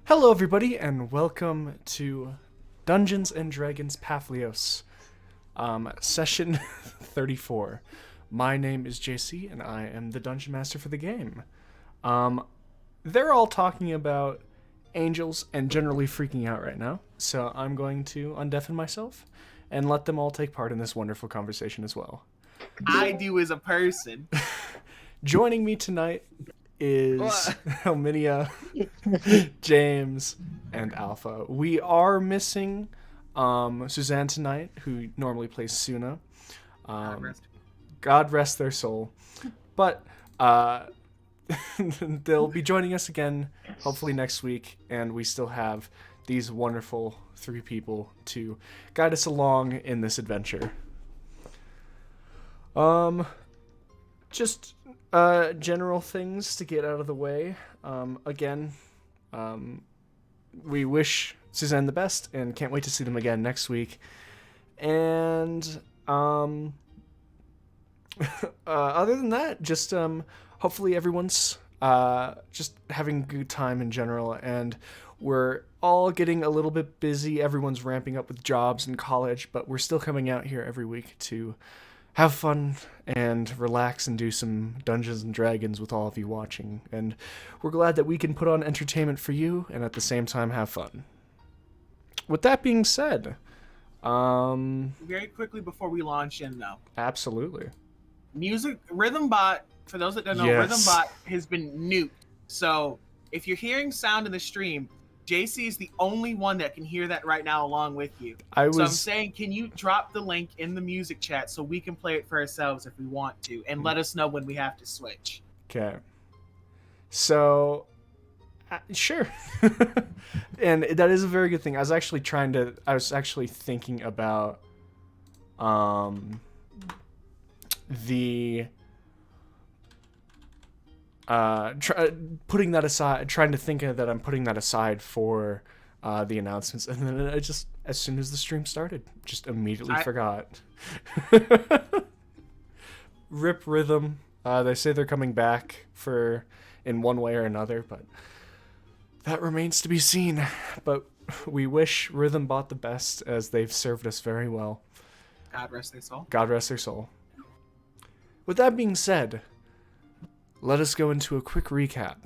Hello, everybody, and welcome to Dungeons and Dragons Papihos, session 34. My name is JC, and I am the Dungeon Master for the game. They're all talking about angels and generally freaking out right now, so I'm going to undeafen myself and let them all take part in this wonderful conversation as well. I do as a person. Joining me tonight is Helminia, James, and Alpha. We are missing Suzanne tonight, who normally plays Suna. God rest their soul. But they'll be joining us again, hopefully next week, and we still have these wonderful three people to guide us along in this adventure. Just general things to get out of the way. We wish Suzanne the best and can't wait to see them again next week. And other than that, just hopefully everyone's just having a good time in general, and we're all getting a little bit busy. Everyone's ramping up with jobs and college, but we're still coming out here every week to have fun and relax and do some Dungeons and Dragons with all of you watching. And we're glad that we can put on entertainment for you and at the same time have fun. With that being said, Very quickly before we launch in, though. Absolutely. Rhythm Bot, for those that don't know, Yes. Rhythm Bot has been nuked. So if you're hearing sound in the stream, JC is the only one that can hear that right now along with you. So I'm saying, can you drop the link in the music chat so we can play it for ourselves if we want to, and let us know when we have to switch. Okay. So, sure. And that is a very good thing. I was actually thinking about putting that aside, trying to think that I'm putting that aside for the announcements, and then I just, as soon as the stream started, just immediately forgot. Rip Rhythm. They say they're coming back in one way or another, but that remains to be seen. But we wish Rhythm Bot the best, as they've served us very well. God rest their soul. God rest their soul. With that being said, let us go into a quick recap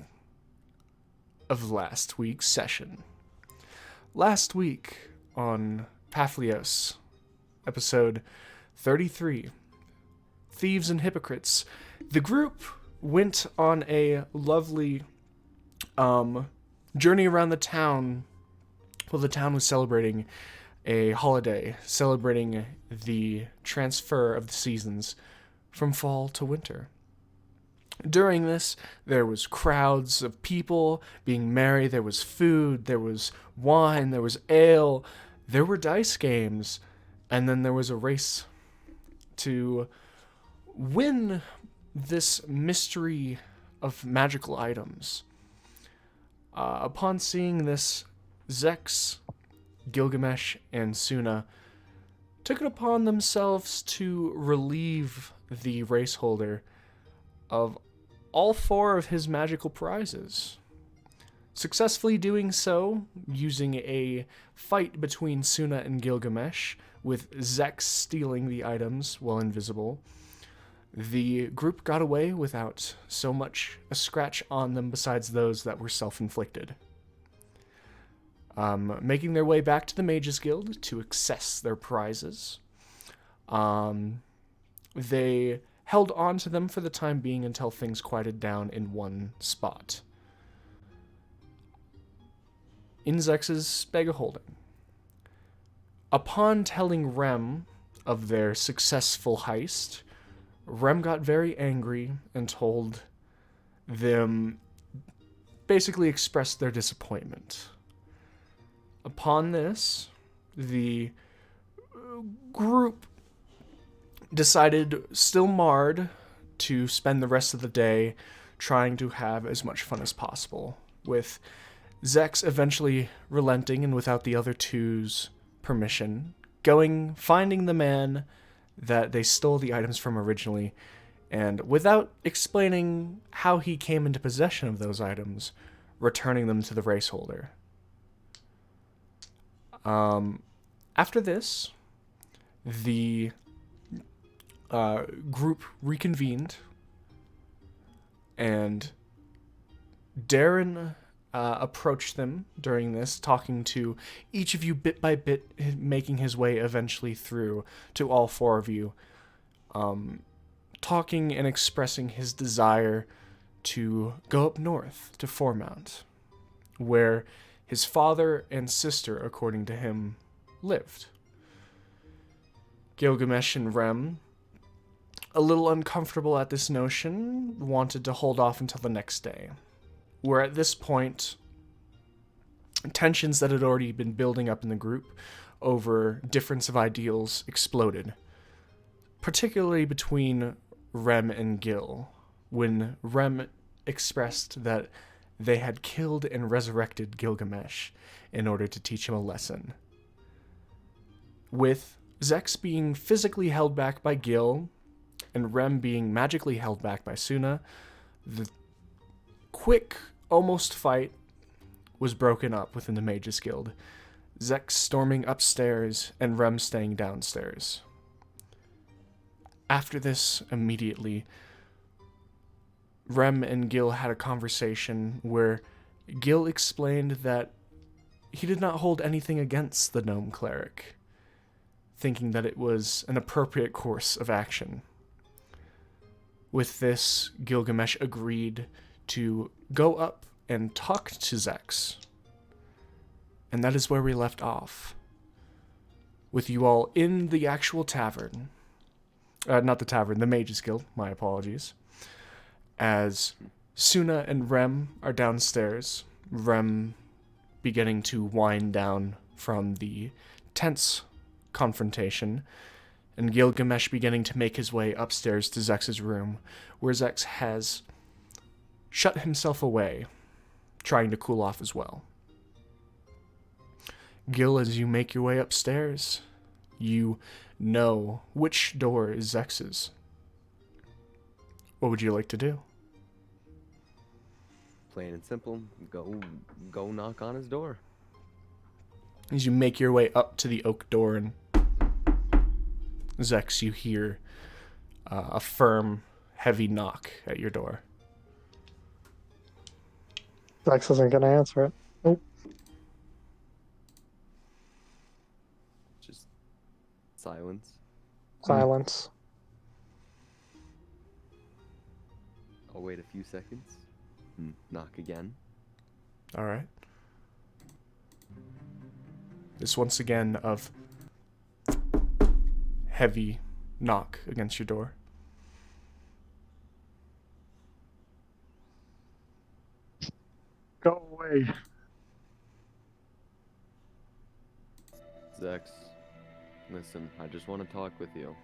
of last week's session. Last week on Papihos, episode 33, Thieves and Hypocrites, the group went on a lovely journey around the town. Well, the town was celebrating a holiday, celebrating the transfer of the seasons from fall to winter. During this, there was crowds of people being merry, there was food, there was wine, there was ale, there were dice games, and then there was a race to win this mystery of magical items. Upon seeing this, Zex, Gilgamesh, and Suna took it upon themselves to relieve the race holder of all 4 of his magical prizes. Successfully doing so, using a fight between Suna and Gilgamesh, with Zex stealing the items while invisible, the group got away without so much a scratch on them besides those that were self-inflicted. Making their way back to the Mages Guild to access their prizes. They held on to them for the time being until things quieted down in one spot. In Zex's bag of holding. Upon telling Rem of their successful heist, Rem got very angry and told them, basically expressed their disappointment. Upon this, the group decided, still marred, to spend the rest of the day trying to have as much fun as possible, with Zex eventually relenting and without the other two's permission, finding the man that they stole the items from originally, and without explaining how he came into possession of those items, returning them to the race holder. After this, the group reconvened, and Darren approached them during this, talking to each of you bit by bit, making his way eventually through to all four of you, talking and expressing his desire to go up north to Fourmount, where his father and sister, according to him, lived. Gilgamesh and Rem, a little uncomfortable at this notion, wanted to hold off until the next day. Where at this point, tensions that had already been building up in the group over difference of ideals exploded, particularly between Rem and Gil, when Rem expressed that they had killed and resurrected Gilgamesh in order to teach him a lesson. With Zex being physically held back by Gil, and Rem being magically held back by Suna, the quick, almost fight was broken up within the Mages Guild, Zex storming upstairs and Rem staying downstairs. After this, immediately, Rem and Gil had a conversation where Gil explained that he did not hold anything against the Gnome Cleric, thinking that it was an appropriate course of action. With this, Gilgamesh agreed to go up and talk to Zex. And that is where we left off. With you all in the actual tavern. Not the tavern, the Mages Guild, my apologies. As Suna and Rem are downstairs, Rem beginning to wind down from the tense confrontation, and Gilgamesh beginning to make his way upstairs to Zex's room, where Zex has shut himself away, trying to cool off as well. Gil, as you make your way upstairs, you know which door is Zex's. What would you like to do? Plain and simple, go knock on his door. As you make your way up to the oak door, and Zex, you hear a firm, heavy knock at your door. Zex isn't going to answer it. Nope. Just silence. Silence. I'll wait a few seconds. Knock again. All right. This once again of heavy knock against your door. Go away. Zex, listen, I just want to talk with you.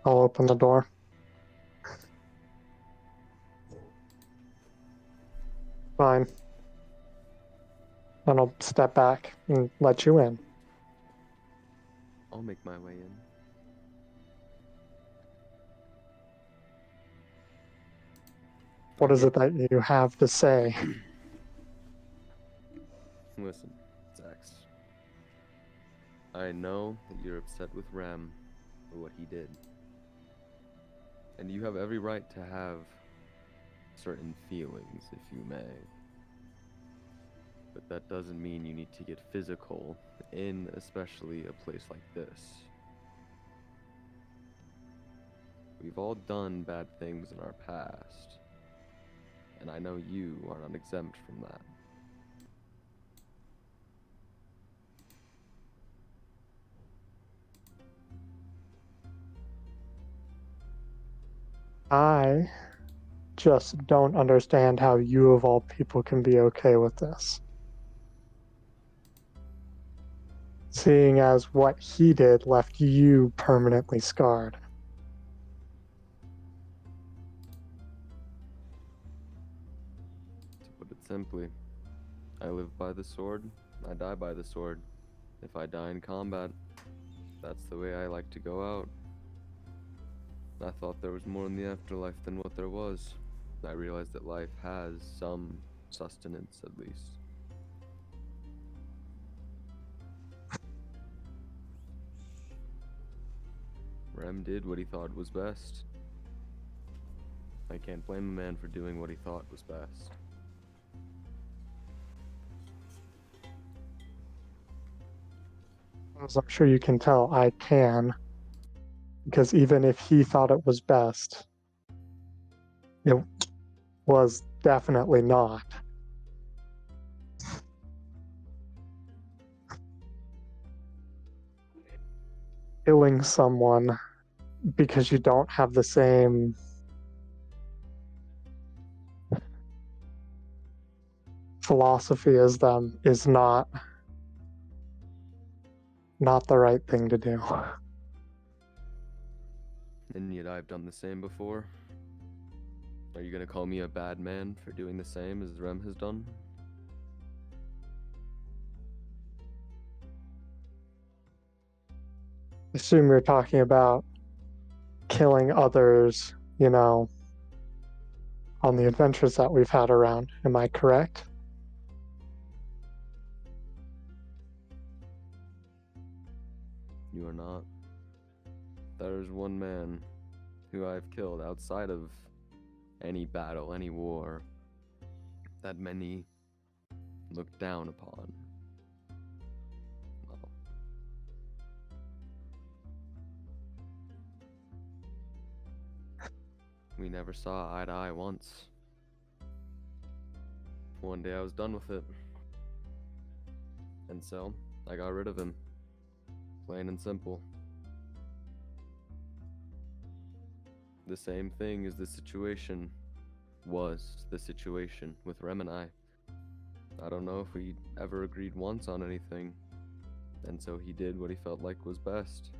I'll open the door. Fine. Then I'll step back and let you in. I'll make my way in. What is it that you have to say? Listen, Zex. I know that you're upset with Rem for what he did. And you have every right to have certain feelings, if you may. But that doesn't mean you need to get physical in especially a place like this. We've all done bad things in our past, and I know you are not exempt from that. I just don't understand how you of all people can be okay with this. Seeing as what he did left you permanently scarred. To put it simply, I live by the sword, I die by the sword. If I die in combat, that's the way I like to go out. I thought there was more in the afterlife than what there was. I realized that life has some sustenance, at least. Rem did what he thought was best. I can't blame a man for doing what he thought was best. As I'm sure you can tell, I can. Because even if he thought it was best, it was definitely not. Killing someone because you don't have the same philosophy as them is not the right thing to do. And yet I've done the same before. Are you gonna call me a bad man for doing the same as Rem has done? I assume you're talking about killing others, on the adventures that we've had around. Am I correct? You are not. There is one man who I've killed outside of any battle, any war, that many look down upon. Well, we never saw eye to eye once. One day I was done with it. And so, I got rid of him. Plain and simple. The same thing as was the situation with Rem and I. I don't know if we ever agreed once on anything, and so he did what he felt like was best.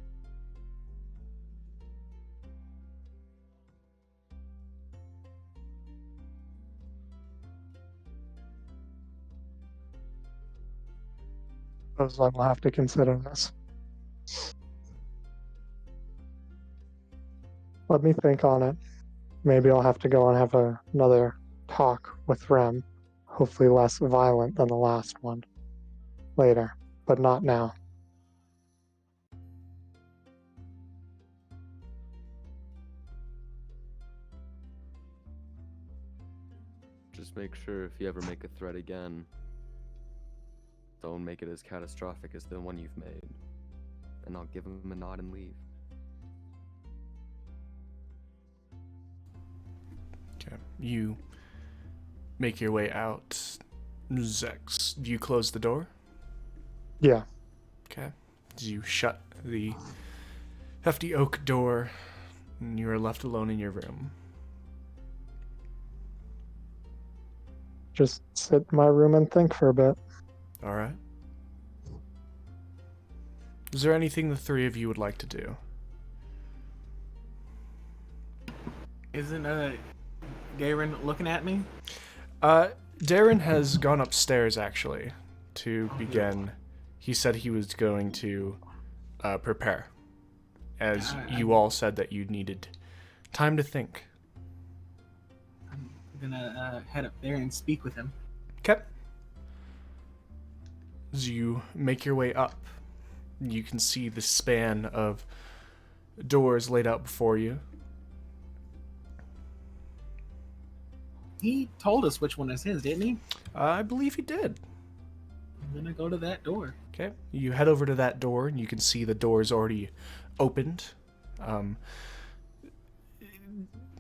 I suppose I'll have to consider this. Let me think on it. Maybe I'll have to go and have another talk with Rem. Hopefully less violent than the last one. Later, but not now. Just make sure if you ever make a threat again, don't make it as catastrophic as the one you've made. And I'll give him a nod and leave. Okay. You make your way out. Zex, do you close the door? Yeah. Okay. You shut the hefty oak door, and you are left alone in your room. Just sit in my room and think for a bit. All right. Is there anything the three of you would like to do? Isn't Darren looking at me? Darren has gone upstairs, actually, to begin. He said he was going to prepare, as you all said that you needed time to think. I'm gonna head up there and speak with him. Okay. As you make your way up, you can see the span of doors laid out before you. He told us which one is his, didn't he? I believe he did. I'm gonna go to that door. Okay. You head over to that door, and you can see the door's already opened.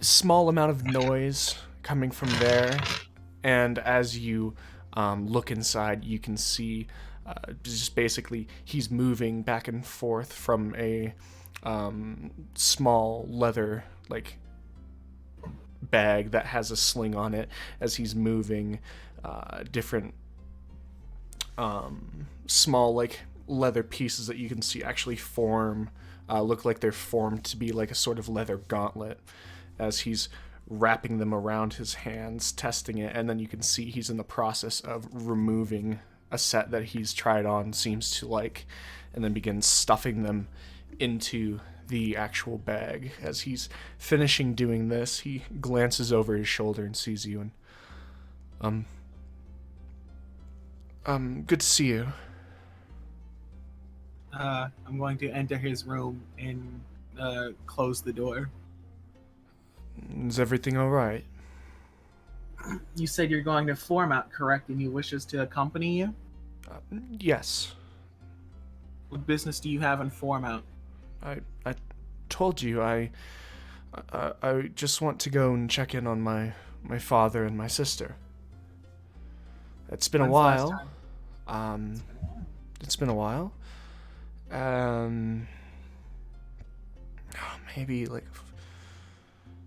Small amount of noise coming from there, and as you look inside, you can see just basically he's moving back and forth from a small leather bag that has a sling on it as he's moving different small leather pieces that you can see actually look like they're formed to be like a sort of leather gauntlet as he's wrapping them around his hands, testing it, and then you can see he's in the process of removing a set that he's tried on, seems to like, and then begins stuffing them into the actual bag. As he's finishing doing this, he glances over his shoulder and sees you and, Good to see you. I'm going to enter his room and close the door. Is everything all right? You said you're going to Format, correct? And you wish us to accompany you? Yes. What business do you have in Format? I told you I just want to go and check in on my father and my sister. It's been a while. It's been a while. Maybe like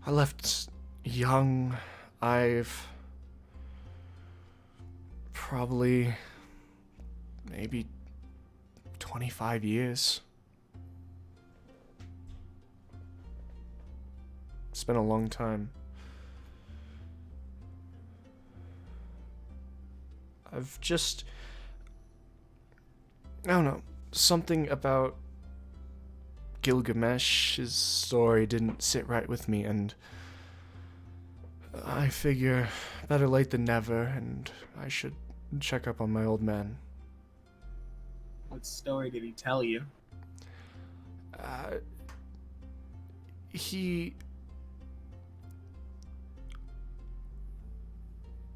I left young. I've probably maybe 25 years. It's been a long time. I've just, I don't know, something about Gilgamesh's story didn't sit right with me, and I figure better late than never, and I should check up on my old man. What story did he tell you? He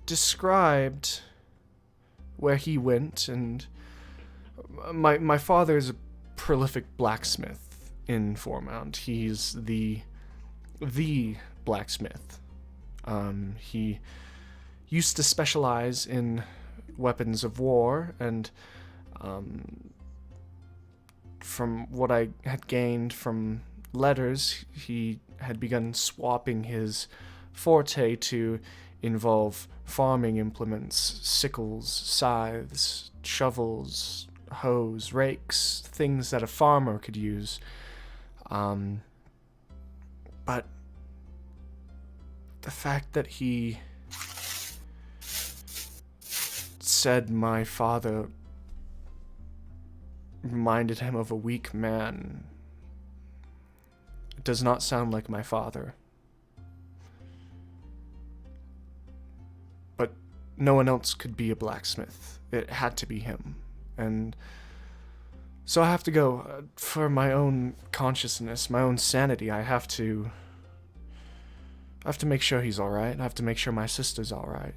described where he went, and my father is a prolific blacksmith in Fourmount. He's the blacksmith. He used to specialize in weapons of war, and from what I had gained from letters, he had begun swapping his forte to involve farming implements, sickles, scythes, shovels, hoes, rakes, things that a farmer could use. But the fact that he said my father reminded him of a weak man does not sound like my father. But no one else could be a blacksmith. It had to be him. And so I have to go. For my own consciousness, my own sanity, I have to make sure he's alright. I have to make sure my sister's alright.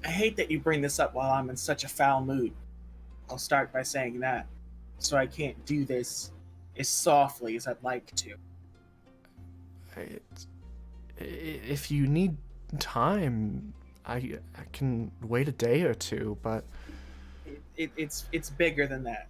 I hate that you bring this up while I'm in such a foul mood. I'll start by saying that. So I can't do this as softly as I'd like to. If you need time, I can wait a day or two, but it's bigger than that.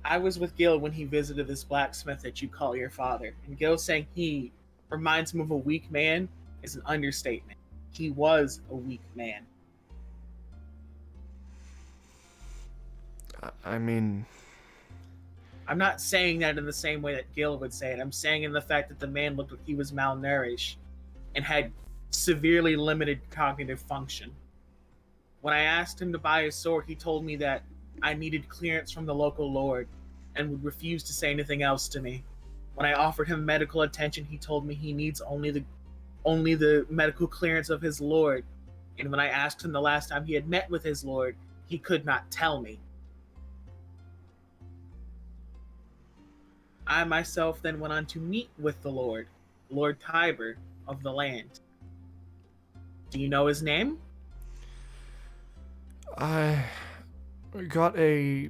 I was with Gil when he visited this blacksmith that you call your father, and Gil saying he reminds him of a weak man is an understatement. He was a weak man. I mean, I'm not saying that in the same way that Gil would say it. I'm saying in the fact that the man looked like he was malnourished and had severely limited cognitive function. When I asked him to buy a sword, he told me that I needed clearance from the local lord and would refuse to say anything else to me. When I offered him medical attention, he told me he needs only the medical clearance of his lord. And when I asked him the last time he had met with his lord, he could not tell me. I myself then went on to meet with the Lord, Lord Tiber of the land. Do you know his name? I got he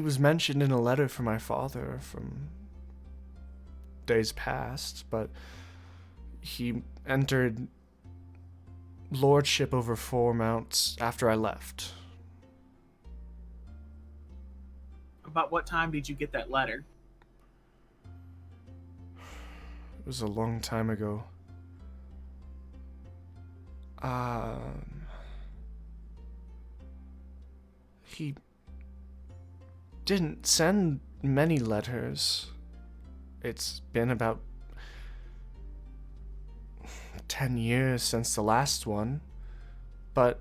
was mentioned in a letter from my father from days past, but he entered lordship over Fourmount after I left. About what time did you get that letter? It was a long time ago. He didn't send many letters. It's been about 10 years since the last one. But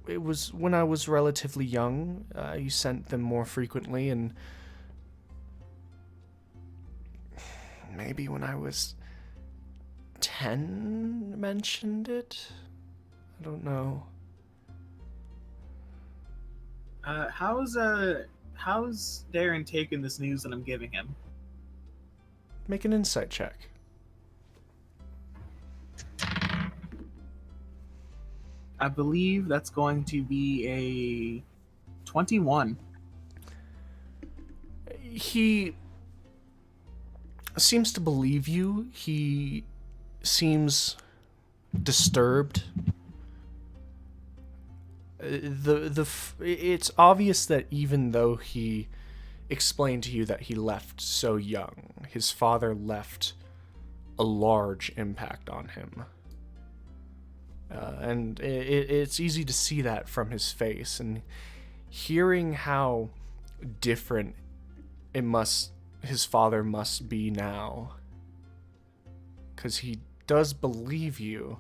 it was when I was relatively young. You sent them more frequently, and maybe when I was 10 mentioned it? I don't know. How's Darren taking this news that I'm giving him? Make an insight check. I believe that's going to be a 21. He seems to believe you. He seems disturbed. It's obvious that even though he explained to you that he left so young, his father left a large impact on him. And it's easy to see that from his face, and hearing how different his father must be now, because he does believe you,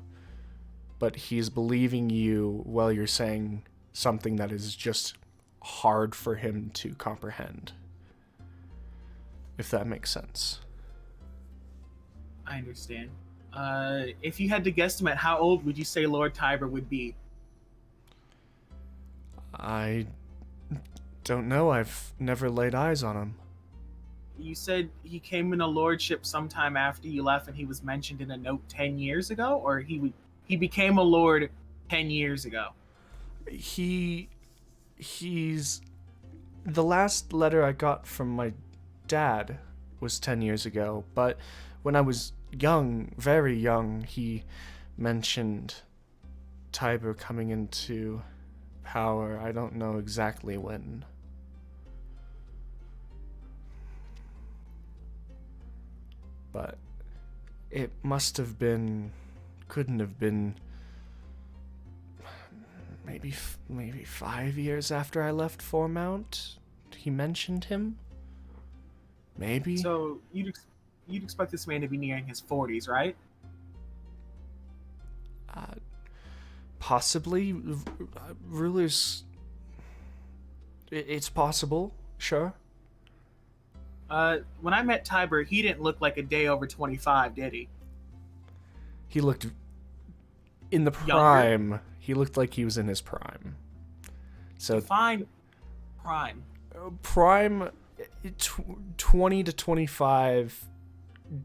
but he's believing you while you're saying something that is just hard for him to comprehend, if that makes sense. I understand. If you had to guesstimate, how old would you say Lord Tiber would be? I don't know. I've never laid eyes on him. You said he came in a lordship sometime after you left, and he was mentioned in a note 10 years ago, or he became a lord 10 years ago? He's the last letter I got from my dad was 10 years ago, but when I was young, very young, he mentioned Tiber coming into power. I don't know exactly when. But it couldn't have been maybe 5 years after I left Fourmount. He mentioned him. Maybe. So you'd expect this man to be nearing his 40s, right? Possibly. Rulers. It's possible. Sure. When I met Tiber, he didn't look like a day over 25, did he? He looked in the prime. Younger? He looked like he was in his prime. So define prime. Prime 20 to 25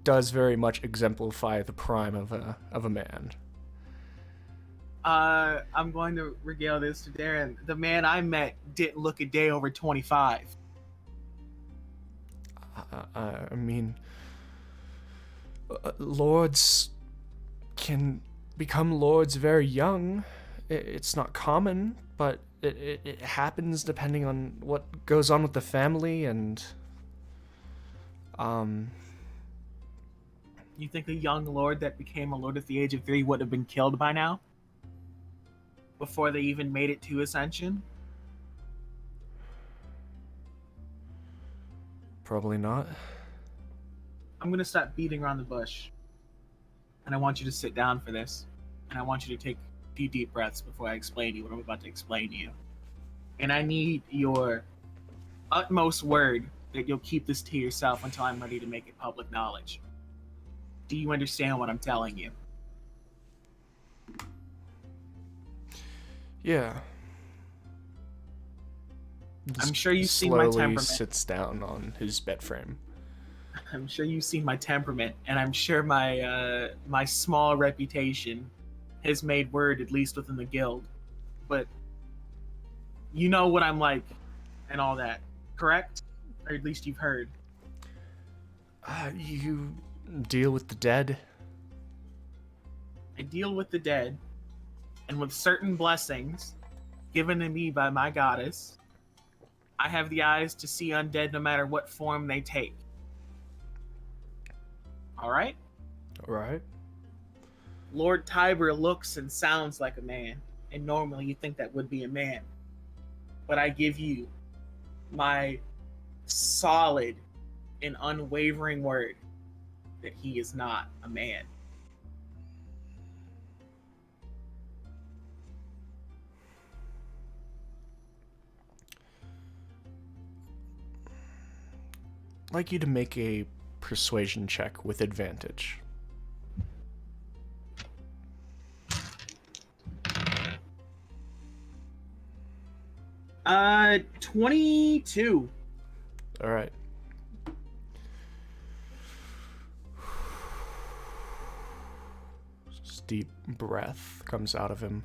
does very much exemplify the prime of a man. I'm going to regale this to Darren. The man I met didn't look a day over 25. I mean, lords can become lords very young. It's not common, but it happens depending on what goes on with the family, and You think a young lord that became a lord at the age of 3 would have been killed by now? Before they even made it to Ascension? Probably not. I'm going to stop beating around the bush. And I want you to sit down for this. And I want you to take a few deep breaths before I explain to you what I'm about to explain to you. And I need your utmost word that you'll keep this to yourself until I'm ready to make it public knowledge. Do you understand what I'm telling you? Yeah. I'm sure you've seen my temperament. Sits down on his bed frame. I'm sure you've seen my temperament, and I'm sure my my small reputation has made word, at least within the guild. But you know what I'm like, and all that, correct? Or at least you've heard. You deal with the dead. I deal with the dead, and with certain blessings given to me by my goddess, I have the eyes to see undead no matter what form they take. Alright? Alright. Lord Tiber looks and sounds like a man, and normally you'd think that would be a man. But I give you my solid and unwavering word that he is not a man. like you to make a persuasion check with advantage. 22. All right. Just deep breath comes out of him.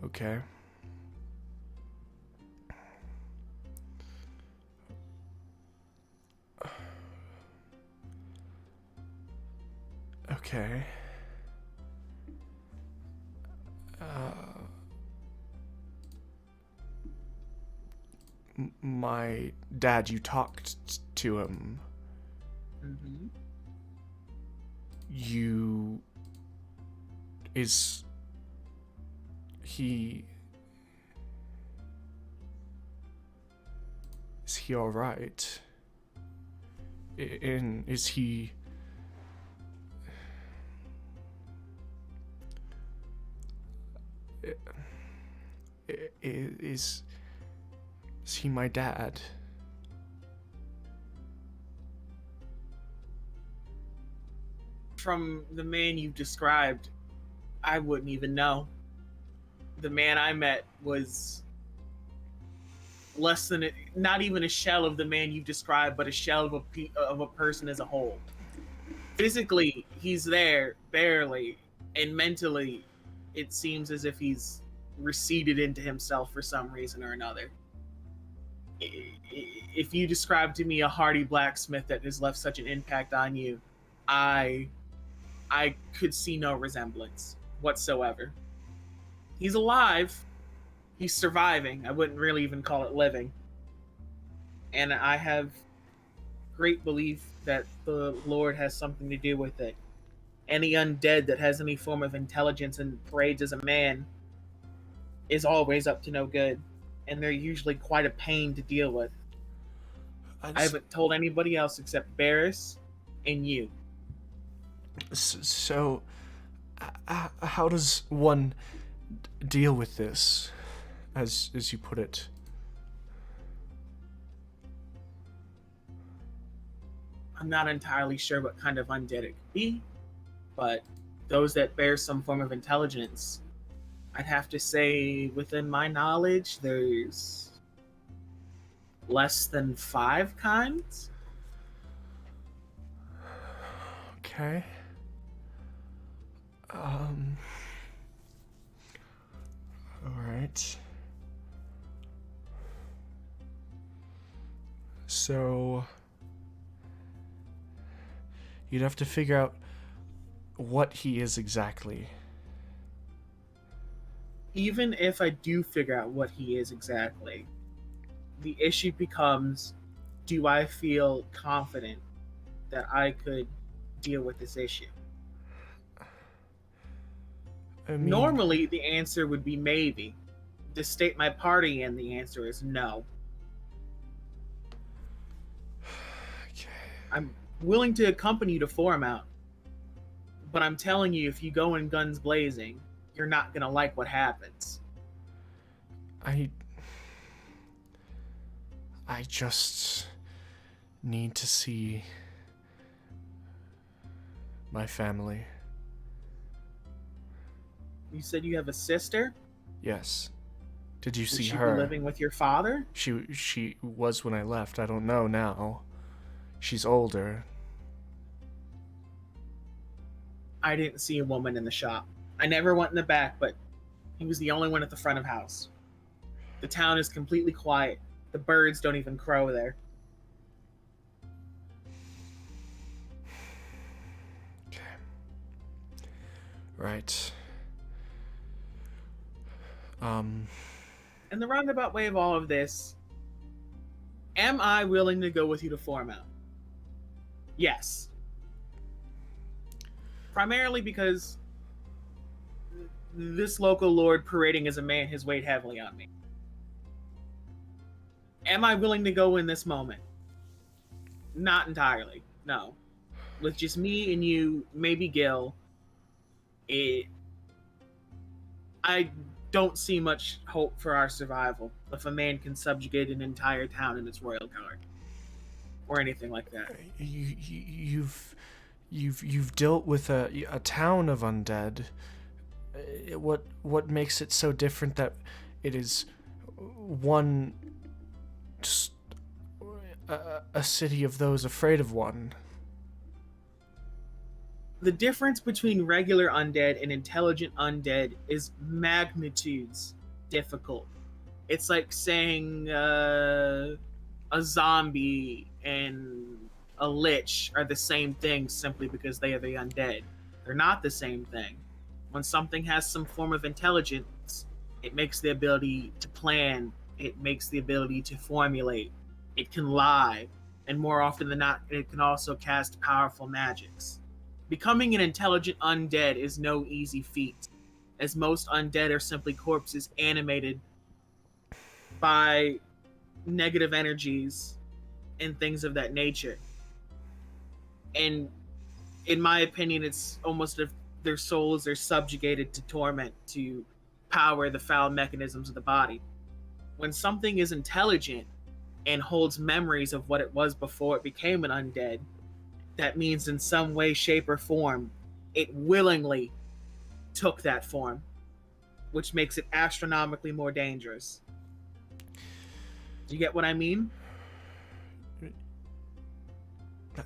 Okay. Okay. My dad, you talked to him. Mm-hmm. Is he all right? And is he is he my dad? From the man you've described, I wouldn't even know. The man I met was less than not even a shell of the man you've described, but a shell of a person as a whole. Physically, he's there barely, and mentally, it seems as if he's receded into himself for some reason or another. If you describe to me a hardy blacksmith that has left such an impact on you, I could see no resemblance whatsoever. He's alive. He's surviving. I wouldn't really even call it living. And I have great belief that the Lord has something to do with it. Any undead that has any form of intelligence and parades as a man is always up to no good. And they're usually quite a pain to deal with. I haven't told anybody else except Barris and you. So, how does one deal with this, as you put it? I'm not entirely sure what kind of undead it could be, but those that bear some form of intelligence, I'd have to say within my knowledge, there's less than 5 kinds. Okay. All right. So you'd have to figure out what he is exactly. Even if I do figure out what he is exactly, the issue becomes, do I feel confident that I could deal with this issue? I mean, normally, the answer would be maybe. To state my party in, the answer is no. Okay. I'm willing to accompany you to Foremount, but I'm telling you, if you go in guns blazing, you're not gonna like what happens. I just need to see my family. You said you have a sister? Yes. Did you see she her? Be living with your father? She was when I left. I don't know now. She's older. I didn't see a woman in the shop. I never went in the back, but he was the only one at the front of house. The town is completely quiet. The birds don't even crow there. Okay. Right. In the roundabout way of all of this, am I willing to go with you to Foremount? Yes. Primarily because this local lord parading as a man has weighed heavily on me. Am I willing to go in this moment? Not entirely, no. With just me and you, maybe Gil, I don't see much hope for our survival if a man can subjugate an entire town in its royal guard or anything like that. You've dealt with a town of undead. What makes it so different that it is one just a city of those afraid of one? The difference between regular undead and intelligent undead is magnitudes difficult. It's like saying a zombie and a lich are the same thing simply because they are the undead. They're not the same thing. When something has some form of intelligence, it makes the ability to plan, it makes the ability to formulate, it can lie, and more often than not, it can also cast powerful magics. Becoming an intelligent undead is no easy feat, as most undead are simply corpses animated by negative energies and things of that nature. And in my opinion, it's almost if their souls are subjugated to torment to power the foul mechanisms of the body. When something is intelligent and holds memories of what it was before it became an undead, that means in some way, shape, or form, it willingly took that form, which makes it astronomically more dangerous. Do you get what I mean?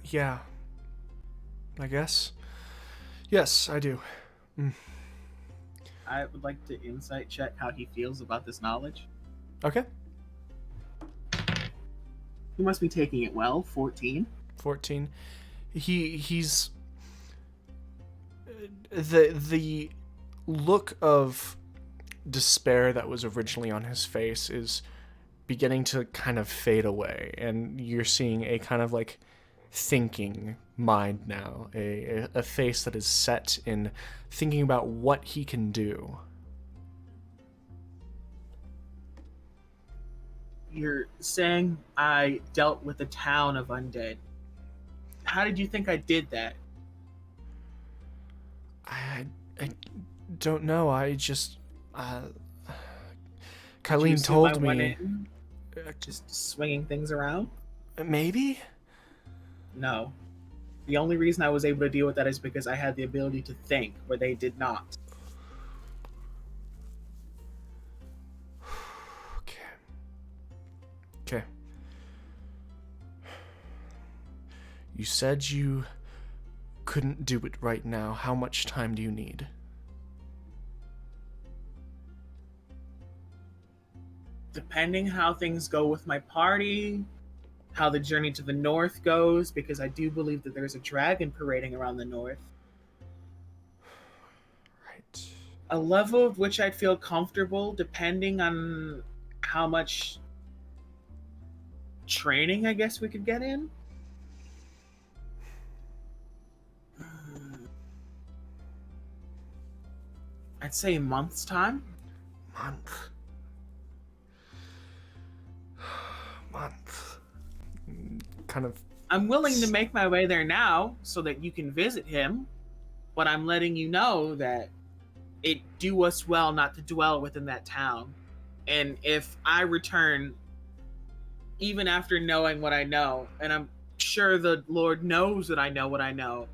Yeah. I guess. Yes, I do. I would like to insight check how he feels about this knowledge. Okay. He must be taking it well. 14. 14. He's the look of despair that was originally on his face is beginning to kind of fade away, and you're seeing a kind of like thinking mind now, a face that is set in thinking about what he can do. You're saying I dealt with a town of undead. How did you think I did that? I don't know. I just Kylene told me. Just swinging things around? Maybe? No. The only reason I was able to deal with that is because I had the ability to think, where they did not. Okay. You said you couldn't do it right now. How much time do you need? Depending how things go with my party, how the journey to the north goes, because I do believe that there's a dragon parading around the north. Right. A level of which I'd feel comfortable depending on how much training I guess we could get in. I'd say a month's time. Month. Kind of. I'm willing to make my way there now so that you can visit him, but I'm letting you know that it do us well not to dwell within that town. And if I return, even after knowing what I know, and I'm sure the Lord knows that I know what I know,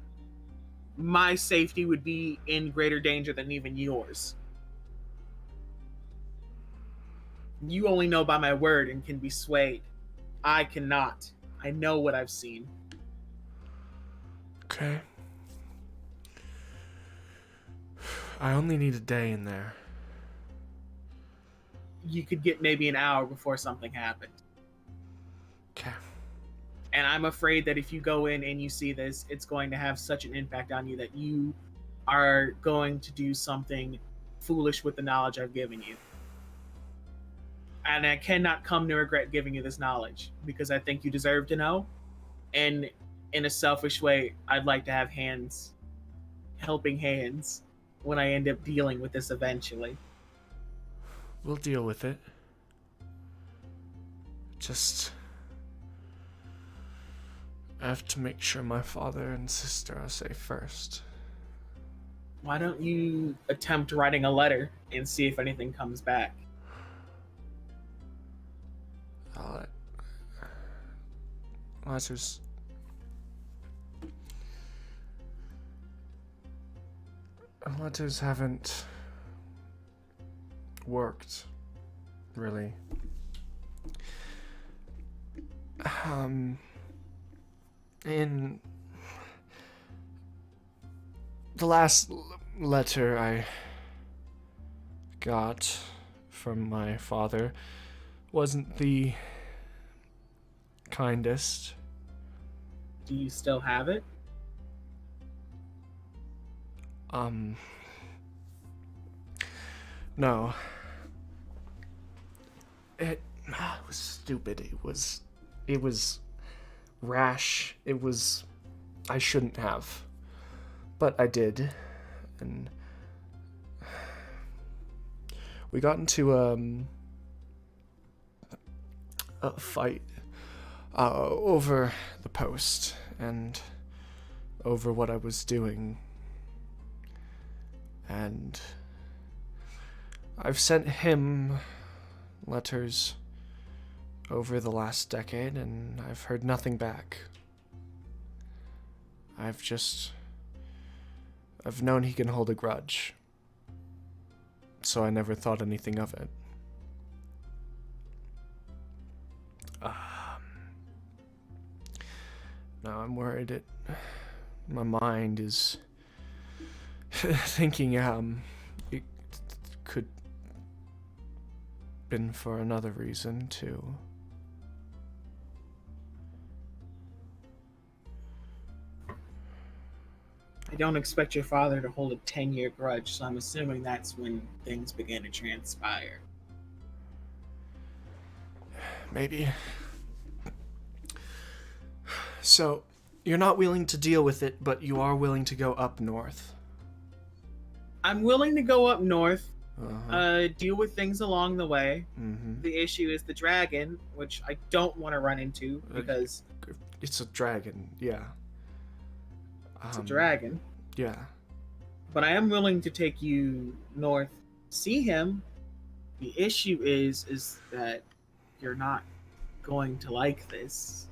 my safety would be in greater danger than even yours. You only know by my word and can be swayed. I cannot. I know what I've seen. Okay. I only need a day in there. You could get maybe an hour before something happened. Okay. And I'm afraid that if you go in and you see this, it's going to have such an impact on you that you are going to do something foolish with the knowledge I've given you. And I cannot come to regret giving you this knowledge because I think you deserve to know. And in a selfish way, I'd like to have hands, helping hands, when I end up dealing with this eventually. We'll deal with it. Just, I have to make sure my father and sister are safe first. Why don't you attempt writing a letter and see if anything comes back? Letters haven't worked, really. In the last letter I got from my father wasn't the kindest. Do you still have it? No. It was stupid. It was rash. I shouldn't have. But I did. And we got into a fight over the post and over what I was doing. And I've sent him letters over the last decade, and I've heard nothing back. I've known he can hold a grudge, so I never thought anything of it. Now I'm worried my mind is thinking it could been for another reason too. I don't expect your father to hold a 10-year grudge, so I'm assuming that's when things began to transpire. Maybe. So, you're not willing to deal with it, but you are willing to go up north. I'm willing to go up north, deal with things along the way. Mm-hmm. The issue is the dragon, which I don't want to run into because... It's a dragon, yeah. It's a dragon. Yeah. But I am willing to take you north, see him. The issue is that you're not going to like this.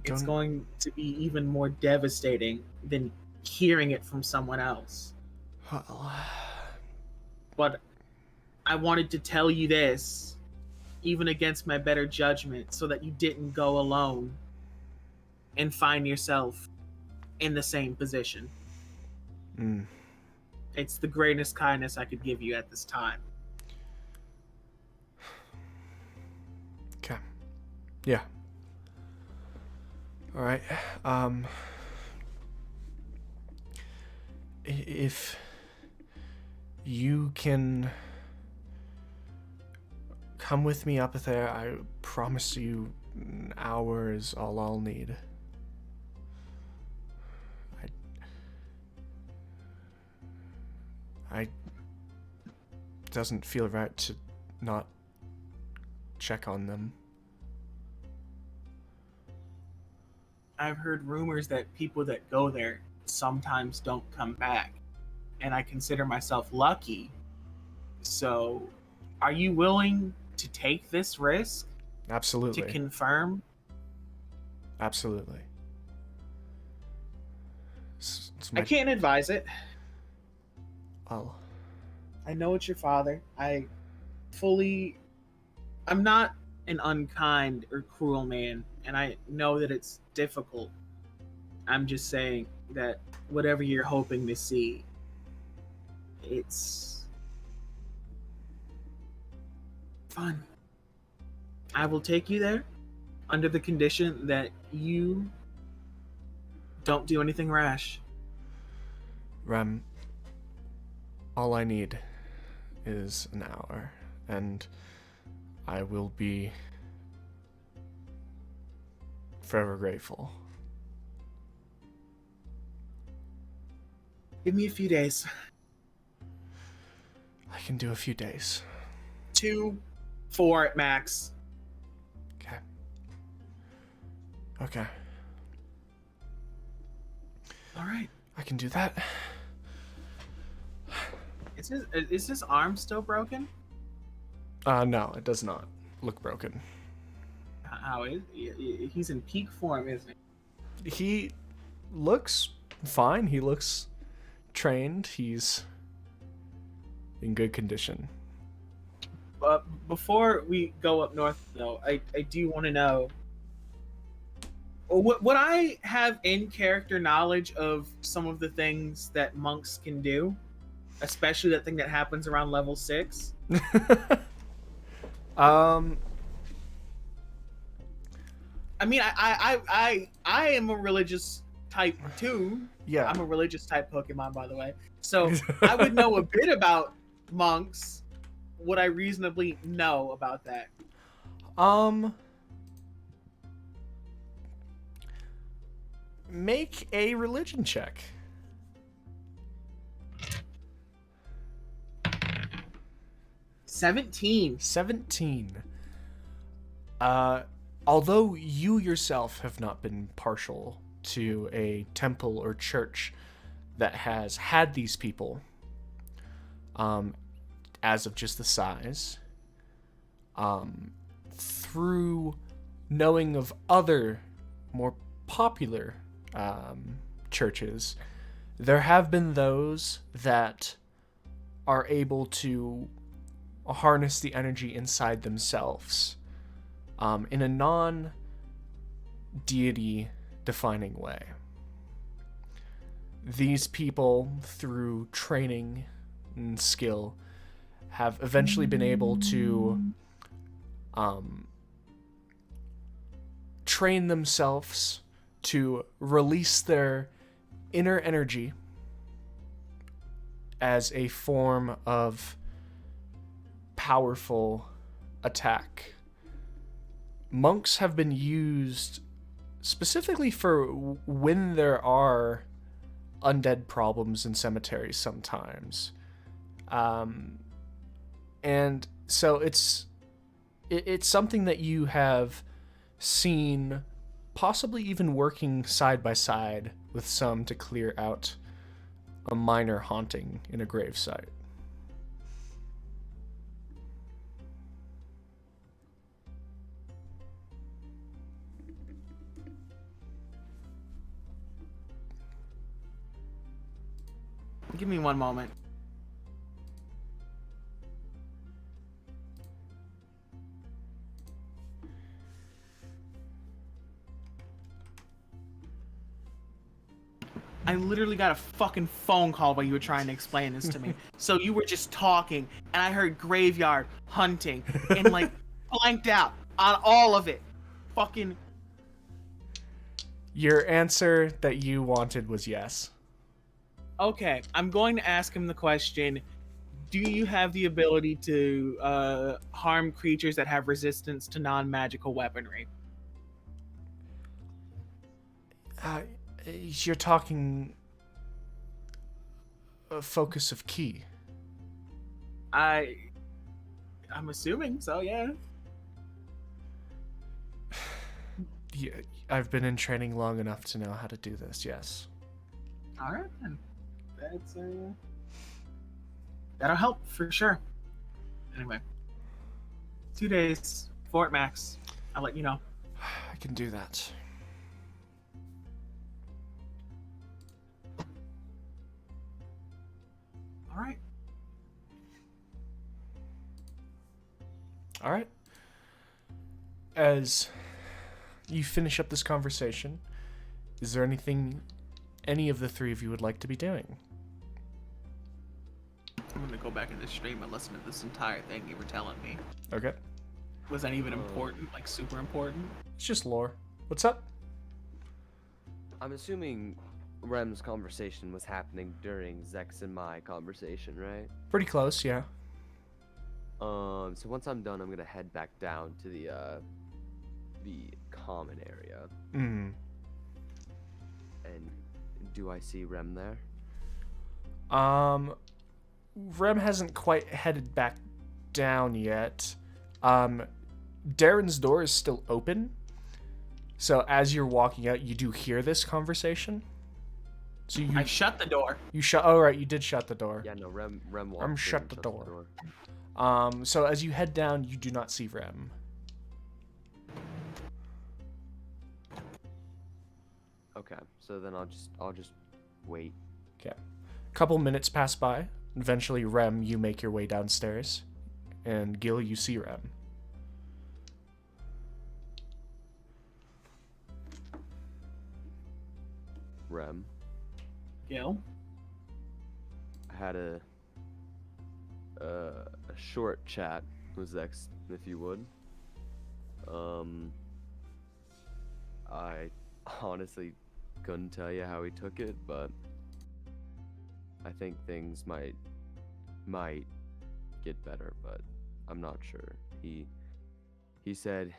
It's going to be even more devastating than hearing it from someone else. Well, but I wanted to tell you this, even against my better judgment, so that you didn't go alone and find yourself in the same position. It's the greatest kindness I could give you at this time. Okay. Yeah. All right. If you can come with me up there, I promise you an hour is all I'll need. I doesn't feel right to not check on them. I've heard rumors that people that go there sometimes don't come back, and I consider myself lucky. So, are you willing to take this risk? Absolutely. To confirm? Absolutely. I can't advise it. Oh. I know it's your father. I'm not an unkind or cruel man, and I know that it's difficult. I'm just saying that whatever you're hoping to see, it's fun. I will take you there under the condition that you don't do anything rash. Rem, all I need is an hour, and I will be forever grateful. Give me a few days. I can do a few days. 2, 4 at max. Okay. Okay. All right. I can do that. Is his arm still broken? No, it does not look broken. How is he's in peak form, isn't he? He looks fine. He looks trained. He's in good condition. But before we go up north, though, I do want to know, would I have in-character knowledge of some of the things that monks can do? Especially that thing that happens around level 6? I mean, I am a religious type too. Yeah. I'm a religious type Pokemon, by the way. So I would know a bit about monks. Would I reasonably know about that? Make a religion check. 17. 17. Although you yourself have not been partial to a temple or church that has had these people, as of just the size, through knowing of other more popular churches, there have been those that are able to harness the energy inside themselves in a non-deity defining way. These people, through training and skill, have eventually been able to train themselves to release their inner energy as a form of powerful attack. Monks have been used specifically for when there are undead problems in cemeteries sometimes. And so it's something that you have seen possibly even working side by side with some to clear out a minor haunting in a gravesite. Give me one moment. I literally got a fucking phone call while you were trying to explain this to me. So you were just talking, and I heard graveyard hunting, and like blanked out on all of it. Fucking. Your answer that you wanted was yes. Okay, I'm going to ask him the question. Do you have the ability to harm creatures that have resistance to non-magical weaponry? You're talking a focus of ki. I'm assuming so, yeah. Yeah, I've been in training long enough to know how to do this, yes. Alright then. That's that'll help for sure. Anyway. 2 days, Fort Max. I'll let you know. I can do that. Alright. Alright. As you finish up this conversation, is there anything any of the three of you would like to be doing? I'm gonna go back in the stream and listen to this entire thing you were telling me. Okay. Was that even important? Like super important? It's just lore. What's up? I'm assuming Rem's conversation was happening during Zex and my conversation, right? Pretty close, yeah. So once I'm done, I'm gonna head back down to the common area. Mm. And do I see Rem there? Rem hasn't quite headed back down yet. Darren's door is still open. So as you're walking out, you do hear this conversation. So I shut the door. You shut. Oh right, you did shut the door. Yeah, no, Rem walked in shut and the shuts door. So as you head down, you do not see Rem. Okay, so then I'll just wait. Okay. A couple minutes pass by. Eventually, Rem, you make your way downstairs, and Gil, you see Rem. Rem. Gil. I had a short chat with Zex, if you would. I honestly couldn't tell you how he took it, but I think things might get better, but I'm not sure. He said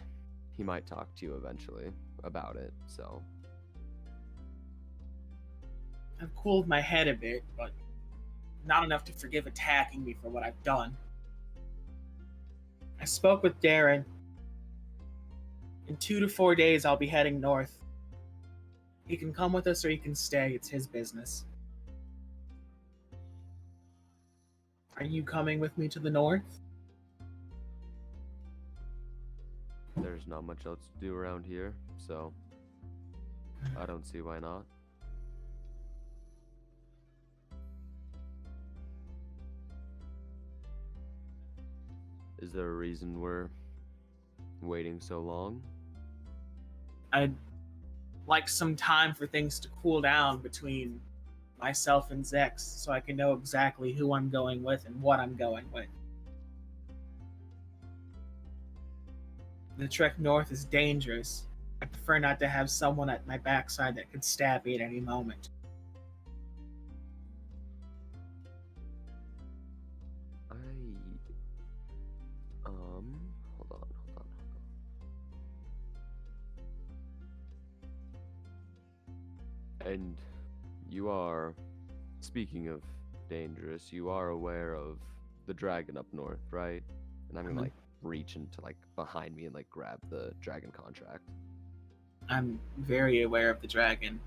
he might talk to you eventually about it, so I've cooled my head a bit, but not enough to forgive attacking me for what I've done. I spoke with Darren. In 2 to 4 days, I'll be heading north. He can come with us or he can stay. It's his business. Are you coming with me to the north? there's not much else to do around here, so I don't see why not. Is there a reason we're waiting so long? I'd like some time for things to cool down between myself and Zex so I can know exactly who I'm going with and what I'm going with. The trek north is dangerous. I prefer not to have someone at my backside that could stab me at any moment. Hold on. And you are, speaking of dangerous, you are aware of the dragon up north, right? And I'm gonna like reach into like behind me and like grab the dragon contract. I'm very aware of the dragon.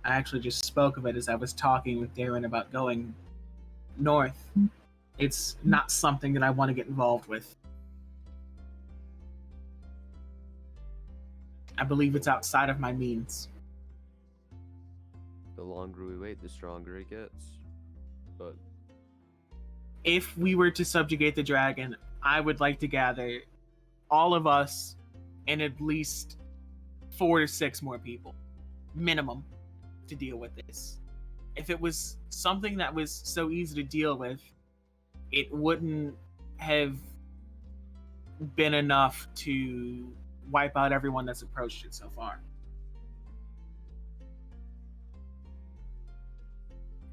I actually just spoke of it as I was talking with Darren about going north. It's not something that I want to get involved with. I believe it's outside of my means. The longer we wait, the stronger it gets. But If we were to subjugate the dragon, I would like to gather all of us and at least 4 to 6 more people, minimum, to deal with this. If it was something that was so easy to deal with, it wouldn't have been enough to wipe out everyone that's approached it so far.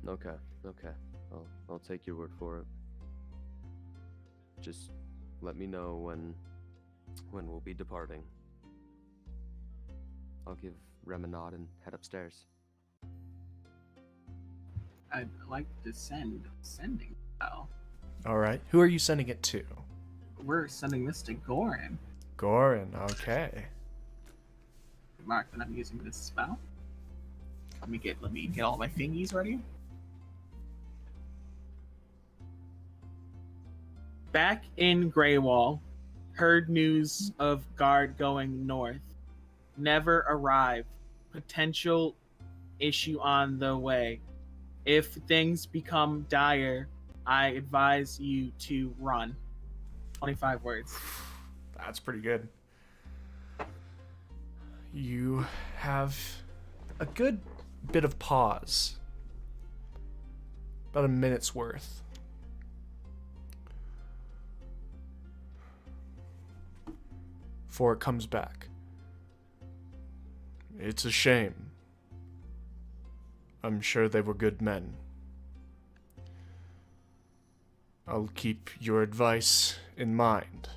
okay. I'll take your word for it. Just let me know when we'll be departing. I'll give Rem a nod and head upstairs. I'd like to sending well. All right. Who are you sending it to? We're sending this to Goran. Goran. Okay. Mark that I'm using this spell. Let me get all my thingies ready. Back in Greywall, heard news of guard going north. Never arrived. Potential issue on the way. If things become dire, I advise you to run. 25 words. That's pretty good. You have a good bit of pause. About a minute's worth. Before it comes back. It's a shame. I'm sure they were good men. I'll keep your advice in mind.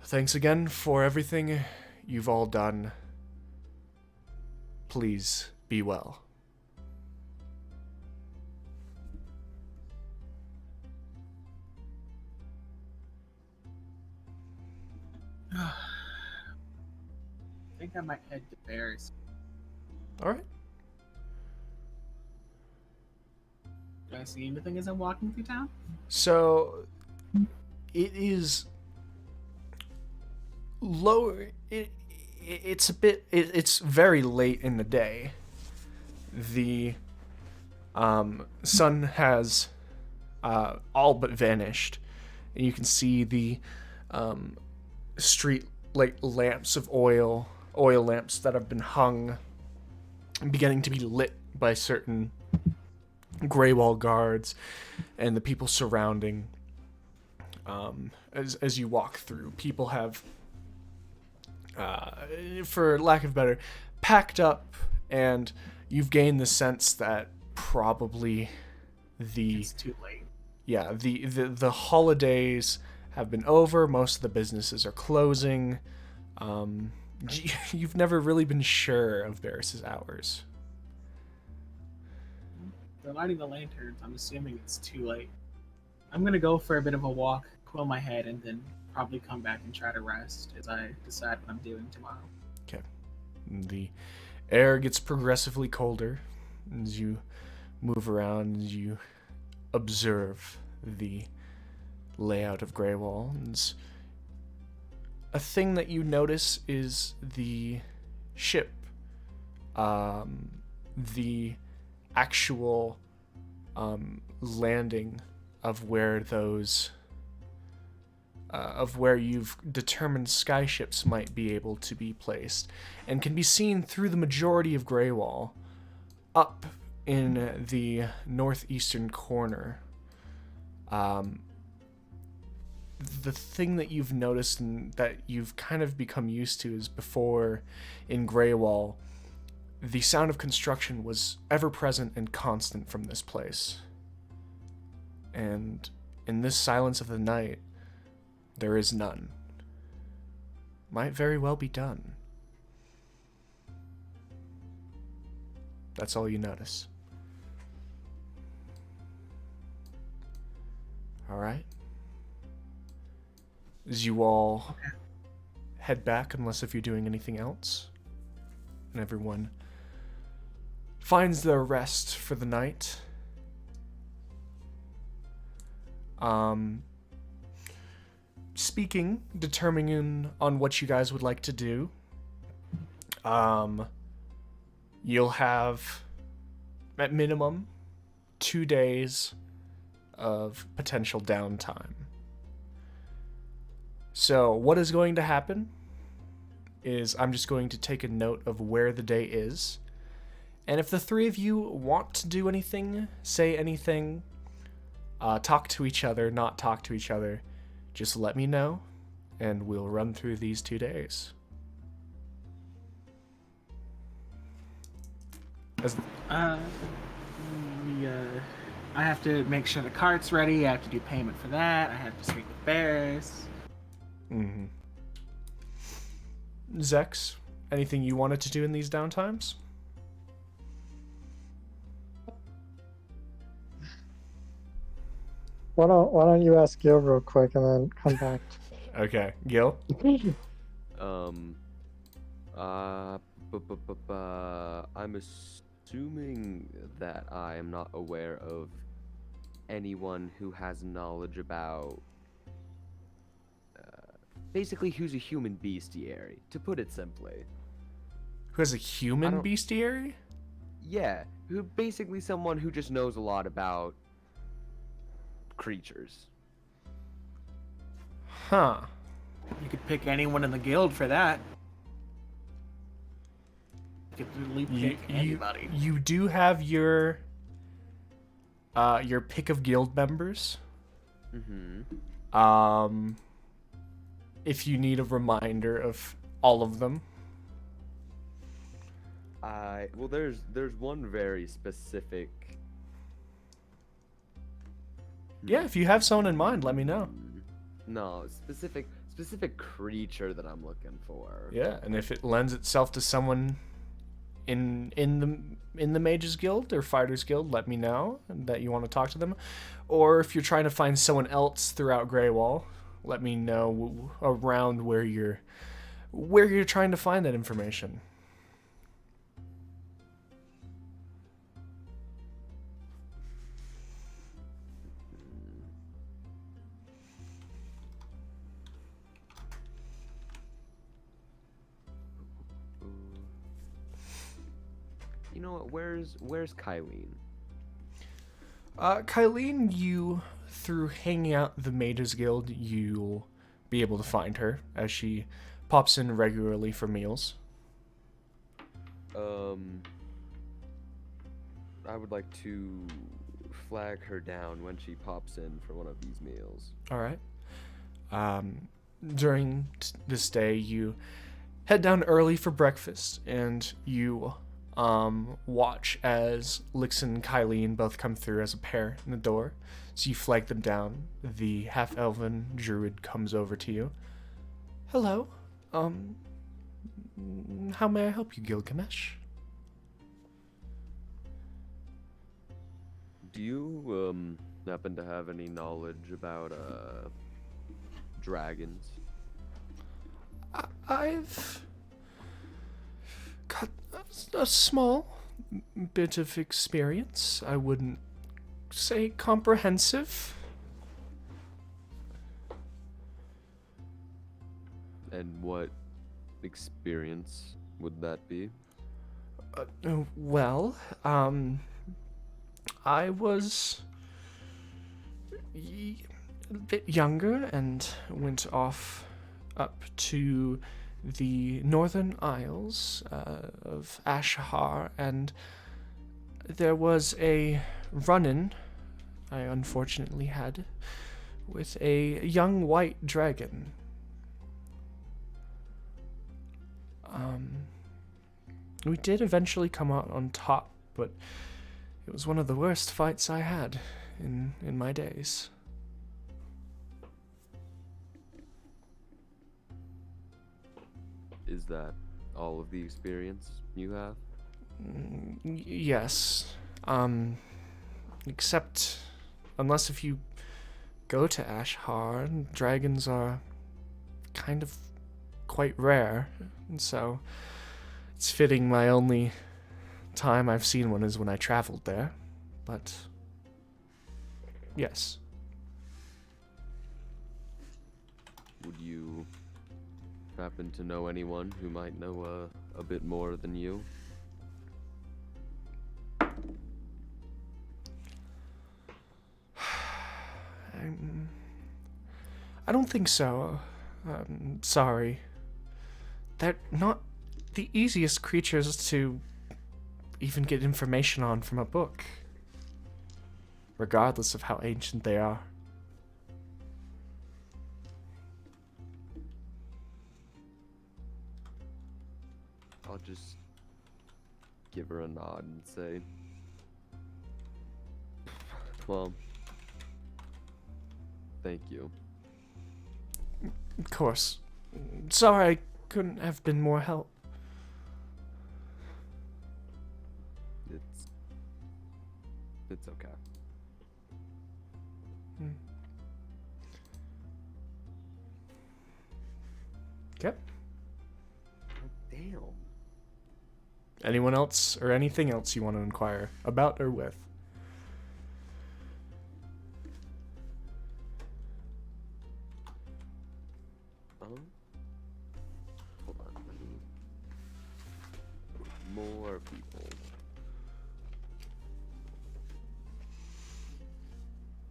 Thanks again for everything you've all done. Please be well. I think I might head to Bears. All right. Do I see anything as I'm walking through town? So it is lower. It's a bit. It's very late in the day. The sun has all but vanished, and you can see the street like lamps of oil lamps that have been hung, beginning to be lit by certain gray wall guards and the people surrounding. As you walk through, people have, for lack of better, packed up, and you've gained the sense that probably It's too late. Yeah, the holidays have been over. Most of the businesses are closing. You've never really been sure of Barris's hours. They're lighting the lanterns. I'm assuming it's too late. I'm gonna go for a bit of a walk, cool my head, and then probably come back and try to rest as I decide what I'm doing tomorrow. Okay. The air gets progressively colder as you move around, as you observe the layout of Greywall. And a thing that you notice is the ship. The actual landing of where those of where you've determined skyships might be able to be placed, and can be seen through the majority of Greywall, up in the northeastern corner. The thing that you've noticed and that you've kind of become used to is before in Greywall, the sound of construction was ever present and constant from this place. And in this silence of the night, there is none. Might very well be done. That's all you notice. Alright. As you all head back, unless if you're doing anything else, and everyone finds their rest for the night. Determining on what you guys would like to do, you'll have, at minimum, 2 days of potential downtime. So what is going to happen is I'm just going to take a note of where the day is, and if the three of you want to do anything, say anything, talk to each other, not talk to each other, just let me know, and we'll run through these 2 days. I have to make sure the cart's ready. I have to do payment for that. I have to speak with Barris. Mm-hmm. Zex, anything you wanted to do in these downtimes? Why don't you ask Gil real quick and then come back? Okay, Gil? I'm assuming that I am not aware of anyone who has knowledge about basically who's a human bestiary, to put it simply. Who has a human bestiary? Yeah, who basically someone who just knows a lot about creatures. Huh. You could pick anyone in the guild for that. You could literally pick anybody. You do have your pick of guild members. Mm-hmm. If you need a reminder of all of them. Well, there's one very specific. Yeah, if you have someone in mind, let me know. No, specific creature that I'm looking for. Yeah, and if it lends itself to someone in the Mages Guild or Fighters Guild, let me know that you want to talk to them. Or if you're trying to find someone else throughout Greywall, let me know around where you're trying to find that information. You know what? Where's Kylene? Kylene, through hanging out at the Mages Guild, you'll be able to find her as she pops in regularly for meals. I would like to flag her down when she pops in for one of these meals. All right. During this day, you head down early for breakfast, and you watch as Lix and Kylene both come through as a pair in the door. So you flag them down. The half-elven druid comes over to you. Hello. How may I help you, Gilgamesh? Do you happen to have any knowledge about dragons? I've got a small bit of experience. I wouldn't say comprehensive. And what experience would that be? Well, I was a bit younger and went off up to the northern isles of Ashahar, and there was a run-in I unfortunately had with a young white dragon. We did eventually come out on top, but it was one of the worst fights I had in my days. Is that all of the experience you have? Yes. Except, unless if you go to Ashar, dragons are kind of quite rare, and so it's fitting my only time I've seen one is when I traveled there, but yes. Would you happen to know anyone who might know a bit more than you? I don't think so. Sorry. They're not the easiest creatures to even get information on from a book, regardless of how ancient they are. I'll just give her a nod and say, well, thank you. Of course. Sorry I couldn't have been more help. It's okay. Okay. Damn. Anyone else or anything else you want to inquire about or with? Hold on. Let me... More people.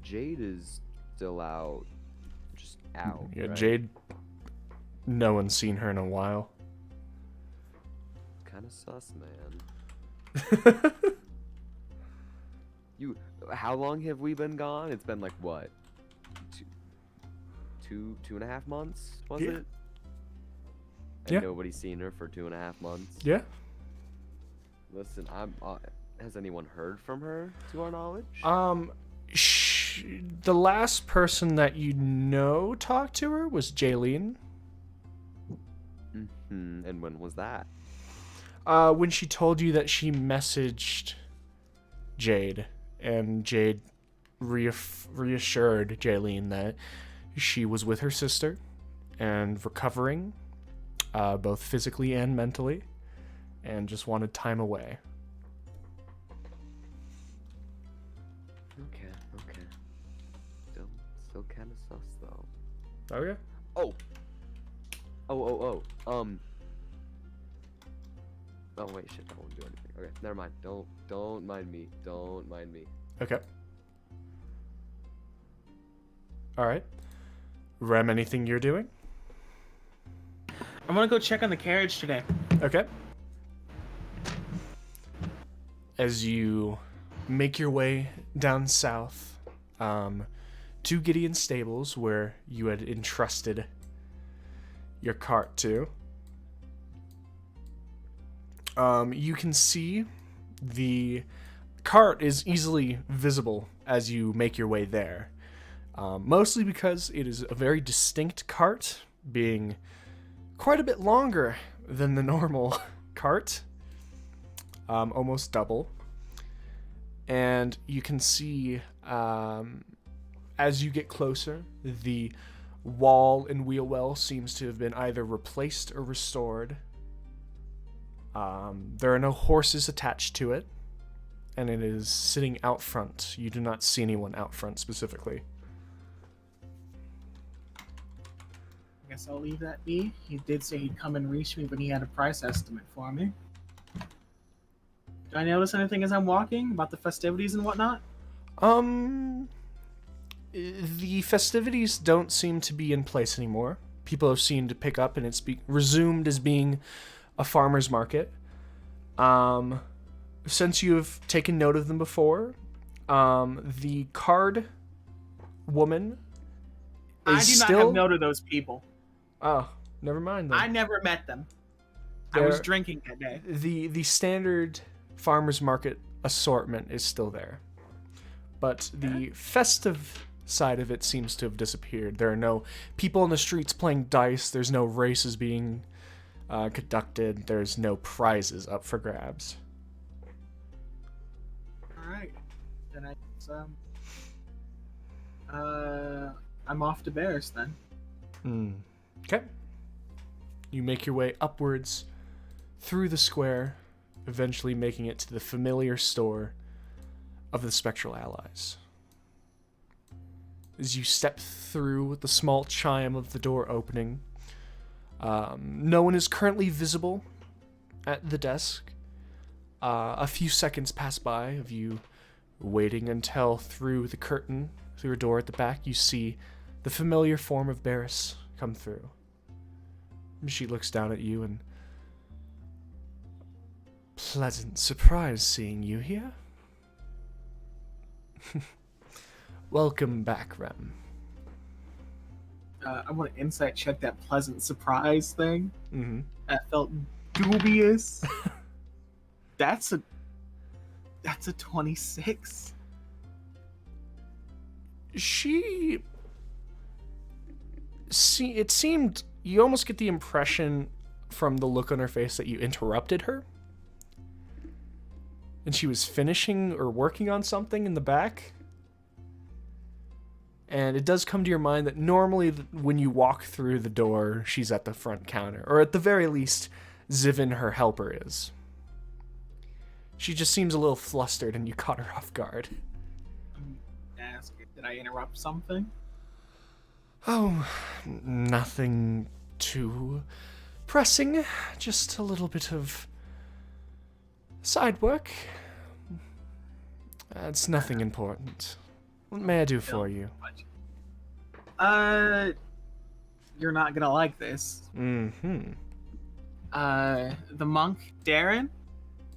Jade is still out. Just out. Yeah, right? Jade. No one's seen her in a while. Kind of sus, man. How long have we been gone? It's been like what? Two and a half months, was it? And yeah. Nobody's seen her for 2.5 months. Yeah. Listen, has anyone heard from her to our knowledge? The last person that you know talked to her was Jaylene. And when was that? When she told you that she messaged Jade, and Jade reassured Jaylene that she was with her sister and recovering, both physically and mentally, and just wanted time away. Okay. Still kind of sus though. Okay. Oh wait, shit, that won't do anything. Okay, never mind. Don't mind me. Don't mind me. Okay. All right. Rem, anything you're doing? I'm gonna go check on the carriage today. Okay. As you make your way down south, to Gideon's stables, where you had entrusted your cart to, you can see the cart is easily visible as you make your way there. Mostly because it is a very distinct cart, being quite a bit longer than the normal cart, almost double. And you can see, as you get closer, the wall and wheel well seems to have been either replaced or restored. There are no horses attached to it, and it is sitting out front. You do not see anyone out front specifically. I guess I'll leave that be. He did say he'd come and reach me, but he had a price estimate for me. Do I notice anything as I'm walking about the festivities and whatnot? The festivities don't seem to be in place anymore. People have seemed to pick up, and it's resumed as being a farmer's market. Since you have taken note of them before, the card woman is I do not have note of those people. Oh, never mind then. I never met them. I was drinking that day. The standard farmer's market assortment is still there. But the festive side of it seems to have disappeared. There are no people in the streets playing dice. There's no races being conducted. There's no prizes up for grabs. Alright. Then I'm off to Barris then. Okay. You make your way upwards through the square, eventually making it to the familiar store of the Spectral Allies. As you step through with the small chime of the door opening, no one is currently visible at the desk. A few seconds pass by of you waiting until through the curtain, through a door at the back, you see the familiar form of Barris come through. She looks down at you and... Pleasant surprise seeing you here. Welcome back, Rem. I want to insight check that pleasant surprise thing. Mm-hmm. That felt dubious. That's a 26. It seemed, you almost get the impression from the look on her face that you interrupted her. And she was finishing or working on something in the back. And it does come to your mind that normally when you walk through the door, she's at the front counter. Or at the very least, Zivin, her helper, is. She just seems a little flustered and you caught her off guard. Ask, did I interrupt something? Oh, nothing too pressing. Just a little bit of side work. It's nothing important. What may I do for you? You're not gonna like this. Mm-hmm. The monk, Darren?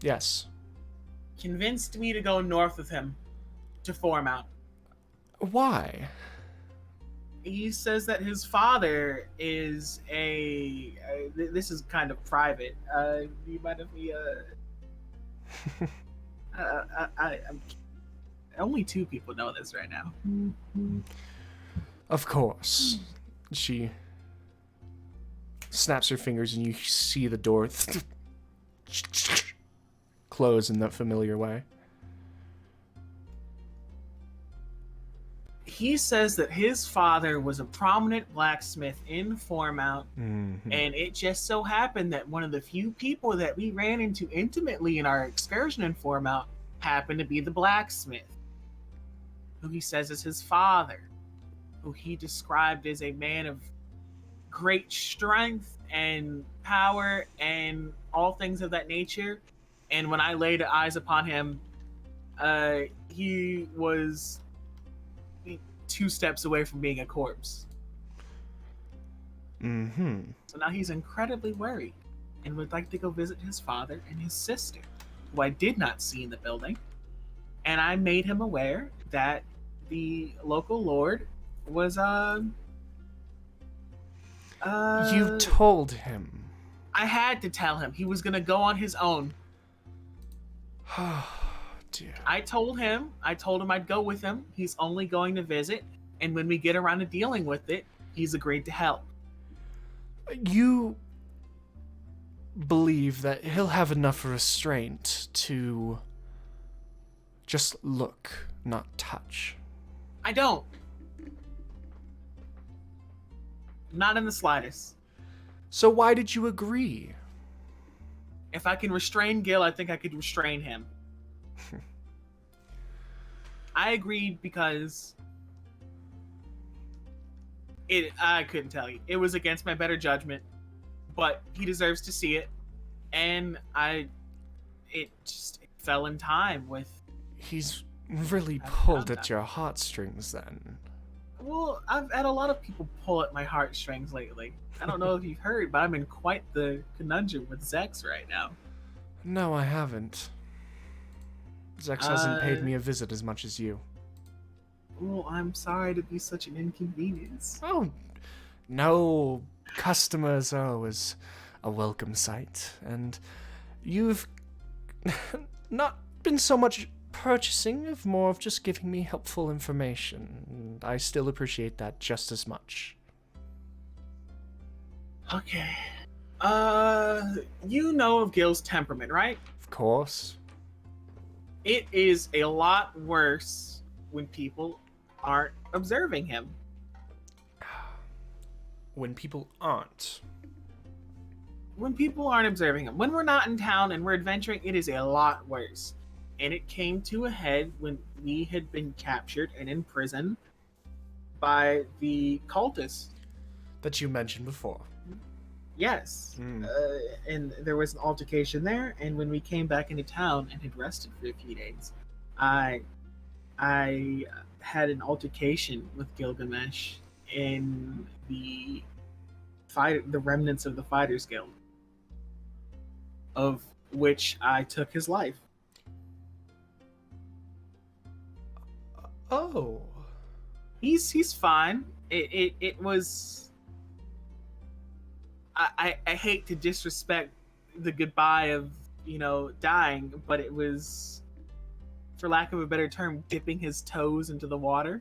Yes. Convinced me to go north with him to Foremount. Why? He says that his father is this is kind of private. Do you mind if we, only 2 people know this right now. Of course. She snaps her fingers and you see the door close in that familiar way. He says that his father was a prominent blacksmith in Foremount, mm-hmm. and it just so happened that one of the few people that we ran into intimately in our excursion in Foremount happened to be the blacksmith, who he says is his father, who he described as a man of great strength and power and all things of that nature. And when I laid eyes upon him, he was 2 steps away from being a corpse. Mm-hmm. So now he's incredibly worried and would like to go visit his father and his sister, who I did not see in the building. And I made him aware that the local lord was You told him. I had to tell him. He was gonna go on his own. Oh, dear. I told him I'd go with him. He's only going to visit, and when we get around to dealing with it, he's agreed to help. You believe that he'll have enough restraint to just look, not touch? I don't. Not in the slightest. So why did you agree? If I can restrain Gil, I think I could restrain him. I agreed because I couldn't tell you. It was against my better judgment, but he deserves to see it. And it fell in time with... He's really pulled at your heartstrings then. Well, I've had a lot of people pull at my heartstrings lately. I don't know if you've heard, but I'm in quite the conundrum with Zex right now. No, I haven't. Zex hasn't paid me a visit as much as you. Well, I'm sorry to be such an inconvenience. Oh, no. Customers are always a welcome sight. And you've not been so much purchasing, of more of just giving me helpful information. And I still appreciate that just as much. Okay. You know of Gil's temperament, right? Of course. It is a lot worse when people aren't observing him. When people aren't. When people aren't observing him. When we're not in town and we're adventuring, it is a lot worse. And it came to a head when we had been captured and imprisoned by the cultists. That you mentioned before. Yes. And there was an altercation there, and when we came back into town and had rested for a few days, I had an altercation with Gilgamesh in the remnants of the Fighters Guild, of which I took his life. Oh. He's fine. It was... I hate to disrespect the goodbye of, dying, but it was, for lack of a better term, dipping his toes into the water.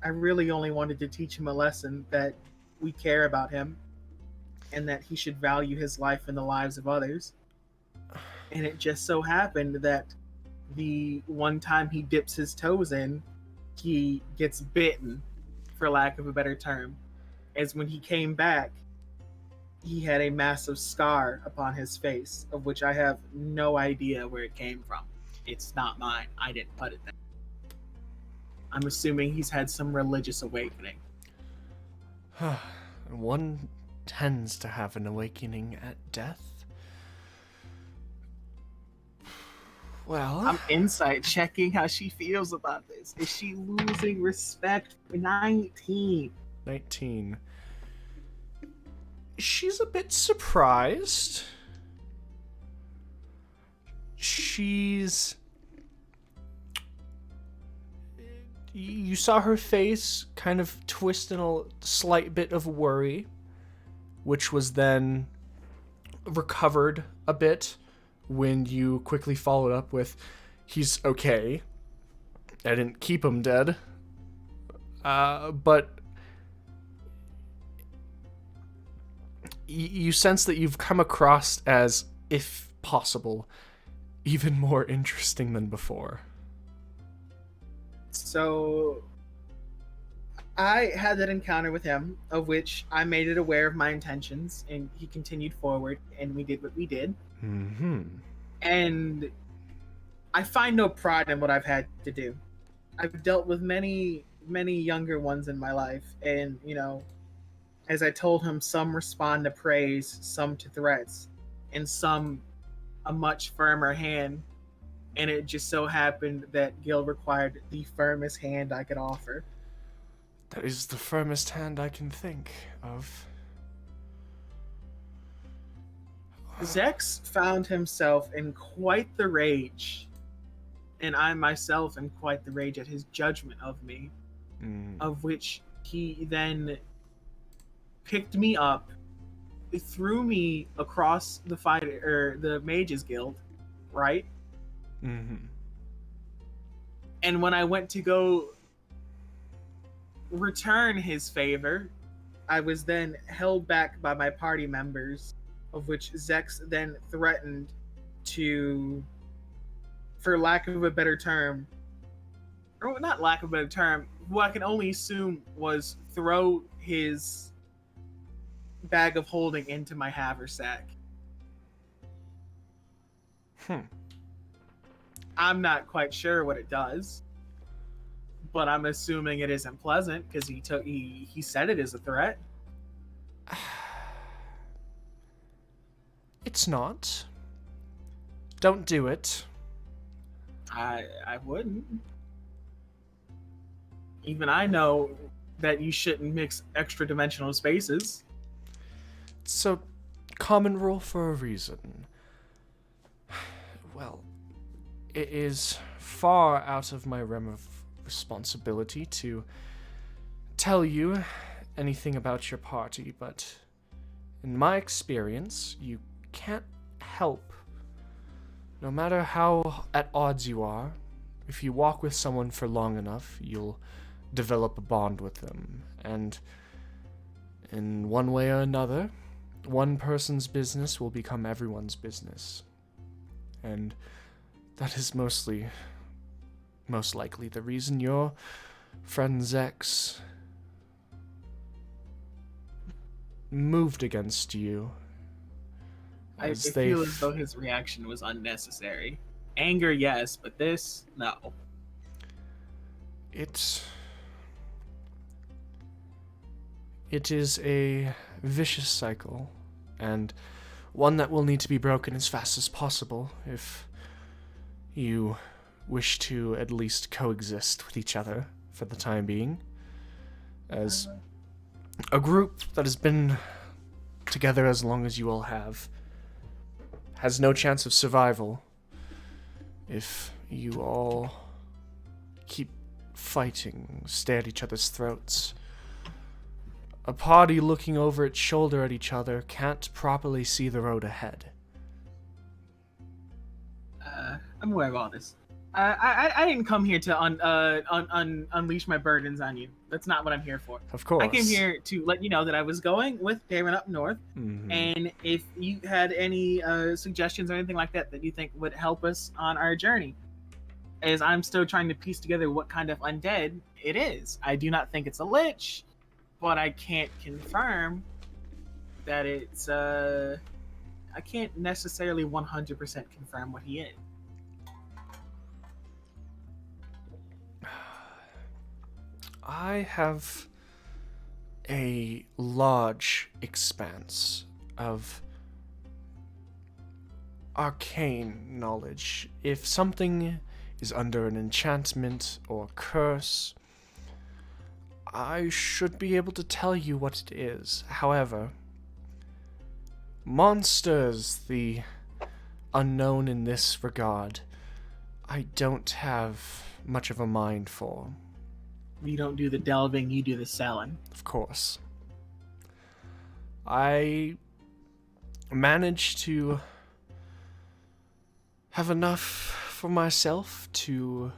I really only wanted to teach him a lesson that we care about him and that he should value his life and the lives of others. And it just so happened that the one time he dips his toes in, he gets bitten, for lack of a better term. As when he came back, he had a massive scar upon his face, of which I have no idea where it came from. It's not mine. I didn't put it there. I'm assuming he's had some religious awakening. One tends to have an awakening at death. Well, I'm insight checking how she feels about this. Is she losing respect for 19? 19. She's a bit surprised. You saw her face kind of twist in a slight bit of worry, which was then recovered a bit when you quickly followed up with, "He's okay. I didn't keep him dead." But you sense that you've come across as, if possible, even more interesting than before. So I had that encounter with him, of which I made it aware of my intentions, and he continued forward, and we did what we did. Mm-hmm. And I find no pride in what I've had to do. I've dealt with many, many younger ones in my life, and, As I told him, some respond to praise, some to threats, and some a much firmer hand. And it just so happened that Gil required the firmest hand I could offer. That is the firmest hand I can think of. Zex found himself in quite the rage, and I myself am quite the rage at his judgment of me, of which he then picked me up, threw me across the Mages Guild, right? Mm-hmm. And when I went to go return his favor, I was then held back by my party members, of which Zex then threatened to, for lack of a better term, or not lack of a better term, what I can only assume was throw his bag of holding into my haversack. I'm not quite sure what it does, but I'm assuming it isn't pleasant because he said it is a threat. It's not. Don't do it. I wouldn't. Even I know that you shouldn't mix extra dimensional spaces. So, common rule for a reason. Well, it is far out of my realm of responsibility to tell you anything about your party, but in my experience, you can't help. No matter how at odds you are, if you walk with someone for long enough, you'll develop a bond with them. And in one way or another, one person's business will become everyone's business. And that is most likely the reason your friend Zex moved against you. I feel as though his reaction was unnecessary. Anger, yes, but this, no. It is a vicious cycle, and one that will need to be broken as fast as possible if you wish to at least coexist with each other for the time being. As a group that has been together as long as you all have has no chance of survival if you all keep fighting, stare at each other's throats. A party looking over its shoulder at each other can't properly see the road ahead. I'm aware of all this. I didn't come here to unleash my burdens on you. That's not what I'm here for. Of course. I came here to let you know that I was going with Darren up north, and if you had any suggestions or anything like that that you think would help us on our journey, as I'm still trying to piece together what kind of undead it is. I do not think it's a lich, but I can't confirm that it's I can't necessarily 100% confirm what he is. I have a large expanse of arcane knowledge. If something is under an enchantment or curse, I should be able to tell you what it is. However, monsters, the unknown in this regard, I don't have much of a mind for. You don't do the delving, you do the selling. Of course. I managed to have enough for myself to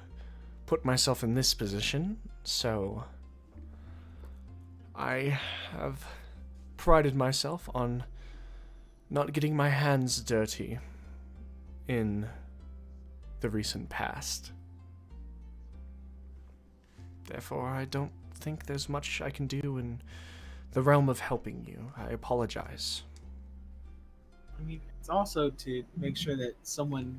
put myself in this position, so I have prided myself on not getting my hands dirty in the recent past. Therefore, I don't think there's much I can do in the realm of helping you. I apologize. I mean, it's also to make sure that someone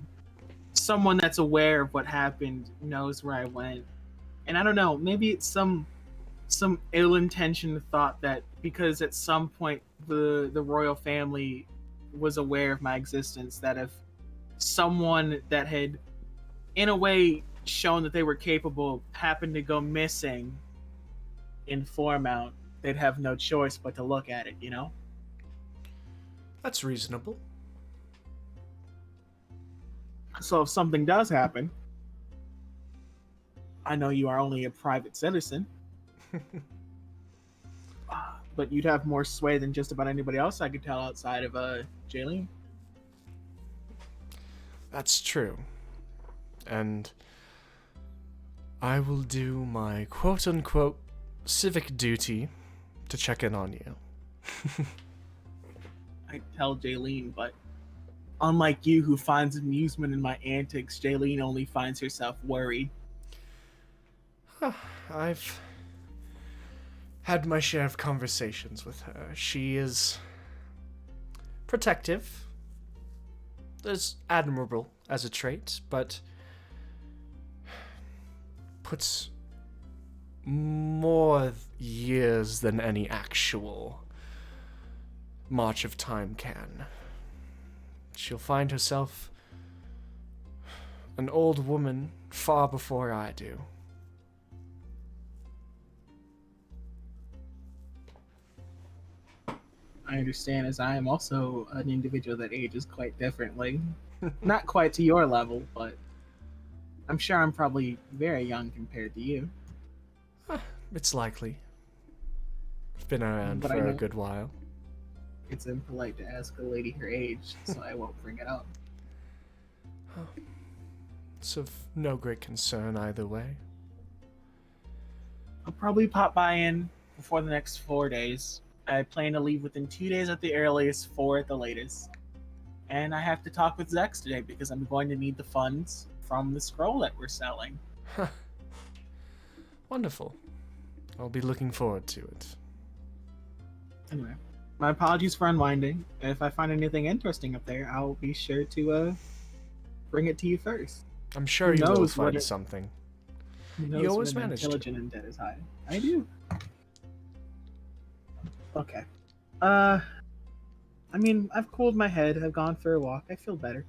that's aware of what happened knows where I went. And I don't know, maybe it's some some ill-intentioned thought that because at some point the royal family was aware of my existence, that if someone that had in a way shown that they were capable happened to go missing in Foremount, they'd have no choice but to look at it, you know? That's reasonable. So if something does happen, I know you are only a private citizen, but you'd have more sway than just about anybody else I could tell outside of Jaylene. That's true. And I will do my quote-unquote civic duty to check in on you. I tell Jaylene, but unlike you who finds amusement in my antics, Jaylene only finds herself worried. I've had my share of conversations with her. She is protective. It's admirable as a trait, but puts more years than any actual march of time can. She'll find herself an old woman far before I do. I understand, as I am also an individual that ages quite differently. Not quite to your level, but I'm sure I'm probably very young compared to you. It's likely. I've been around But for a good while. It's impolite to ask a lady her age, so I won't bring it up. It's of no great concern either way. I'll probably pop by in before the next 4 days. I plan to leave within 2 days at the earliest, 4 at the latest. And I have to talk with Zex today because I'm going to need the funds from the scroll that we're selling. Wonderful. I'll be looking forward to it. Anyway, my apologies for unwinding. If I find anything interesting up there, I'll be sure to bring it to you first. I'm sure you will find something. You always manage to. Intelligent and dead is high. I do. Okay. I mean, I've cooled my head. I've gone for a walk. I feel better.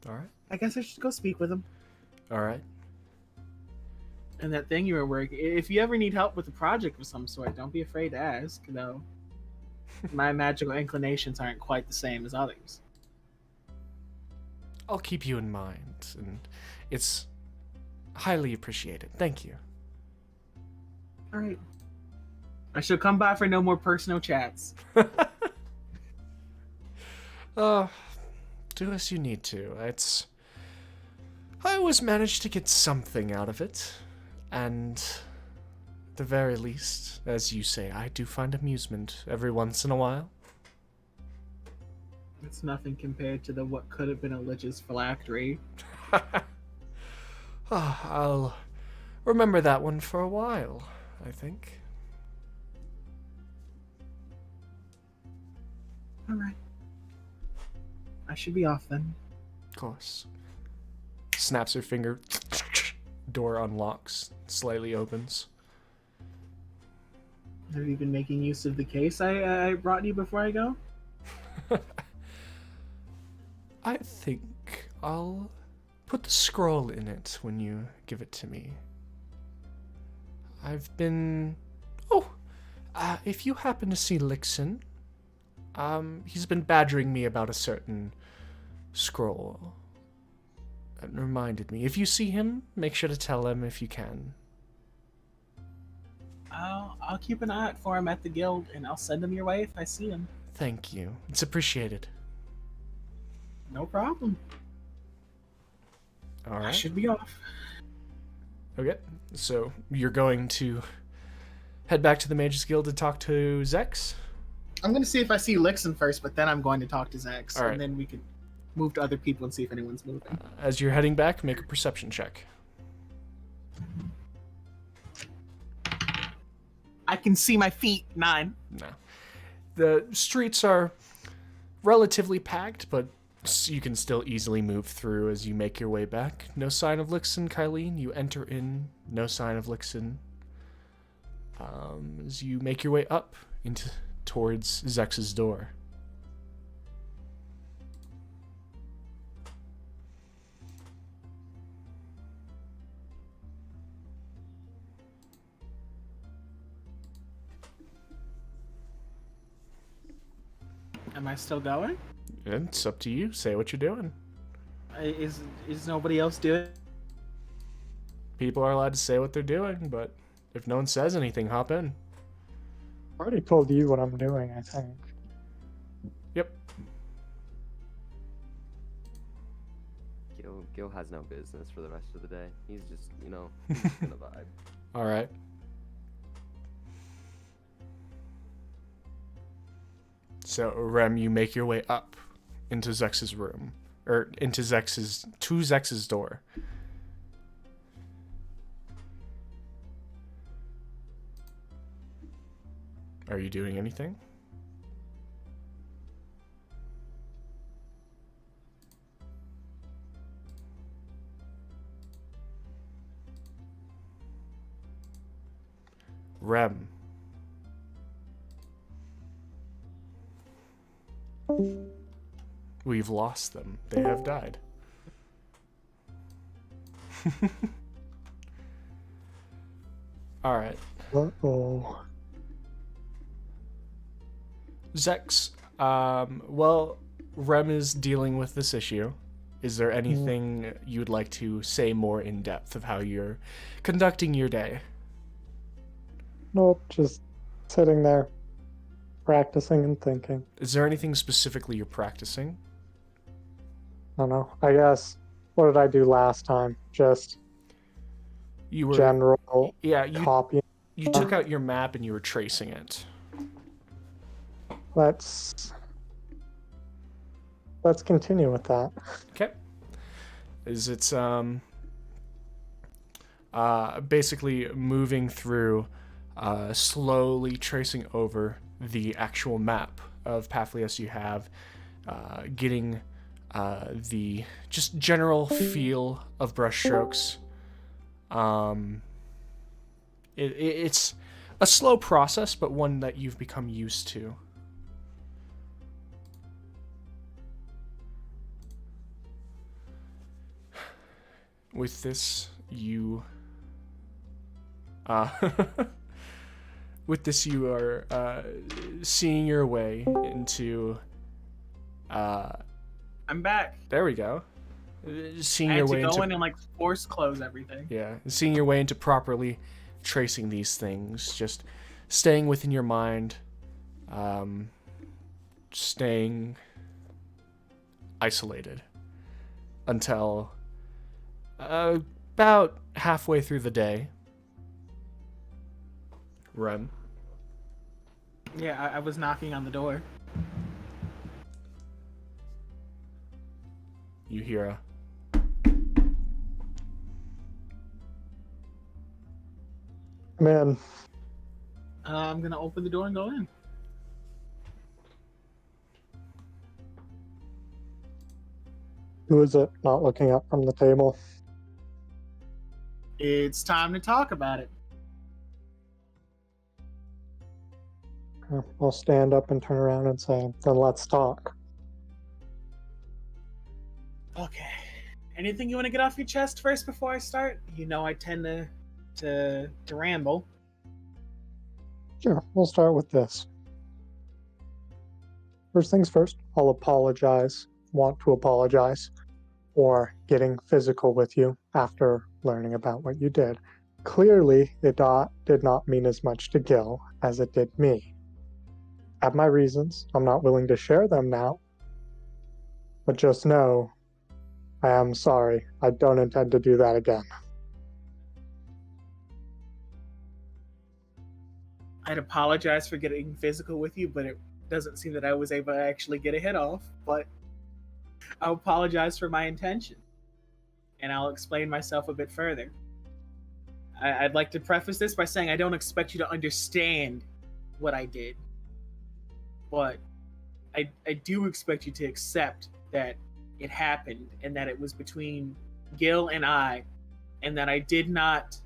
All right. I guess I should go speak with him. All right. And that thing you were working. If you ever need help with a project of some sort, don't be afraid to ask. Though my magical inclinations aren't quite the same as others. I'll keep you in mind, and it's highly appreciated. Thank you. All right. I shall come by for no more personal chats. Do as you need to. I always manage to get something out of it, and at the very least, as you say, I do find amusement every once in a while. It's nothing compared to what could have been a Lich's phylactery. I'll remember that one for a while, I think. All right. I should be off then. Of course. Snaps her finger. Door unlocks. Slightly opens. Have you been making use of the case I brought you before I go? I think I'll put the scroll in it when you give it to me. I've been... if you happen to see Lixon, he's been badgering me about a certain scroll. That reminded me. If you see him, make sure to tell him if you can. I'll keep an eye out for him at the guild, and I'll send him your way if I see him. Thank you. It's appreciated. No problem. All right. I should be off. Okay, so you're going to head back to the Mages Guild to talk to Zex? I'm going to see if I see Lixon first, but then I'm going to talk to Zex, All right. and then we can move to other people and see if anyone's moving. As you're heading back, make a perception check. I can see my feet. 9. No. The streets are relatively packed, but you can still easily move through as you make your way back. No sign of Lixon, Kylene. You enter in. No sign of Lixon. as you make your way up towards Zex's door. Am I still going? It's up to you. Say what you're doing. Is nobody else doing? People are allowed to say what they're doing, but if no one says anything, hop in. I already told you what I'm doing, I think. Yep. Gil has no business for the rest of the day. He's just, he's gonna vibe. All right. So, Rem, you make your way up into Zex's room, or to Zex's door. Are you doing anything? Rem. We've lost them. They have died. All right. Uh-oh. Zex, well, Rem is dealing with this issue. Is there anything you'd like to say more in depth of how you're conducting your day? Nope, just sitting there, practicing and thinking. Is there anything specifically you're practicing? I don't know. I guess, what did I do last time? Just general copying. You took out your map and you were tracing it. Let's continue with that. Okay. It's basically moving through, slowly tracing over the actual map of Papihos you have, getting the just general feel of brushstrokes. It's a slow process, but one that you've become used to. With this, you are seeing your way into. I'm back. There we go. Seeing I your had way to go into, in and force close everything. Yeah, seeing your way into properly tracing these things, just staying within your mind, staying isolated until about halfway through the day. Rem. Yeah, I was knocking on the door. You hear a... Man. I'm gonna open the door and go in. Who is it not looking up from the table? It's time to talk about it. I'll stand up and turn around and say, then let's talk. Okay. Anything you want to get off your chest first before I start? You know I tend to ramble. Sure, we'll start with this. First things first, I'll want to apologize for getting physical with you after learning about what you did. Clearly, it did not mean as much to Gil as it did me. I have my reasons. I'm not willing to share them now. But just know, I am sorry. I don't intend to do that again. I'd apologize for getting physical with you, but it doesn't seem that I was able to actually get a hit off. But I'll apologize for my intention. And I'll explain myself a bit further. I'd like to preface this by saying I don't expect you to understand what I did. But I do expect you to accept that it happened and that it was between Gil and I, and that I did not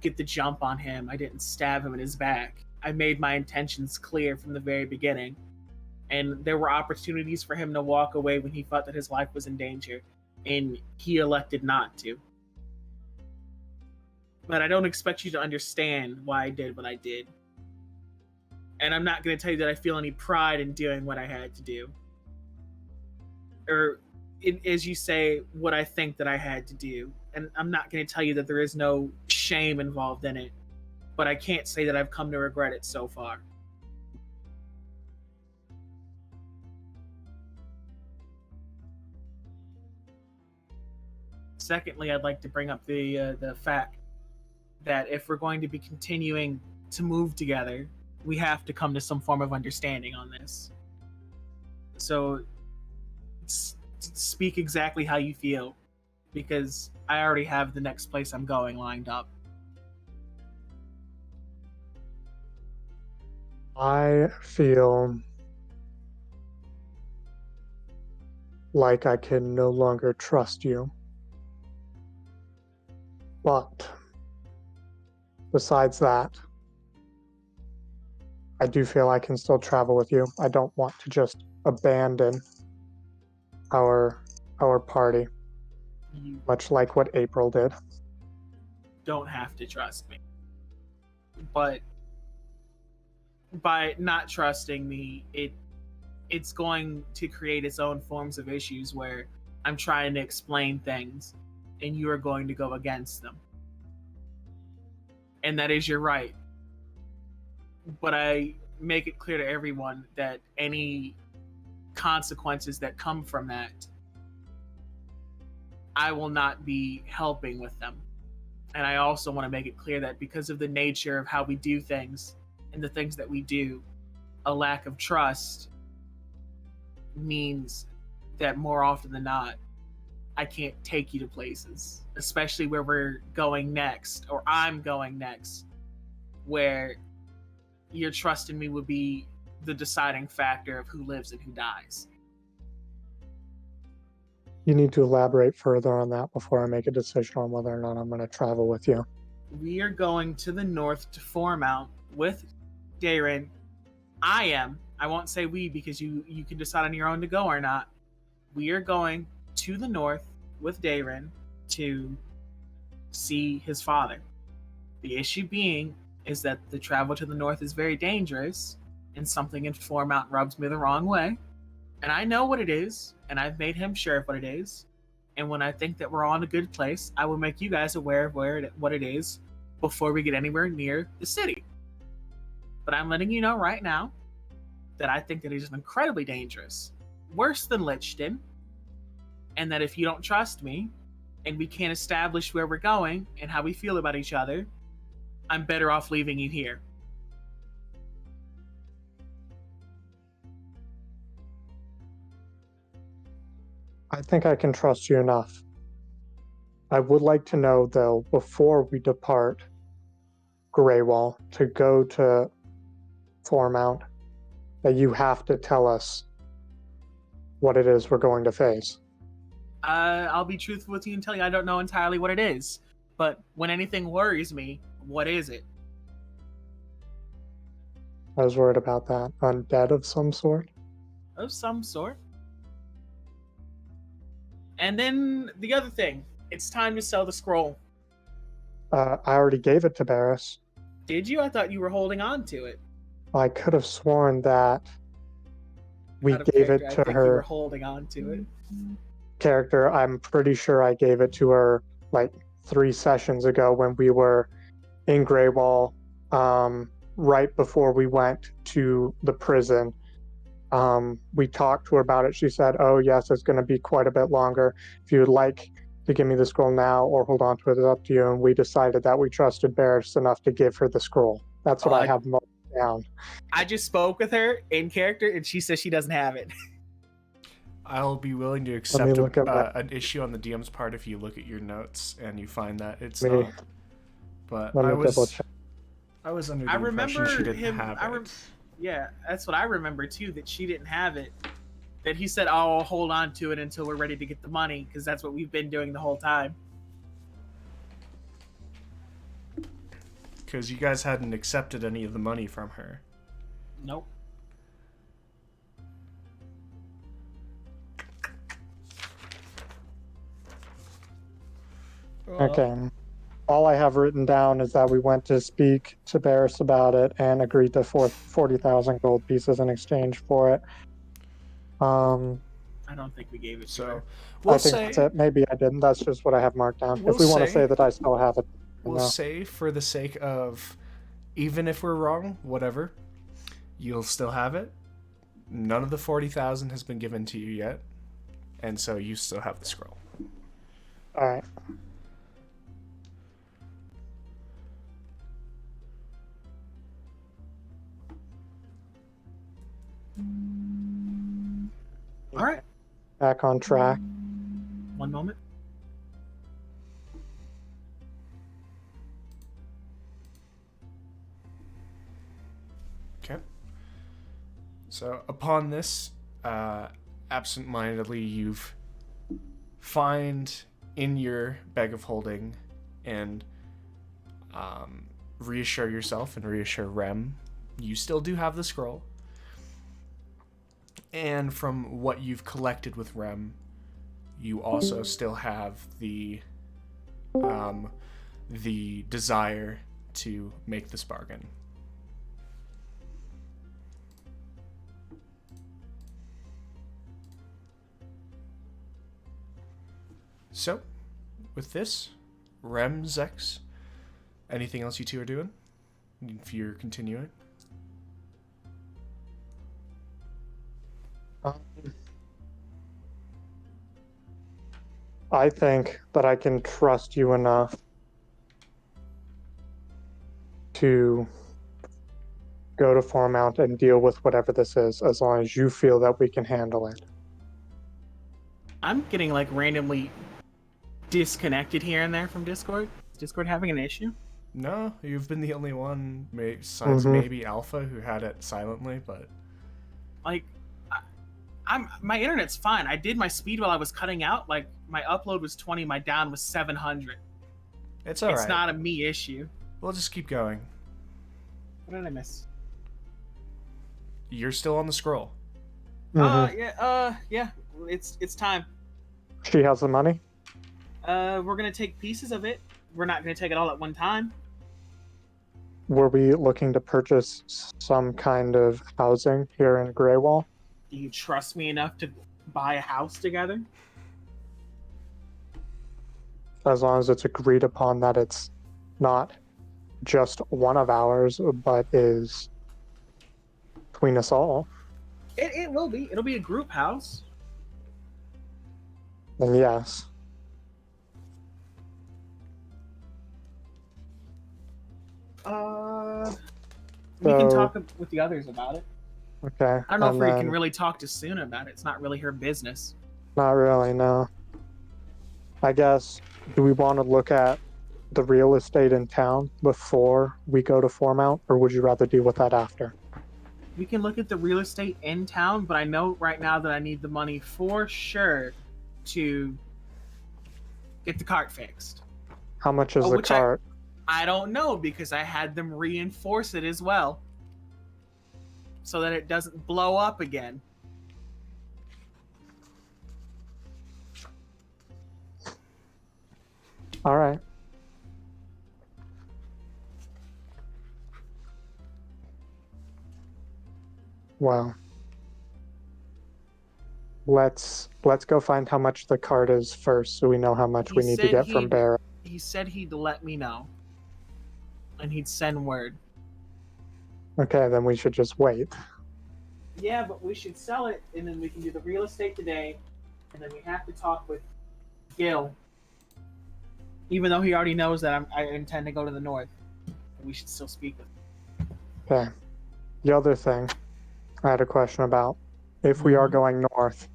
get the jump on him. I didn't stab him in his back. I made my intentions clear from the very beginning. And there were opportunities for him to walk away when he thought that his life was in danger, and he elected not to. But I don't expect you to understand why I did what I did. And I'm not going to tell you that I feel any pride in doing what I had to do. Or, as you say, what I think that I had to do. And I'm not going to tell you that there is no shame involved in it. But I can't say that I've come to regret it so far. Secondly, I'd like to bring up the fact that if we're going to be continuing to move together, we have to come to some form of understanding on this. So speak exactly how you feel, because I already have the next place I'm going lined up. I feel like I can no longer trust you. But besides that, I do feel I can still travel with you. I don't want to just abandon our party, much like what April did. Don't have to trust me. But by not trusting me, it's going to create its own forms of issues where I'm trying to explain things and you are going to go against them. And that is your right. But I make it clear to everyone that any consequences that come from that, I will not be helping with them. And I also want to make it clear that because of the nature of how we do things and the things that we do, a lack of trust means that more often than not, I can't take you to places, especially where we're going next, or I'm going next, where your trust in me would be the deciding factor of who lives and who dies. You need to elaborate further on that before I make a decision on whether or not I'm going to travel with you. We are going to the north to Foremount with Darren. I won't say we, because you can decide on your own to go or not. We are going to the north with Darren to see his father. The issue being is that the travel to the north is very dangerous, and something in Foremount rubs me the wrong way. And I know what it is, and I've made him sure of what it is. And when I think that we're on a good place, I will make you guys aware of what it is before we get anywhere near the city. But I'm letting you know right now that I think that it is incredibly dangerous, worse than Lichton, and that if you don't trust me, and we can't establish where we're going and how we feel about each other, I'm better off leaving you here. I think I can trust you enough. I would like to know, though, before we depart Greywall to go to Foremount, that you have to tell us what it is we're going to face. I'll be truthful with you and tell you I don't know entirely what it is. But when anything worries me, what is it? I was worried about that. Undead of some sort? Of some sort. And then the other thing, it's time to sell the scroll. I already gave it to Barris. Did you? I thought you were holding on to it. I could have sworn that we gave it to her. You were holding on to it. Character, I'm pretty sure I gave it to her like 3 sessions ago when we were in Greywall, right before we went to the prison. We talked to her about it. She said, oh yes, it's going to be quite a bit longer. If you would like to give me the scroll now or hold on to it, it's up to you. And we decided that we trusted Barris enough to give her the scroll. That's what I have down. I just spoke with her in character and she says she doesn't have it. I'll be willing to accept an issue on the DM's part if you look at your notes and you find that it's not. But I was under the impression she didn't have it. Yeah, that's what I remember too, that she didn't have it. That he said, oh, I'll hold on to it until we're ready to get the money, because that's what we've been doing the whole time. Because you guys hadn't accepted any of the money from her. Nope. Okay. All I have written down is that we went to speak to Barris about it and agreed to 40,000 gold pieces in exchange for it. I don't think we gave it to So, her. we'll I think that's it. Maybe I didn't. That's just what I have marked down. If we want to say that I still have it, we'll say for the sake of, even if we're wrong, whatever, you'll still have it. None of the 40,000 has been given to you yet, and so you still have the scroll. All right. All right. Back on track. One moment. Okay. So upon this, absent-mindedly, you've find in your bag of holding and reassure yourself and reassure Rem, you still do have the scroll. And from what you've collected with Rem, you also still have the desire to make this bargain. So, with this, Rem, Zex, anything else you two are doing? If you're continuing? I think that I can trust you enough to go to Farmount and deal with whatever this is, as long as you feel that we can handle it. I'm getting like randomly disconnected here and there from Discord. Is Discord having an issue? No, you've been the only one, besides maybe Alpha, who had it silently, but... Like, my internet's fine. I did my speed while I was cutting out. Like, my upload was 20, my down was 700. It's alright. It's not a me issue. We'll just keep going. What did I miss? You're still on the scroll. Yeah, it's time. She has the money? We're gonna take pieces of it. We're not gonna take it all at one time. Were we looking to purchase some kind of housing here in Greywall? Do you trust me enough to buy a house together? As long as it's agreed upon that it's not just one of ours, but is between us all. It will be. It'll be a group house. Then yes. We can talk with the others about it. Okay. I don't know if we can really talk to Suna about it. It's not really her business. Not really, no. I guess, do we want to look at the real estate in town before we go to Formount, or would you rather deal with that after? We can look at the real estate in town, but I know right now that I need the money for sure to get the cart fixed. How much is the cart? I don't know, because I had them reinforce it as well, so that it doesn't blow up again. All right. Well, let's go find how much the cart is first, so we know how much we need to get from Barrett. He said he'd let me know, and he'd send word. Okay, then we should just wait. Yeah, but we should sell it, and then we can do the real estate today, and then we have to talk with Gil. Even though he already knows that I intend to go to the north, we should still speak with him. Okay. The other thing I had a question about, if we are going north,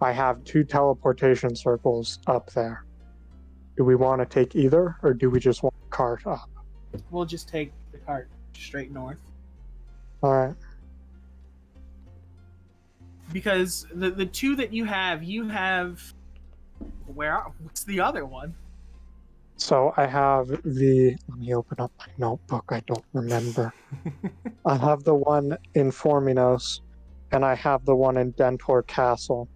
I have 2 teleportation circles up there. Do we want to take either, or do we just want the cart up? We'll just take the cart straight north. All right. Because the 2 that you have what's the other one? So I have the. Let me open up my notebook. I don't remember. I have the one in Forminos, and I have the one in Dentor Castle.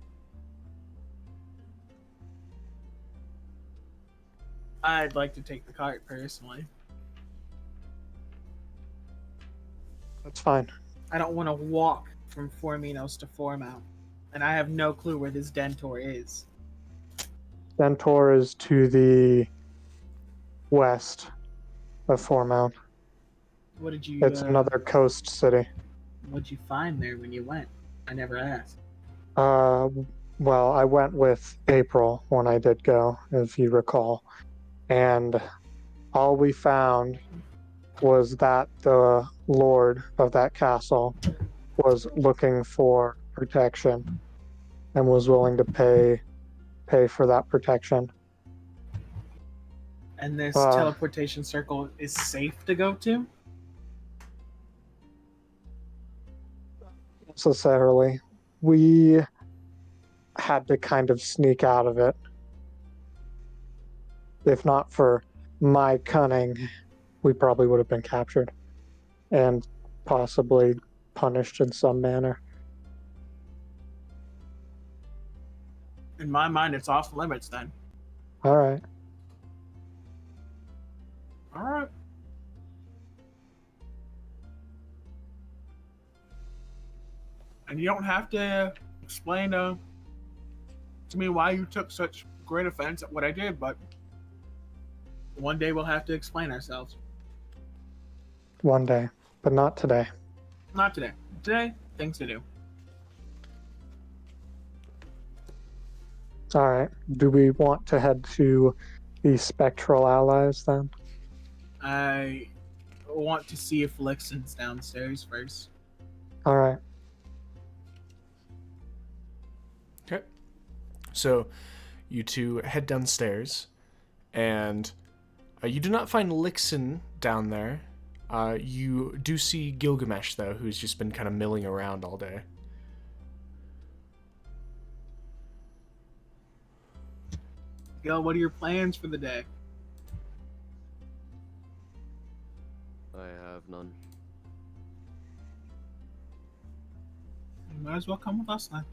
I'd like to take the cart personally. That's fine. I don't want to walk from Forminos to Formount, and I have no clue where this Dentor is. Dentor is to the west of Formount. What did you? It's another coast city. What did you find there when you went? I never asked. Well, I went with April when I did go, if you recall, and all we found was that the lord of that castle was looking for protection and was willing to pay for that protection. And this teleportation circle is safe to go to? Necessarily. We had to kind of sneak out of it. If not for my cunning, we probably would have been captured and possibly punished in some manner. In my mind, it's off limits then. All right. All right. And you don't have to explain to me why you took such great offense at what I did, but one day we'll have to explain ourselves. One day, but not today. Not today. Today, things to do. All right. Do we want to head to the Spectral Allies then? I want to see if Lixen's downstairs first. All right. Okay. So you two head downstairs, and you do not find Lixen down there. You do see Gilgamesh, though, who's just been kind of milling around all day. Gil, what are your plans for the day? I have none. You might as well come with us then.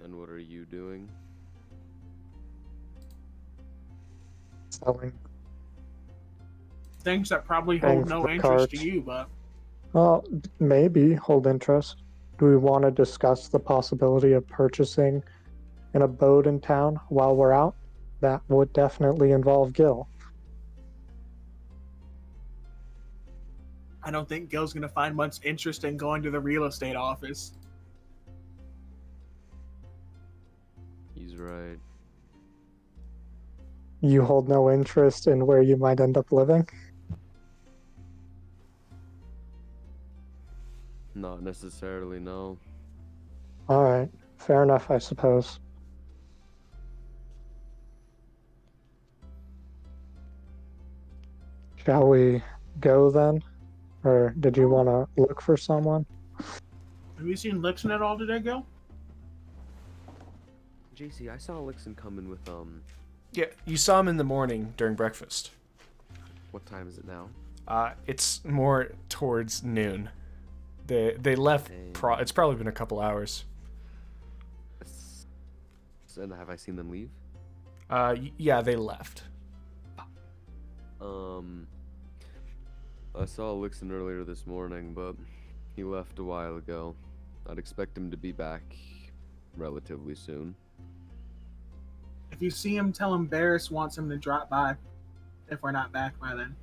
And what are you doing? Selling. Things that probably hold no interest to you, but... Well, maybe hold interest. Do we want to discuss the possibility of purchasing an abode in town while we're out? That would definitely involve Gil. I don't think Gil's going to find much interest in going to the real estate office. He's right. You hold no interest in where you might end up living? Not necessarily, no. All right. Fair enough, I suppose. Shall we go then? Or did you want to look for someone? Have you seen Lixen at all today, Gil? JC, I saw Lixen come in with, Yeah, you saw him in the morning during breakfast. What time is it now? It's more towards noon. They left. It's probably been a couple hours. And have I seen them leave? Yeah, they left. I saw Lixen earlier this morning, but he left a while ago. I'd expect him to be back relatively soon. If you see him, tell him Barris wants him to drop by if we're not back by then.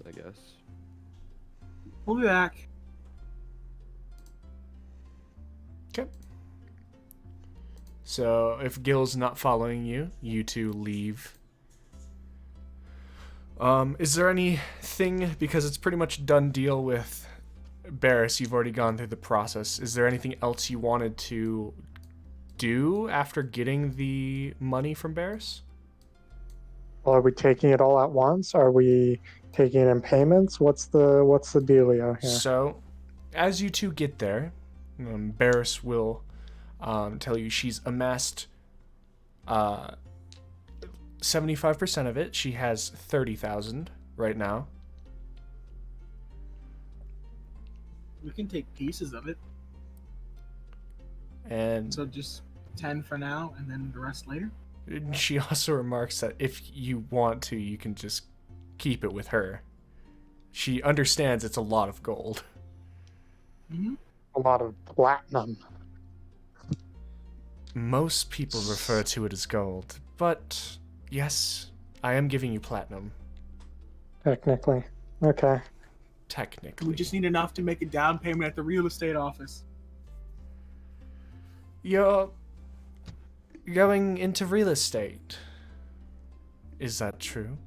I guess. We'll be back. Okay. So if Gil's not following you, you two leave. Is there anything, because it's pretty much a done deal with Barris, you've already gone through the process. Is there anything else you wanted to do after getting the money from Barris? Well, are we taking it all at once? Are we taking it in payments? What's the dealio here? So, as you two get there, Barris will tell you she's amassed 75% of it. She has 30,000 right now. We can take pieces of it. And so just 10 for now, and then the rest later. She also remarks that if you want to, you can just keep it with her. She understands it's a lot of gold. Mm-hmm. A lot of platinum. Most people refer to it as gold, but yes, I am giving you platinum. Technically. Okay. Technically. We just need enough to make a down payment at the real estate office. You're going into real estate. Is that true?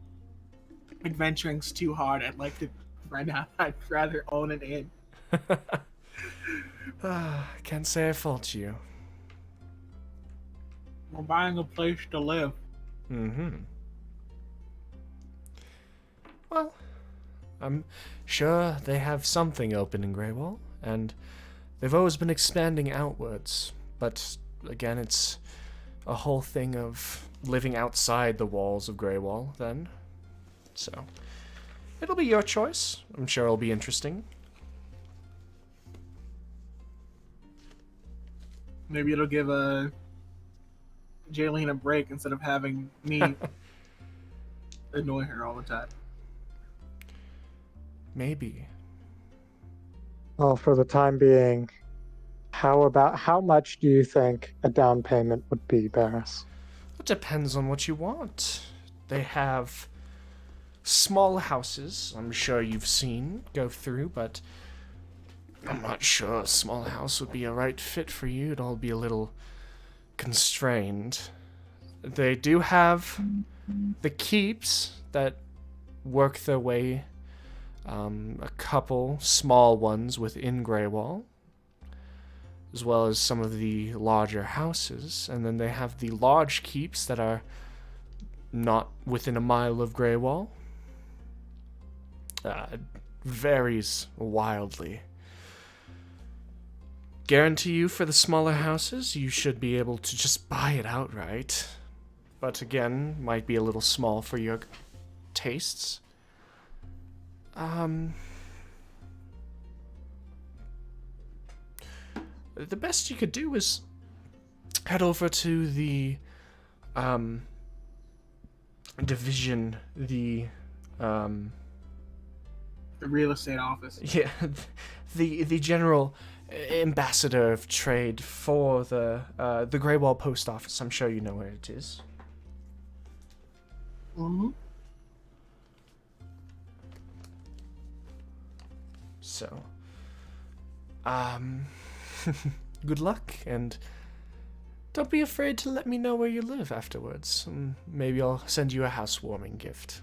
Adventuring's too hard. I'd like to right now. I'd rather own an inn. Can't say I fault you. We're buying a place to live. Mm-hmm. Well, I'm sure they have something open in Greywall, and they've always been expanding outwards. But again, it's a whole thing of living outside the walls of Greywall, then. So, it'll be your choice. I'm sure it'll be interesting. Maybe it'll give Jaylene a break instead of having me annoy her all the time. Maybe. Well, for the time being, how much do you think a down payment would be, Barris? It depends on what you want. They have small houses, I'm sure you've seen go through, but I'm not sure a small house would be a right fit for you. It'd all be a little constrained. They do have the keeps that work their way, a couple small ones within Greywall, as well as some of the larger houses, and then they have the large keeps that are not within a mile of Greywall. Varies wildly. Guarantee you for the smaller houses, you should be able to just buy it outright. But again, might be a little small for your tastes. The best you could do is head over to the division, the real estate office. Yeah, the general ambassador of trade for the Greywall post office. I'm sure you know where it is. Mm-hmm. So, good luck, and don't be afraid to let me know where you live afterwards. Maybe I'll send you a housewarming gift.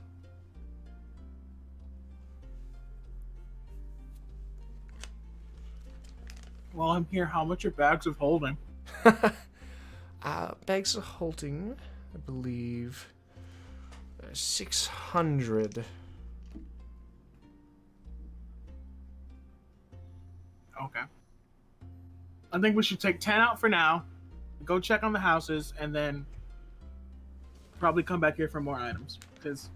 While I'm here, how much are bags of holding? Bags of holding, I believe, 600. Okay. I think we should take 10 out for now, go check on the houses, and then probably come back here for more items, because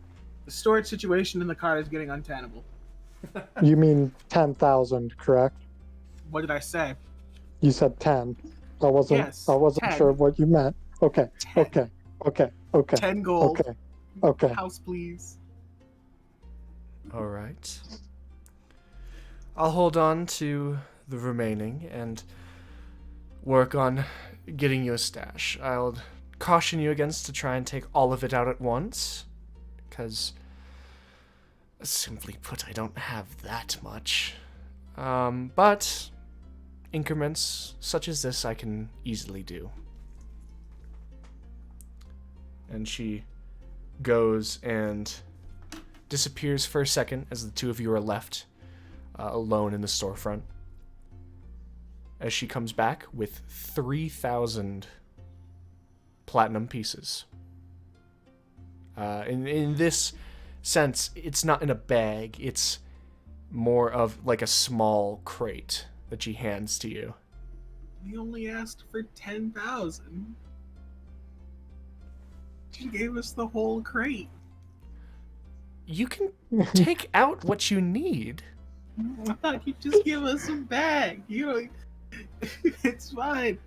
the storage situation in the car is getting untenable. You mean 10,000, correct? What did I say? You said 10. I wasn't 10. sure what you meant. Okay. 10. Okay. 10 gold. Okay. House, please. All right. I'll hold on to the remaining and work on getting you a stash. I'll caution you against to try and take all of it out at once, because simply put, I don't have that much. But increments such as this I can easily do. And she goes and disappears for a second as the two of you are left alone in the storefront. As she comes back with 3,000 platinum pieces. In this sense, it's not in a bag, it's more of like a small crate that she hands to you. We only asked for 10,000. She gave us the whole crate. You can take out what you need. I thought you'd just give us a bag. It's fine.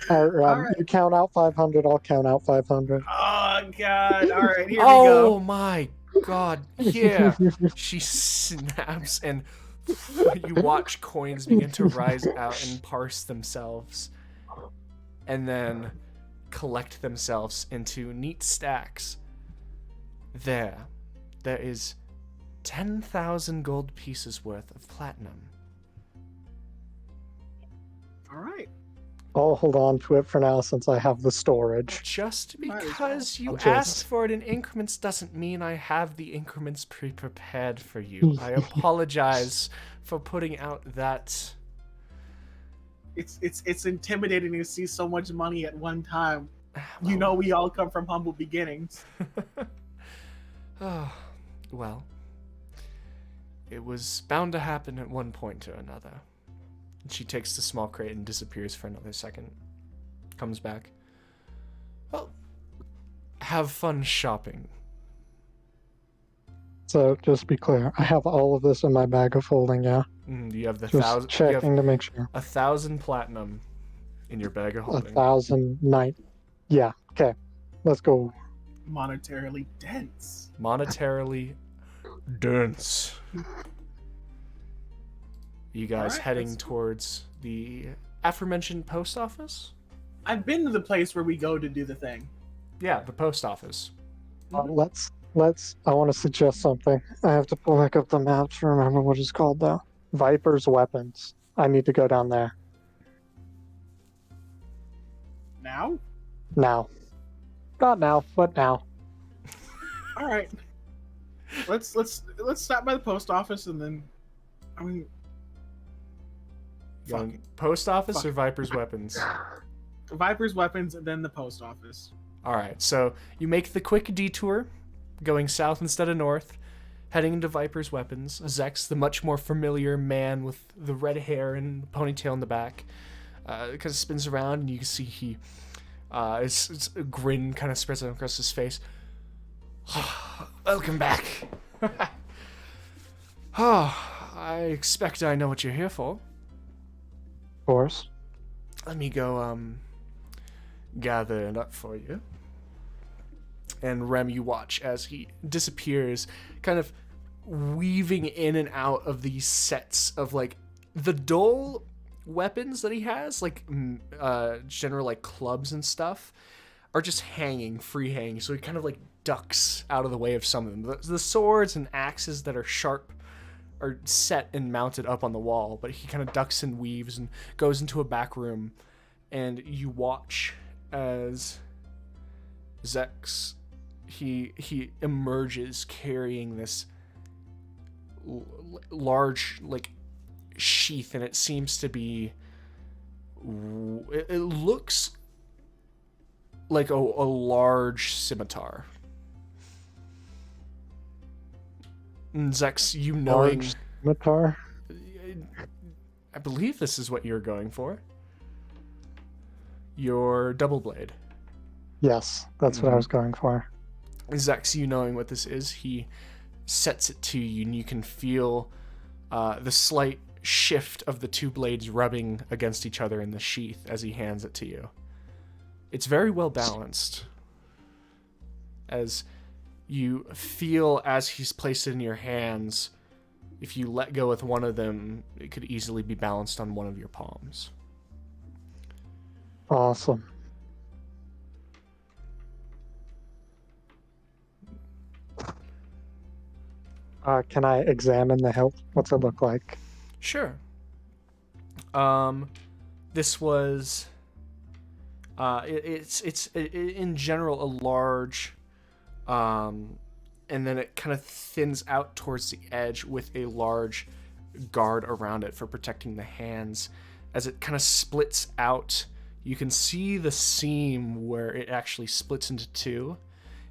All right. You count out 500. I'll count out 500. Oh God! All right, here we go. Oh my God! Yeah. She snaps, and you watch coins begin to rise out and parse themselves, and then collect themselves into neat stacks. There is 10,000 gold pieces worth of platinum. All right. I'll hold on to it for now since I have the storage. Just because you asked for it in increments doesn't mean I have the increments pre-prepared for you. I apologize for putting out that. It's intimidating to see so much money at one time. Well, we all come from humble beginnings. Oh, well, it was bound to happen at one point or another. She takes the small crate and disappears for another second. Comes back. Well, have fun shopping. So, just be clear, I have all of this in my bag of holding, yeah? You have the just 1,000. Checking to make sure. 1,000 platinum in your bag of holding. 1,009. Yeah, okay. Let's go. Monetarily dense. Monetarily dense. You guys heading towards the aforementioned post office? I've been to the place where we go to do the thing. Yeah, the post office. Let's. I want to suggest something. I have to pull back up the map to remember what it's called, though. Viper's Weapons. I need to go down there. Now? Now. Not now, but now. All right. Let's stop by the post office and then. I mean. Post office or Viper's Weapons? Viper's Weapons and then the post office. All right, so you make the quick detour, going south instead of north, heading into Viper's Weapons. Zex, the much more familiar man with the red hair and ponytail in the back, kind of spins around, and you can see he, it's a grin kind of spreads out across his face. Welcome back. I expect I know what you're here for. Of course. Let me go gather it up for you. And Rem, you watch as he disappears, kind of weaving in and out of these sets of like the dull weapons that he has, like general like clubs and stuff, are just free hanging. So he kind of like ducks out of the way of some of them. The swords and axes that are sharp are set and mounted up on the wall, but he kind of ducks and weaves and goes into a back room, and you watch as Zex, he emerges carrying this large like sheath, and it seems to be, it looks like a large scimitar. And Zex, you knowing... Large scimitar? I believe this is what you're going for. Your double blade. Yes, that's what I was going for. Zex, you knowing what this is, he sets it to you, and you can feel the slight shift of the two blades rubbing against each other in the sheath as he hands it to you. It's very well balanced. As you feel as he's placed it in your hands, if you let go with one of them, it could easily be balanced on one of your palms. Awesome. Can I examine the hilt? What's it look like? Sure. This was it's in general a large, and then it kind of thins out towards the edge with a large guard around it for protecting the hands. As it kind of splits out, you can see the seam where it actually splits into two,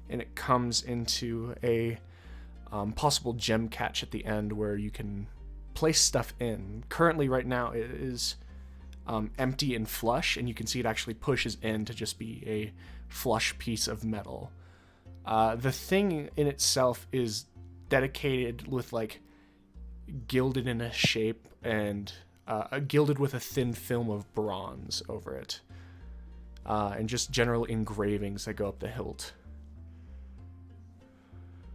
and it comes into a possible gem catch at the end where you can place stuff in. Currently, right now, it is empty and flush, and you can see it actually pushes in to just be a flush piece of metal. The thing in itself is dedicated with like gilded in a shape and gilded with a thin film of bronze over it, and just general engravings that go up the hilt.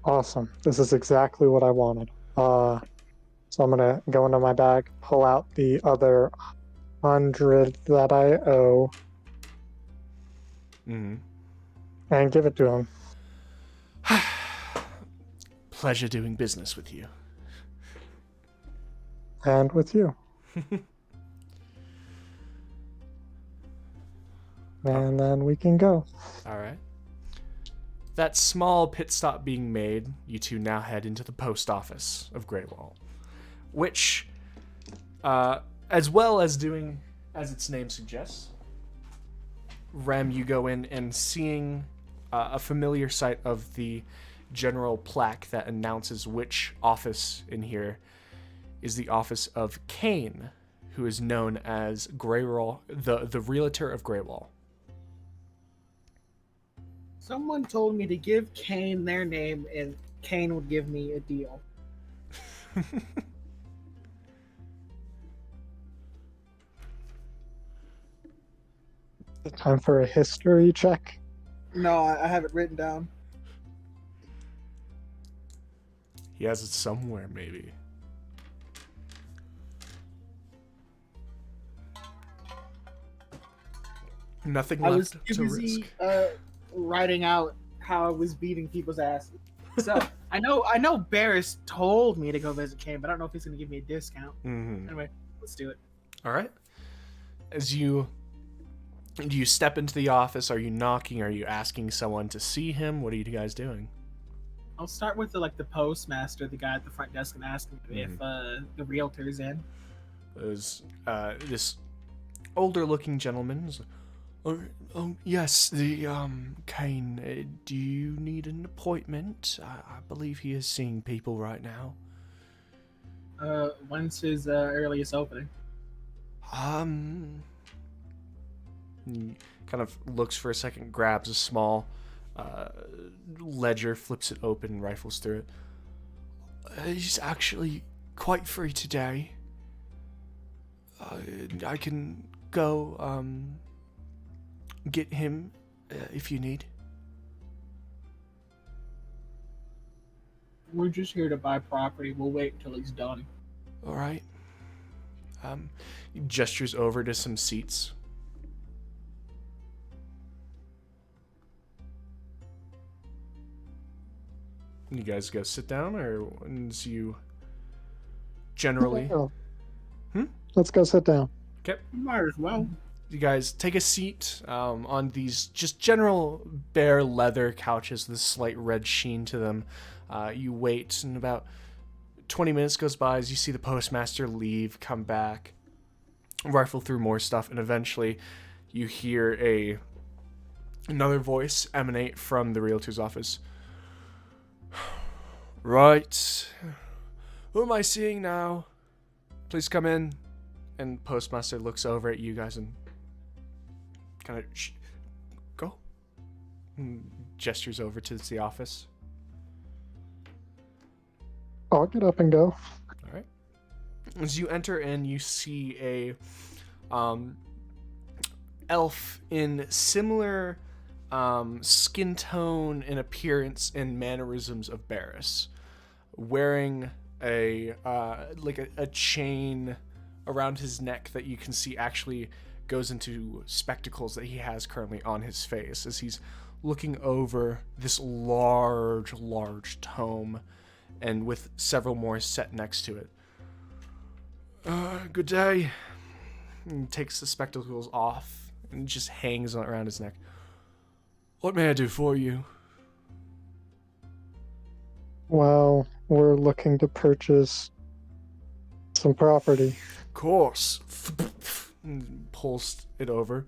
Awesome. This is exactly what I wanted. So I'm gonna go into my bag, pull out the other 100 that I owe, Mm-hmm. and give it to him. Pleasure doing business with you. And with you. And then we can go. All right. That small pit stop being made, you two now head into the post office of Greywall, which, as well as doing as its name suggests, Rem, you go in and seeing a familiar sight of the general plaque that announces which office in here is the office of Kane, who is known as Greywall, the realtor of Greywall. Someone told me to give Kane their name, and Kane would give me a deal. Time for a history check. No, I have it written down. He has it somewhere, maybe. Nothing left I was to busy risk. writing out how I was beating people's asses. So I know Barris told me to go visit Kane, but I don't know if he's gonna give me a discount. Mm-hmm. Anyway, let's do it. All right. Do you step into the office? Are you knocking? Are you asking someone to see him? What are you guys doing? I'll start with the postmaster, the guy at the front desk, and ask him if the realtor's in. There's this older-looking gentleman. Oh yes, the Kane. Do you need an appointment? I believe he is seeing people right now. When's his earliest opening? He kind of looks for a second, grabs a small ledger, flips it open, and rifles through it. He's actually quite free today. I can go get him if you need. We're just here to buy property. We'll wait until he's done. All right. He gestures over to some seats. You guys go sit down, or once you generally... Let's go sit down. Okay. Might as well. You guys take a seat on these just general bare leather couches with a slight red sheen to them. You wait, and about 20 minutes goes by as you see the postmaster leave, come back, rifle through more stuff, and eventually you hear another voice emanate from the realtor's office. Right. Who am I seeing now? Please come in. And postmaster looks over at you guys and kind of go. And gestures over to the office. I'll get up and go. All right. As you enter in, you see a elf in similar skin tone and appearance and mannerisms of Barris, wearing a chain around his neck that you can see actually goes into spectacles that he has currently on his face as he's looking over this large tome, and with several more set next to it. Good day. And takes the spectacles off and just hangs around his neck. What may I do for you? Well, we're looking to purchase some property. Of course. And pulls it over.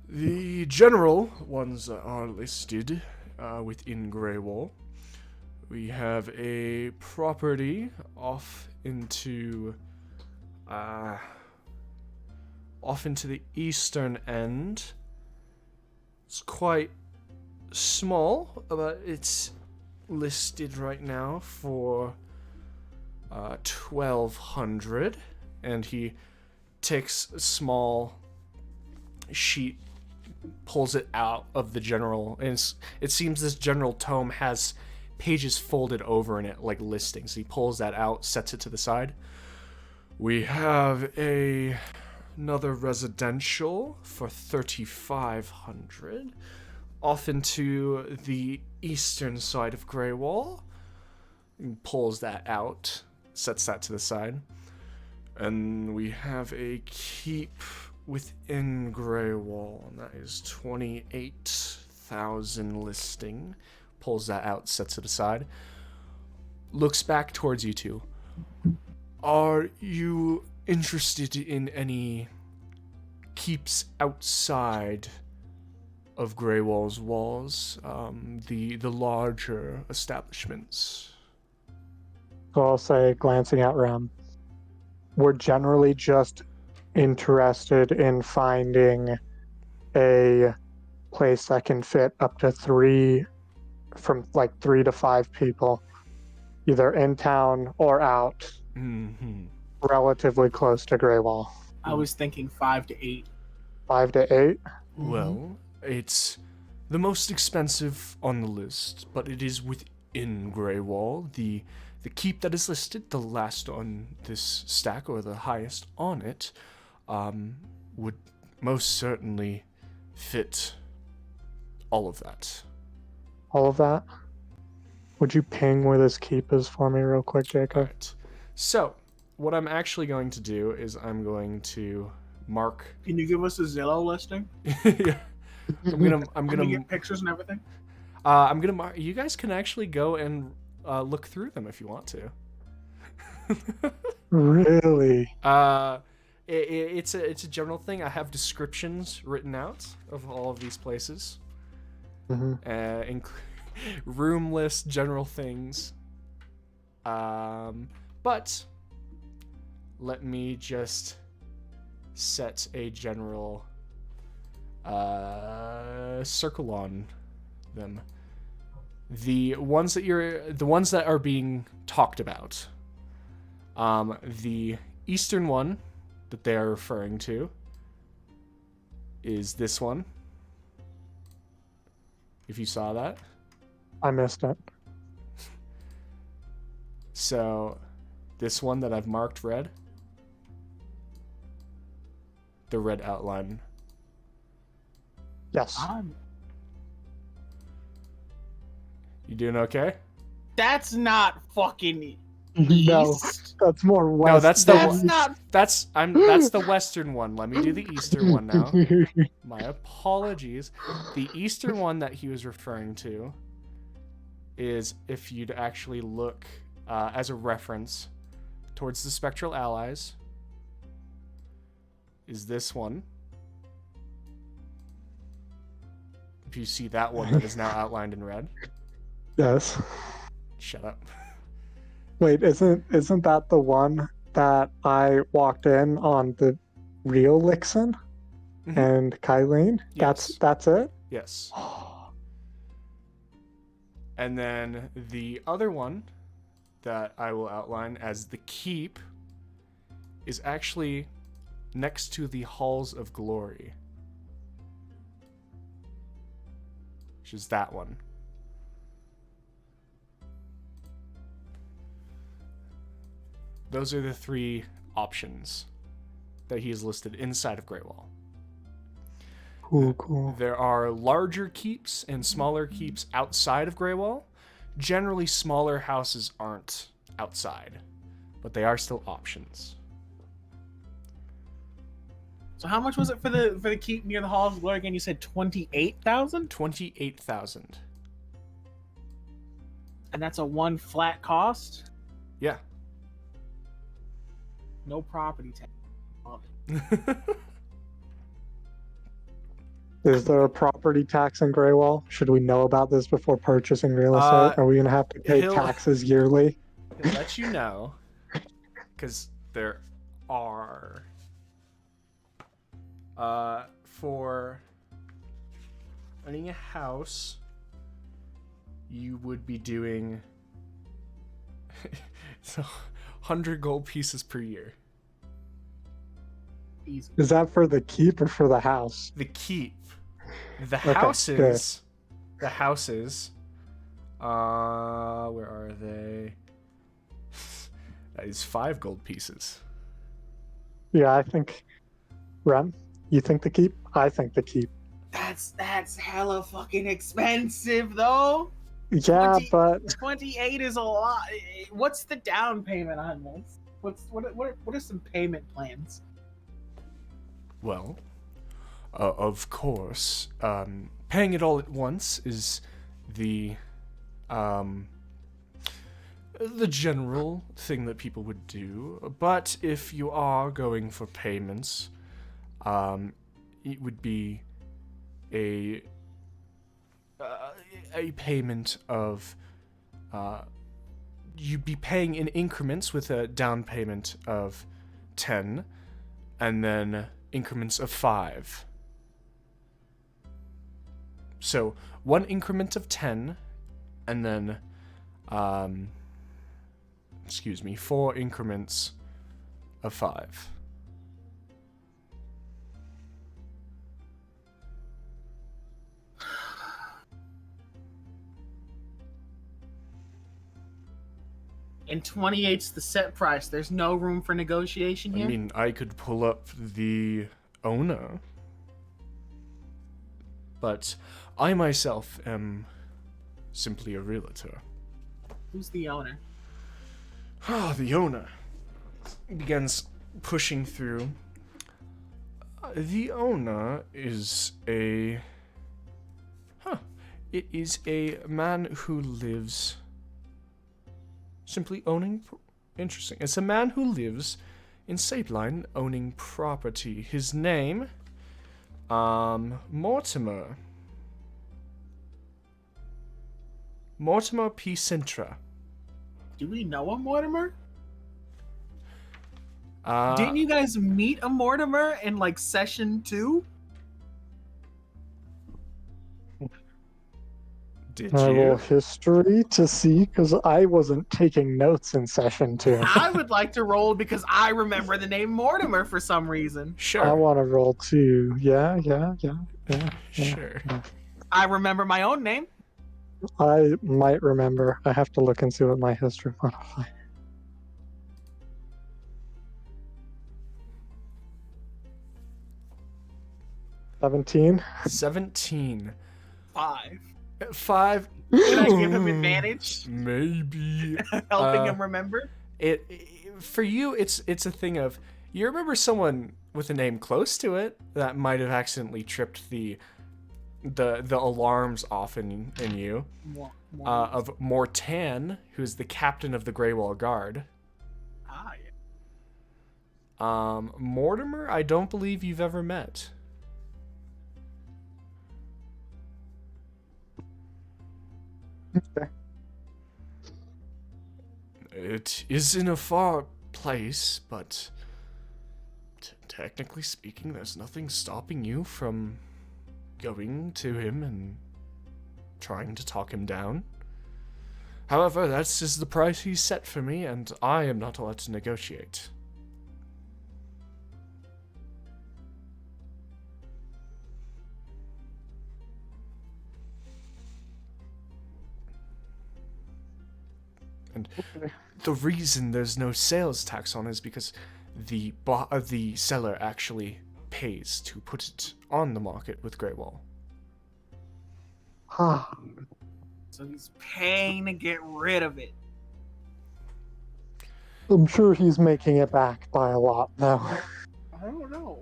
The general ones that are listed within Greywall. We have a property off into off into the eastern end. It's quite small, but it's listed right now for 1,200, and he takes a small sheet, pulls it out of the general, and it seems this general tome has pages folded over in it like listings. He pulls that out, sets it to the side. We have another residential for 3,500 off into the eastern side of Greywall. He pulls that out, sets that to the side. And we have a keep within Greywall, and that is 28,000 listing. Pulls that out, sets it aside. Looks back towards you two. Are you interested in any keeps outside of Greywall's walls? The larger establishments? So I'll say, glancing at Rem, we're generally just interested in finding a place that can fit up to 3 to 5 people, either in town or out, relatively close to Greywall. I was thinking 5 to 8. 5 to 8? Well, it's the most expensive on the list, but it is within Greywall. The keep that is listed, the last on this stack, or the highest on it, would most certainly fit all of that. All of that? Would you ping where this keep is for me real quick, Jacob? All right. So, what I'm actually going to do is I'm going to mark... Can you give us a Zillow listing? Yeah. I'm Can gonna we get pictures and everything? I'm gonna mark... You guys can actually go and look through them if you want to. Really? It's a general thing. I have descriptions written out of all of these places. Room list, general things. But let me just set a general circle on them. The ones that are being talked about. The eastern one that they are referring to is this one. If you saw that. I missed it. So, this one that I've marked red. The red outline. Yes. You doing okay? That's not fucking No, east. that's more west. No, that's That's that's the western one. Let me do the eastern one now. My apologies. The eastern one that he was referring to is, if you'd actually look as a reference towards the spectral allies, is this one. If you see that one that is now outlined in red. Yes. Shut up. Wait, isn't that the one that I walked in on the real Lixen and Kylene? Yes. That's it? Yes. And then the other one that I will outline as the keep is actually next to the Halls of Glory, which is that one. Those are the 3 options that he has listed inside of Greywall. Cool. There are larger keeps and smaller keeps outside of Greywall. Generally, smaller houses aren't outside, but they are still options. So how much was it for the keep near the Halls of Glory again? You said 28,000? 28,000. And that's a one flat cost? Yeah. No property tax. Is there a property tax in Greywall? Should we know about this before purchasing real estate? Are we going to have to pay taxes yearly? He'll let you know, because there are For owning a house, you would be doing so 100 gold pieces per year. Easy. Is that for the keep or for the house? The keep. The Okay, houses. Good. The houses. Where are they? That is 5 gold pieces. Yeah, I think. Rem, you think the keep? I think the keep. That's hella fucking expensive though. Yeah, 20, but 28 is a lot. What's the down payment on this? What are some payment plans? Well, of course, paying it all at once is the general thing that people would do. But if you are going for payments, it would be a payment of you'd be paying in increments with a down payment of 10 and then increments of 5. So 1 increment of 10 and then 4 increments of 5. And 28's the set price. There's no room for negotiation here. I mean, I could pull up the owner, but I myself am simply a realtor. Who's the owner? The owner begins pushing through. The owner is it is a man who lives simply owning. Interesting. It's a man who lives in Sabeline owning property. His name, Mortimer P. Sintra. Do we know a Mortimer? Uh, Didn't you guys meet a Mortimer in like session 2? Did I you? roll history to see because I wasn't taking notes in session 2. I would like to roll because I remember the name Mortimer for some reason. Sure. I want to roll too. Yeah. Sure. I remember my own name. I might remember. I have to look and see what my history modifier. $17. 17. 5. 5. Can I give him advantage? Maybe. Helping him remember? It for you, it's a thing of you remember someone with a name close to it that might have accidentally tripped the alarms off in you. Of Mortan, who's the captain of the Grey Wall Guard. Ah, yeah. Mortimer, I don't believe you've ever met. Okay. It is in a far place, but technically speaking, there's nothing stopping you from going to him and trying to talk him down. However, that's just the price he's set for me, and I am not allowed to negotiate. And the reason there's no sales tax on it is because the seller actually pays to put it on the market with Grey Wall. So he's paying to get rid of it. I'm sure he's making it back by a lot now. I don't know.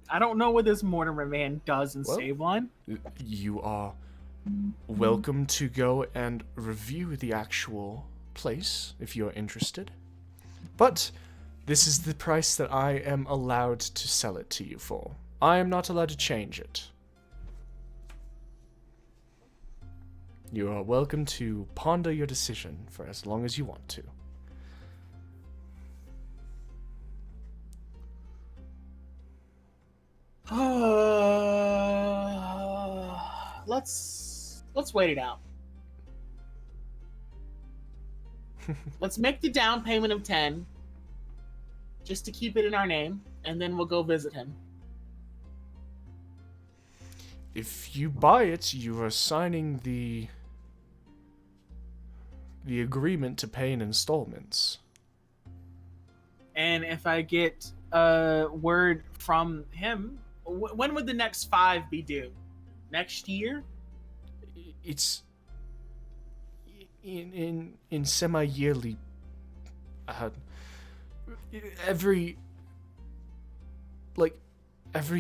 I don't know what this Mortimer man does in Sabeline. You are welcome to go and review the actual place if you're interested. But this is the price that I am allowed to sell it to you for. I am not allowed to change it. You are welcome to ponder your decision for as long as you want to. Let's wait it out. Let's make the down payment of 10 just to keep it in our name, and then we'll go visit him. If you buy it, you are signing the agreement to pay in installments. And if I get a word from him, when would the next 5 be due? Next year? It's in semi-yearly. Every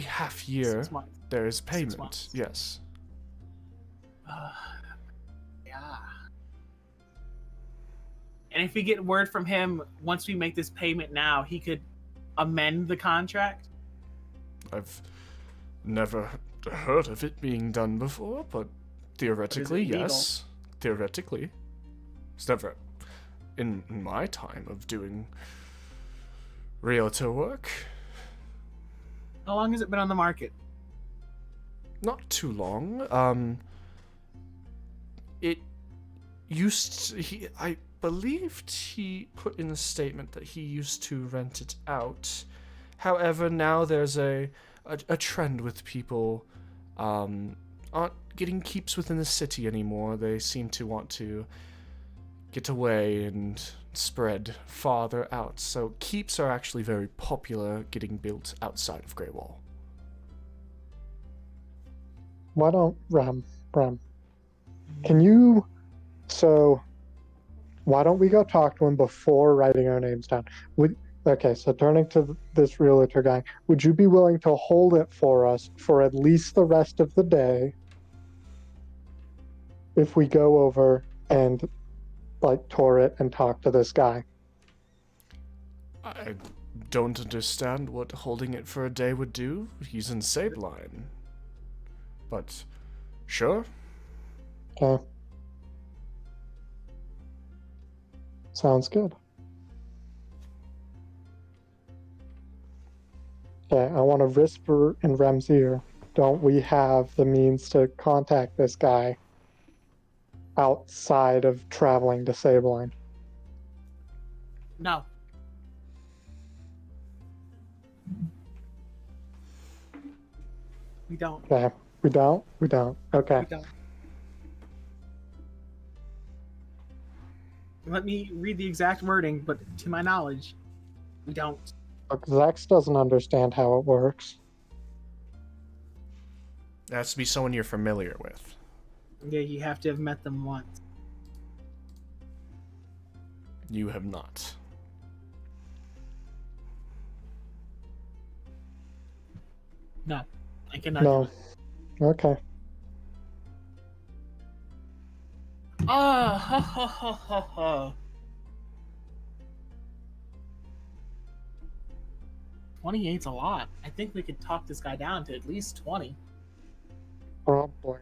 half year there is payment. Yes. Yeah. And if we get word from him once we make this payment now, he could amend the contract? I've never heard of it being done before, but theoretically, yes. Theoretically. It's never in my time of doing realtor work. How long has it been on the market? Not too long. It used to, I believed he put in a statement that he used to rent it out. However, now there's a trend with people aren't getting keeps within the city anymore. They seem to want to get away and spread farther out. So keeps are actually very popular getting built outside of Grey Wall. Why don't Rem, can you, so why don't we go talk to him before writing our names down? Okay, so turning to this realtor guy, would you be willing to hold it for us for at least the rest of the day if we go over and tour it and talk to this guy? I don't understand what holding it for a day would do. He's in Sabeline. But, sure. Okay. Sounds good. Okay, I want to whisper in Rem's ear. Don't we have the means to contact this guy outside of traveling to Sabeline? No. We don't. Okay. We don't? Okay. We don't. Let me read the exact wording, but to my knowledge, we don't. Look, Zex doesn't understand how it works. It has to be someone you're familiar with. Yeah, you have to have met them once. You have not. No, I cannot. No. Okay. Ha ha ha ha ha. 28's a lot. I think we could talk this guy down to at least 20. Probably.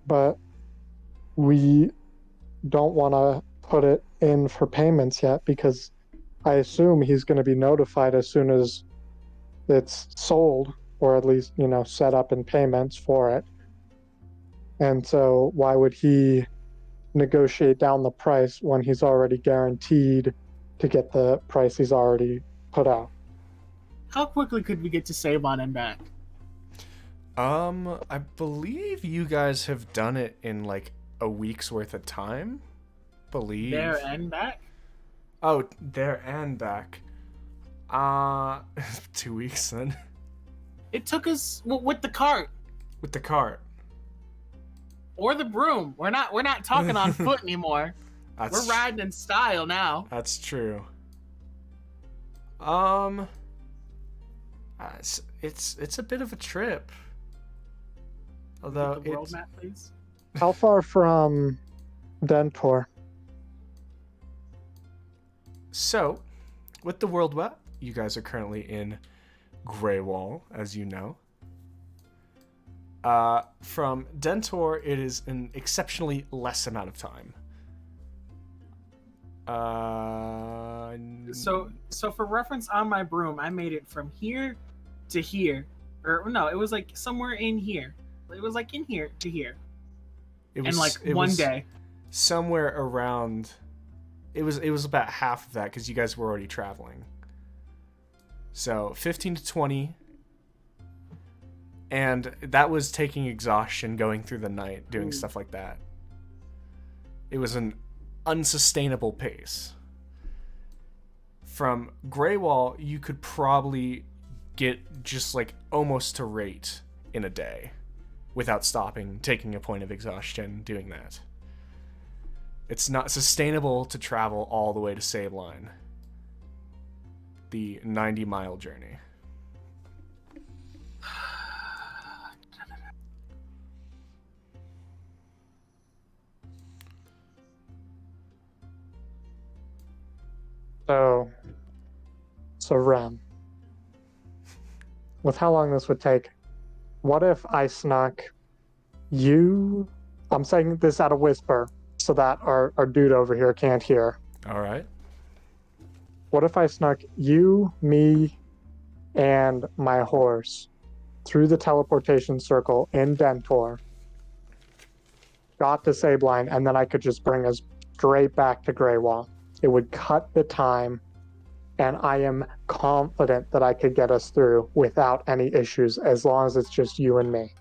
But we don't want to put it in for payments yet because I assume he's going to be notified as soon as it's sold, or at least, set up in payments for it. And so why would he negotiate down the price when he's already guaranteed to get the price he's already put out? How quickly could we get to Sabon and back? I believe you guys have done it in a week's worth of time. There and back? Oh, there and back. 2 weeks then. It took us with the cart. With the cart. Or the broom. We're not talking on foot anymore. We're riding in style now. That's true. It's a bit of a trip. Although the world map, please. How far from Dentor? So, with the world map, you guys are currently in Grey Wall, as you know. From Dentor, it is an exceptionally less amount of time. So for reference on my broom, I made it from here to here, Or no, it was like somewhere in here. It was like in here to here. It was, one day. Somewhere around. It was about half of that because you guys were already traveling. So 15 to 20. And that was taking exhaustion, going through the night, doing stuff like that. It was an unsustainable pace. From Greywall, you could probably get just like almost to rate in a day without stopping, taking a point of exhaustion, doing that. It's not sustainable to travel all the way to Saveline. The 90-mile journey. So Rem, with how long this would take, what if I snuck you? I'm saying this at a whisper so that our dude over here can't hear. All right. What if I snuck you, me, and my horse through the teleportation circle in Dentor, got to Sabeline, and then I could just bring us straight back to Greywall? It would cut the time, and I am confident that I could get us through without any issues as long as it's just you and me.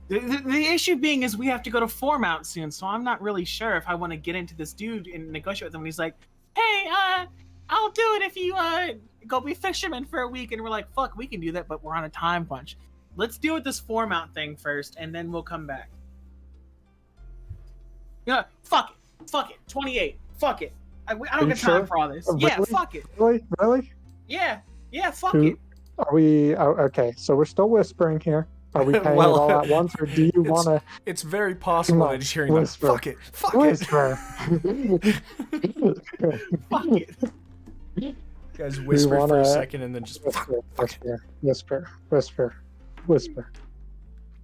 The issue being is we have to go to Foremount soon, so I'm not really sure if I want to get into this dude and negotiate with him. And he's like, hey, I'll do it if you go be fisherman for a week. And we're like, fuck, we can do that, but we're on a time punch. Let's deal with this Foremount thing first, and then we'll come back. Yeah, fuck it, 28, fuck it. I don't get time for all this. Really? Yeah, fuck it. Really? Yeah, fuck it. Are we okay? So we're still whispering here. Are we paying it all at once, or do you want to? It's very possible that he's hearing that. Fuck it. Whisper. Fuck it. You guys whisper for a second and then just whisper.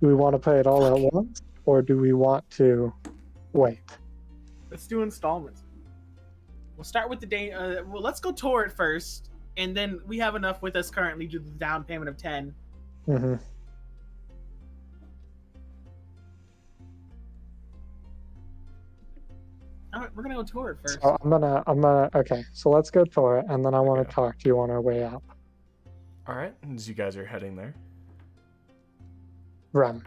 Do we want to pay it all at once, or do we want to wait? Let's do installments. We'll start with the day. Well, let's go tour it first, and then we have enough with us currently to do the down payment of 10. Mm-hmm. All right, we're gonna go tour it first. So I'm gonna. Okay, so let's go tour it, and then I want to talk to you on our way out. All right, as you guys are heading there. Rem,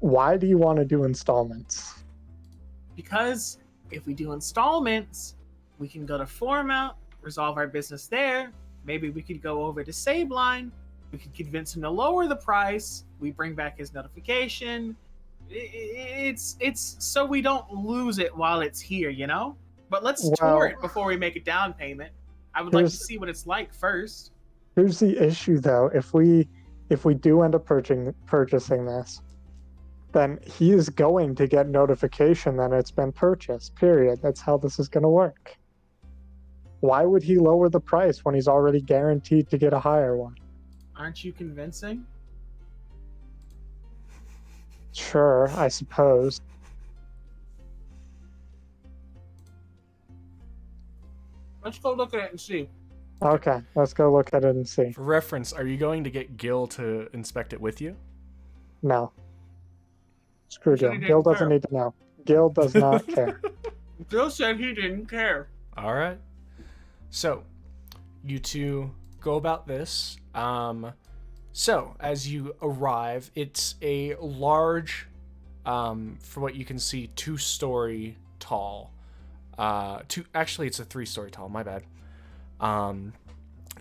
why do you want to do installments? Because if we do installments, we can go to Foremount, resolve our business there. Maybe we could go over to Sabeline. We could convince him to lower the price. We bring back his notification. It's so we don't lose it while it's here, you know? But let's tour it before we make a down payment. I would like to see what it's like first. Here's the issue, though. If we do end up purchasing this, then he is going to get notification that it's been purchased, period. That's how this is going to work. Why would he lower the price when he's already guaranteed to get a higher one? Aren't you convincing? Sure, I suppose. Let's go look at it and see. Okay, let's go look at it and see. For reference, are you going to get Gil to inspect it with you? No. Screw Gil. Gil doesn't need to know. Gil does not care. Gil said he didn't care. All right. So, you two go about this. So, as you arrive, it's a large, for what you can see, 2-story tall. Actually, it's a 3-story tall, my bad.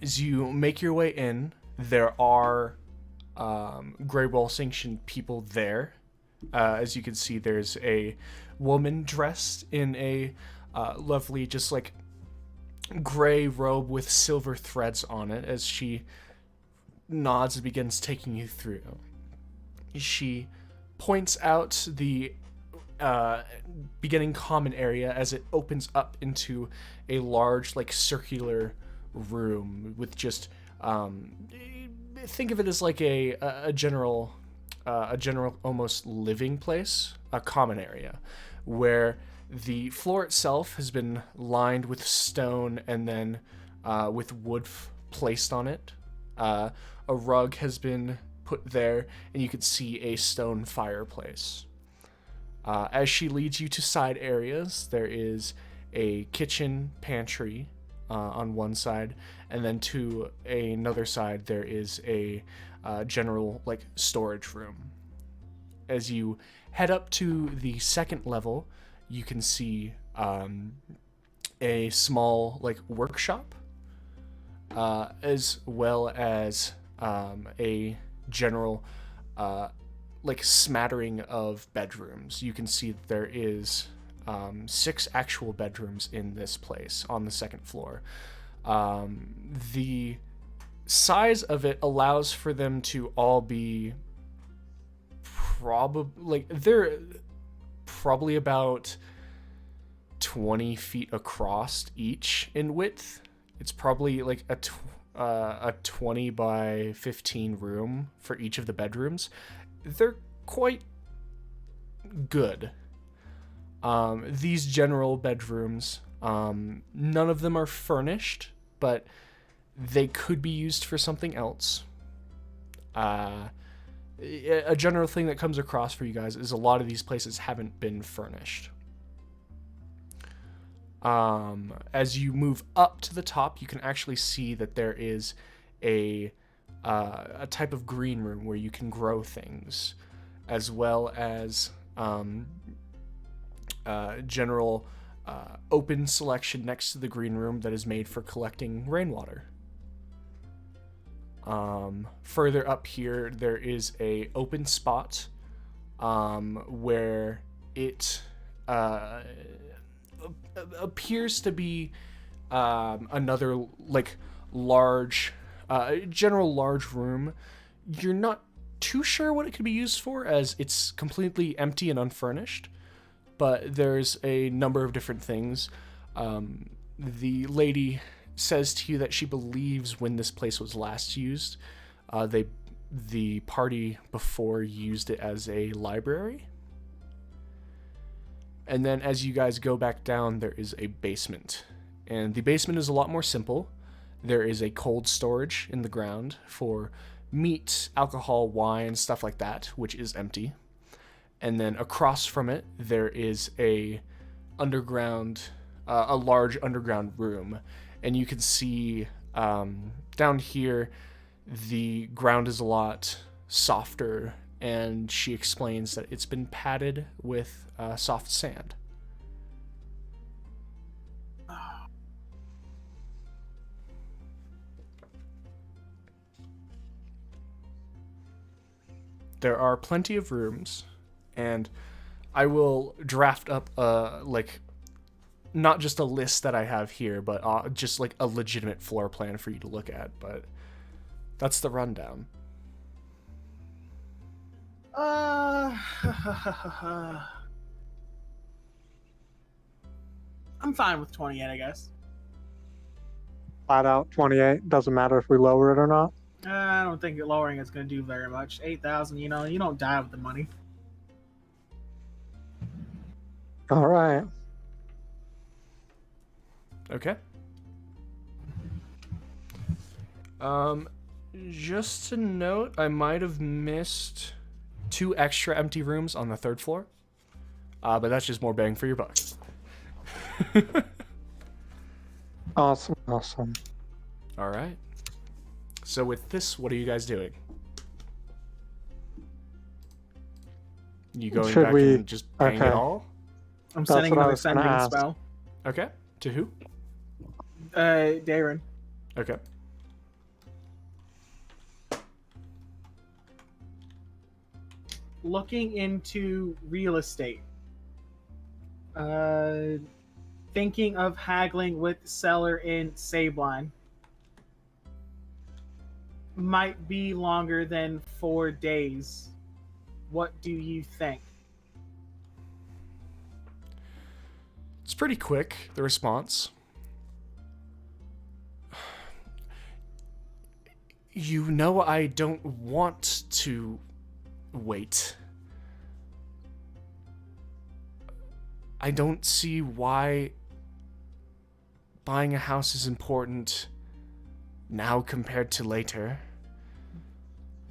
As you make your way in, there are Greywall sanctioned people there. As you can see, there's a woman dressed in a lovely, just like, gray robe with silver threads on it as she nods and begins taking you through. She points out the beginning common area as it opens up into a large, like, circular room with just Think of it as like a general almost living place, a common area, where the floor itself has been lined with stone and then with wood placed on it. A rug has been put there, and you can see a stone fireplace. As she leads you to side areas, there is a kitchen pantry on one side, and then to another side there is a general like storage room. As you head up to the second level, you can see a small like workshop, as well as a general like smattering of bedrooms. You can see that there is 6 actual bedrooms in this place on the second floor. The size of it allows for them to all be they're probably about 20 feet across each in width. It's probably like a 20 by 15 room for each of the bedrooms. They're quite good. These general bedrooms, none of them are furnished, but they could be used for something else. A general thing that comes across for you guys is a lot of these places haven't been furnished. As you move up to the top, you can actually see that there is a type of green room where you can grow things, as well as general open selection next to the green room that is made for collecting rainwater. Further up here, there is a open spot where it appears to be another like large, general large room. You're not too sure what it could be used for, as it's completely empty and unfurnished, but there's a number of different things. The lady says to you that she believes when this place was last used, the party before used it as a library. And then as you guys go back down, there is a basement. And the basement is a lot more simple. There is a cold storage in the ground for meat, alcohol, wine, stuff like that, which is empty. And then across from it, there is a large underground room. And you can see down here, the ground is a lot softer, and she explains that it's been padded with soft sand. There are plenty of rooms, and I will draft up not just a list that I have here, but just like a legitimate floor plan for you to look at. But that's the rundown. I'm fine with 28, I guess. Flat out 28. Doesn't matter if we lower it or not. I don't think lowering it's going to do very much. 8,000, you don't die with the money. All right. Okay. Just to note, I might have missed 2 extra empty rooms on the 3rd floor. But that's just more bang for your buck. Awesome. All right. So with this, what are you guys doing? You going back and just paying it all? I'm sending another sending spell. Okay. To who? Darren. Okay. Looking into real estate. Thinking of haggling with the seller in Sabline. Might be longer than 4 days. What do you think? It's pretty quick, the response. You know I don't want to wait. I don't see why buying a house is important now compared to later.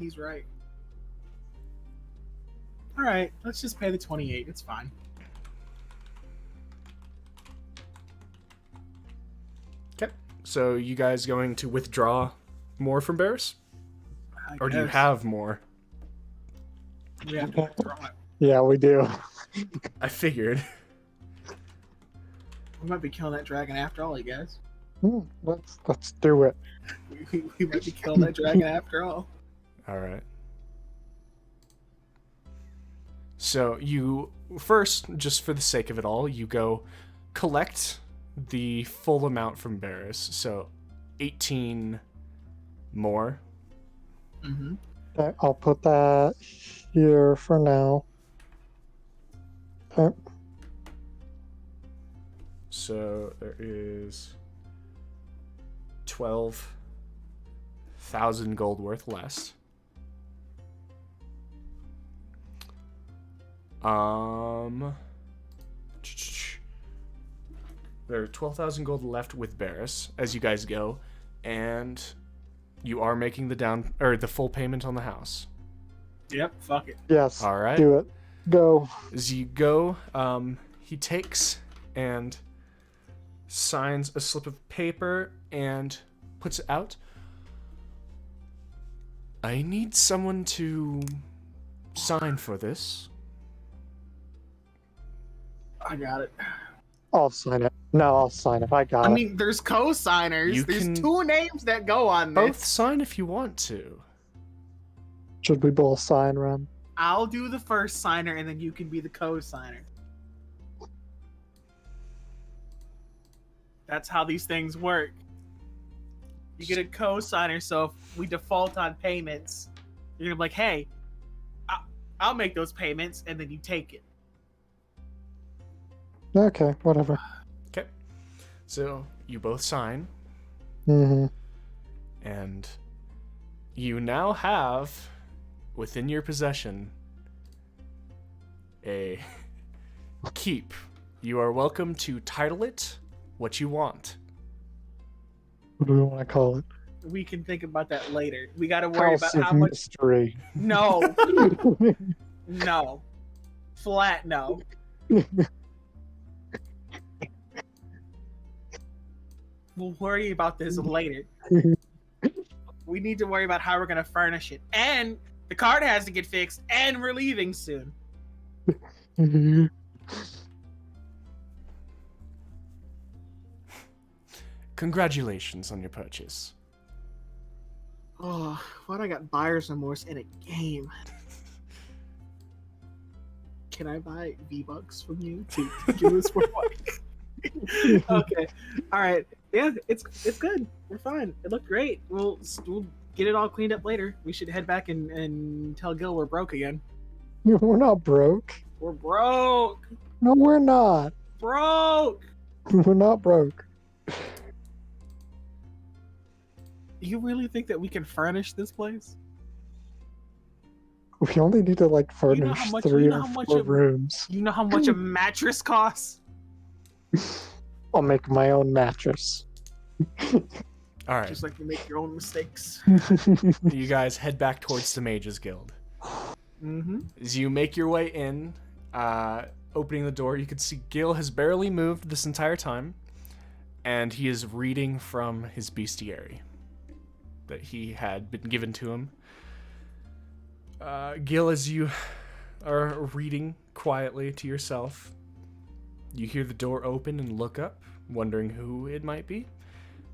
He's right. All right, let's just pay the 28. It's fine. Okay. So you guys going to withdraw more from Barris? Or do you guess. have more? We have to withdraw it. Yeah, we do. I figured. We might be killing that dragon after all, you guys. Let's do it. We might be killing that dragon after all. All right. So you first, just for the sake of it all, you go collect the full amount from Barris. So 18 more. Mm-hmm. Okay, I'll put that here for now. Okay. So there is 12,000 gold worth less. There are 12,000 gold left with Barris as you guys go, and you are making the full payment on the house. Yep, fuck it. Yes. All right. Do it. Go. As you go, he takes and signs a slip of paper and puts it out. I need someone to sign for this. I got it. I'll sign it. No, I'll sign it. I got it. I mean, there's co-signers. There's 2 names that go on this. Both sign if you want to. Should we both sign, Rem? I'll do the first signer, and then you can be the co-signer. That's how these things work. You get a co-signer, so if we default on payments, you're gonna be like, hey, I'll make those payments, and then you take it. Okay, whatever. Okay. So you both sign, Mm-hmm. and you now have within your possession a keep. You are welcome to title it what you want. What do we want to call it? We can think about that later. We gotta worry House about of how much. Mystery. No. No. Flat no. We'll worry about this later. We need to worry about how we're gonna furnish it. And the card has to get fixed, and we're leaving soon. Congratulations on your purchase. Oh, why'd I got buyer's remorse in a game? Can I buy V-Bucks from you to do this for money? Okay. Alright. Yeah, it's good. We're fine. It looked great. We'll get it all cleaned up later. We should head back and tell Gil we're broke again. We're not broke. We're broke! No, we're not. Broke! We're not broke. You really think that we can furnish this place? We only need to furnish much- 3 you know or how much 4 a- rooms. You know how much a mattress costs? I'll make my own mattress. All right. Just like you make your own mistakes. You guys head back towards the Mages Guild. Mm-hmm. As you make your way in, opening the door, you can see Gil has barely moved this entire time, and he is reading from his bestiary that he had been given to him. Gil, as you are reading quietly to yourself, you hear the door open and look up, wondering who it might be,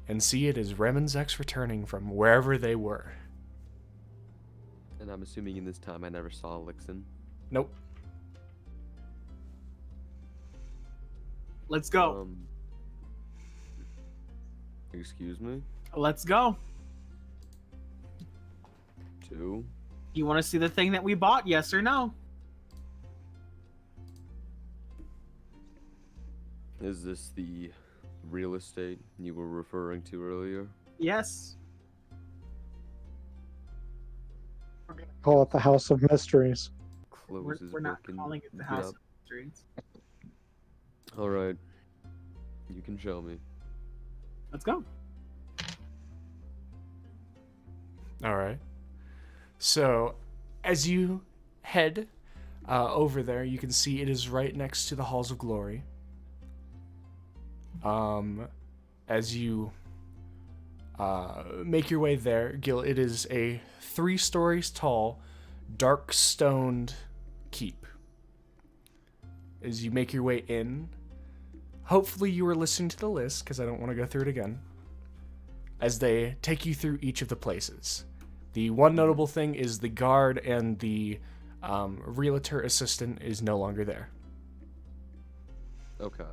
and see it is Rem and Zex returning from wherever they were. And I'm assuming in this time I never saw Elixir. Nope. Let's go. Excuse me? Let's go. 2? You want to see the thing that we bought, yes or no? Is this the real estate you were referring to earlier? Yes. Call it the House of Mysteries. Close his We're not book and calling it the get House up. of Mysteries. All right. You can show me. Let's go. All right. So, as you head over there, you can see it is right next to the Halls of Glory. As you make your way there, Gil, it is a 3 stories tall, dark stoned keep. As you make your way in, hopefully you were listening to the list, because I don't want to go through it again, as they take you through each of the places. The one notable thing is the guard and the realtor assistant is no longer there. Okay.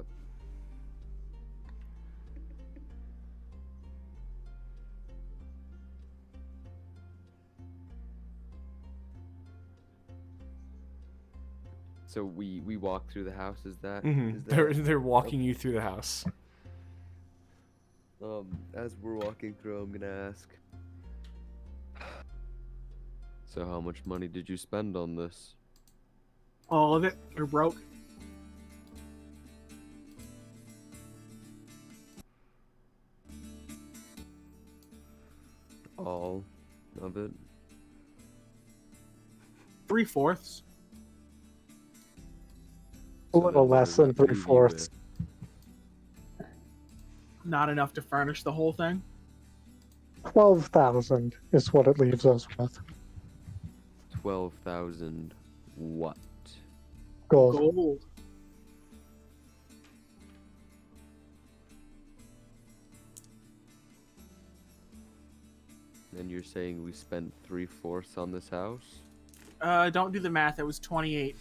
So we walk through the house. Is that? They're walking you through the house. As we're walking through, I'm gonna ask. So how much money did you spend on this? All of it. We're broke. All of it? 3/4. A little less than 3/4. Not enough to furnish the whole thing. 12,000 is what it leaves us with. 12,000 what? Gold. Gold. And you're saying we spent 3/4 on this house? Don't do the math. It was 28.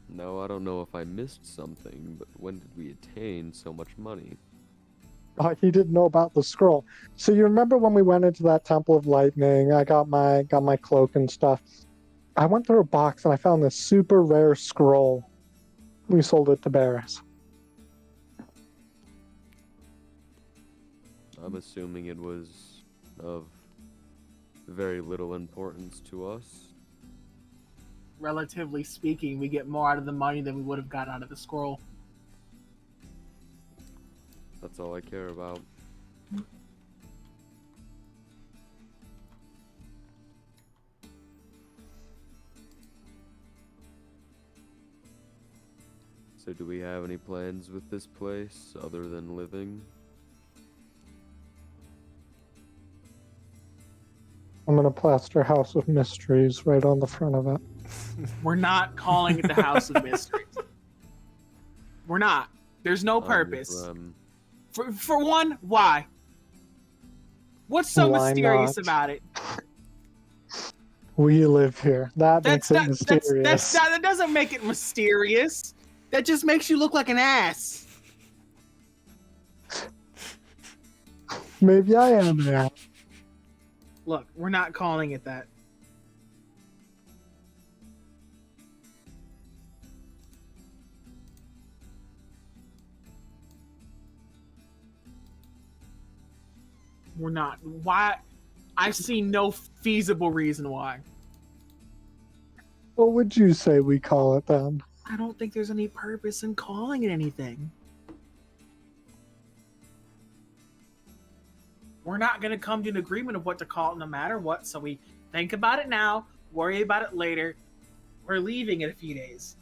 No, I don't know if I missed something, but when did we attain so much money? He didn't know about the scroll. So you remember when we went into that Temple of Lightning? I got my cloak and stuff. I went through a box and I found this super rare scroll. We sold it to Barris. I'm assuming it was of very little importance to us. Relatively speaking, we get more out of the money than we would have got out of the scroll. That's all I care about. So do we have any plans with this place other than living? I'm gonna plaster House of Mysteries right on the front of it. We're not calling it the House of Mysteries. We're not. There's no purpose. For one, why? What's so Why mysterious not? about it? We live here. That makes it mysterious. That doesn't make it mysterious. That just makes you look like an ass. Maybe I am an ass. Look, we're not calling it that. We're not. Why? I see no feasible reason why. What would you say we call it then? I don't think there's any purpose in calling it anything. We're not going to come to an agreement of what to call it no matter what, so we think about it now, worry about it later. We're leaving in a few days.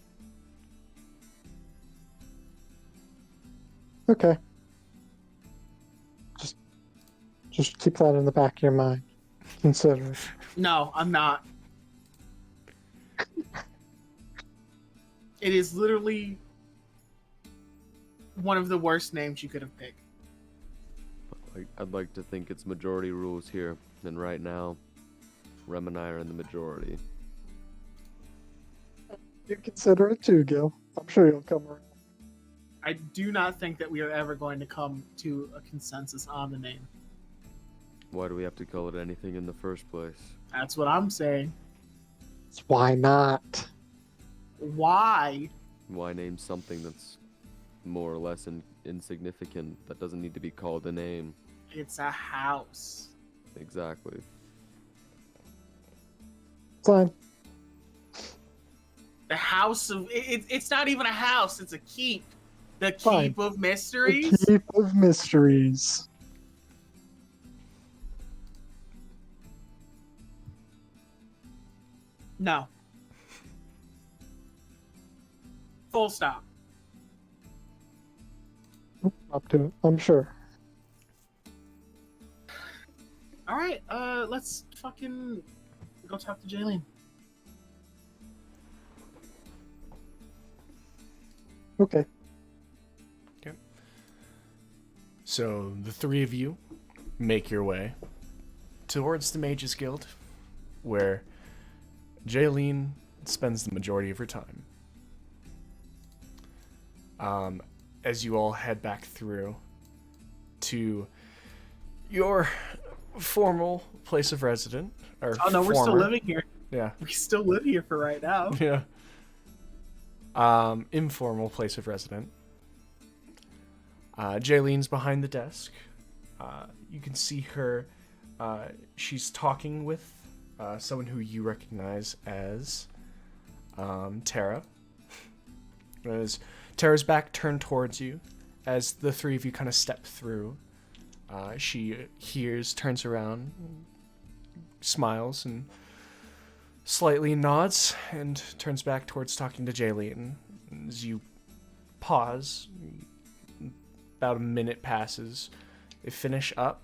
Okay. Just keep that in the back of your mind. Consider it. No, I'm not. It is literally one of the worst names you could have picked. I'd like to think it's majority rules here, and right now, Rem and I are in the majority. You consider it too, Gil. I'm sure you'll come around. I do not think that we are ever going to come to a consensus on the name. Why do we have to call it anything in the first place? That's what I'm saying. Why not? Why? Why name something that's more or less insignificant that doesn't need to be called a name. It's a house. Exactly. Fine. The house of it's not even a house, it's a keep. The Fine. Keep of Mysteries. The Keep of Mysteries. No. Full stop. Up to it, I'm sure. All right, let's fucking go talk to Jaylene. Okay. Yep. So the three of you make your way towards the Mages Guild, where Jaylene spends the majority of her time. As you all head back through to your formal place of residence. Oh no, we're still living here. Yeah. We still live here for right now. Yeah. Informal place of residence. Jaylene's behind the desk. You can see her. She's talking with someone who you recognize as Tara. As Tara's back turned towards you, as the three of you kind of step through, she hears, turns around, smiles, and slightly nods, and turns back towards talking to Jaylene. As you pause, about a minute passes, they finish up,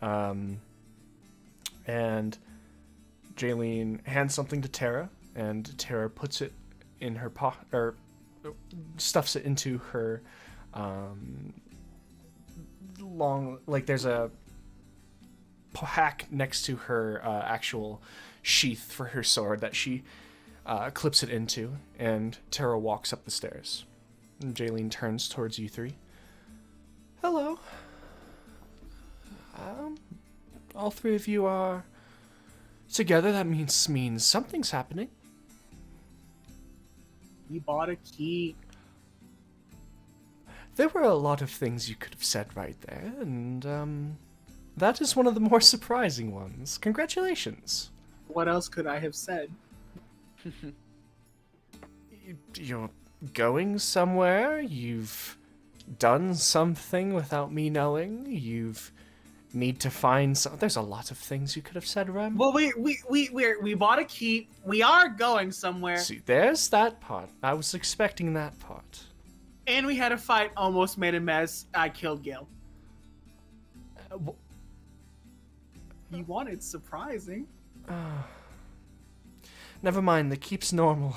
and Jaylene hands something to Tara, and Tara puts it in her or stuffs it into her long, like there's a pack next to her actual sheath for her sword that she clips it into, and Tara walks up the stairs. And Jaylene turns towards you three. Hello. All three of you are together. That means something's happening. We bought a key. There were a lot of things you could have said right there, and that is one of the more surprising ones. Congratulations. What else could I have said? You're going somewhere. You've done something without me knowing. You've need to find some. There's a lot of things you could have said, Rem. Well, we bought a keep. We are going somewhere. See, there's that part. I was expecting that part. And we had a fight, almost made a mess. I killed Gil. You wanted surprising. Never mind. The keep's normal.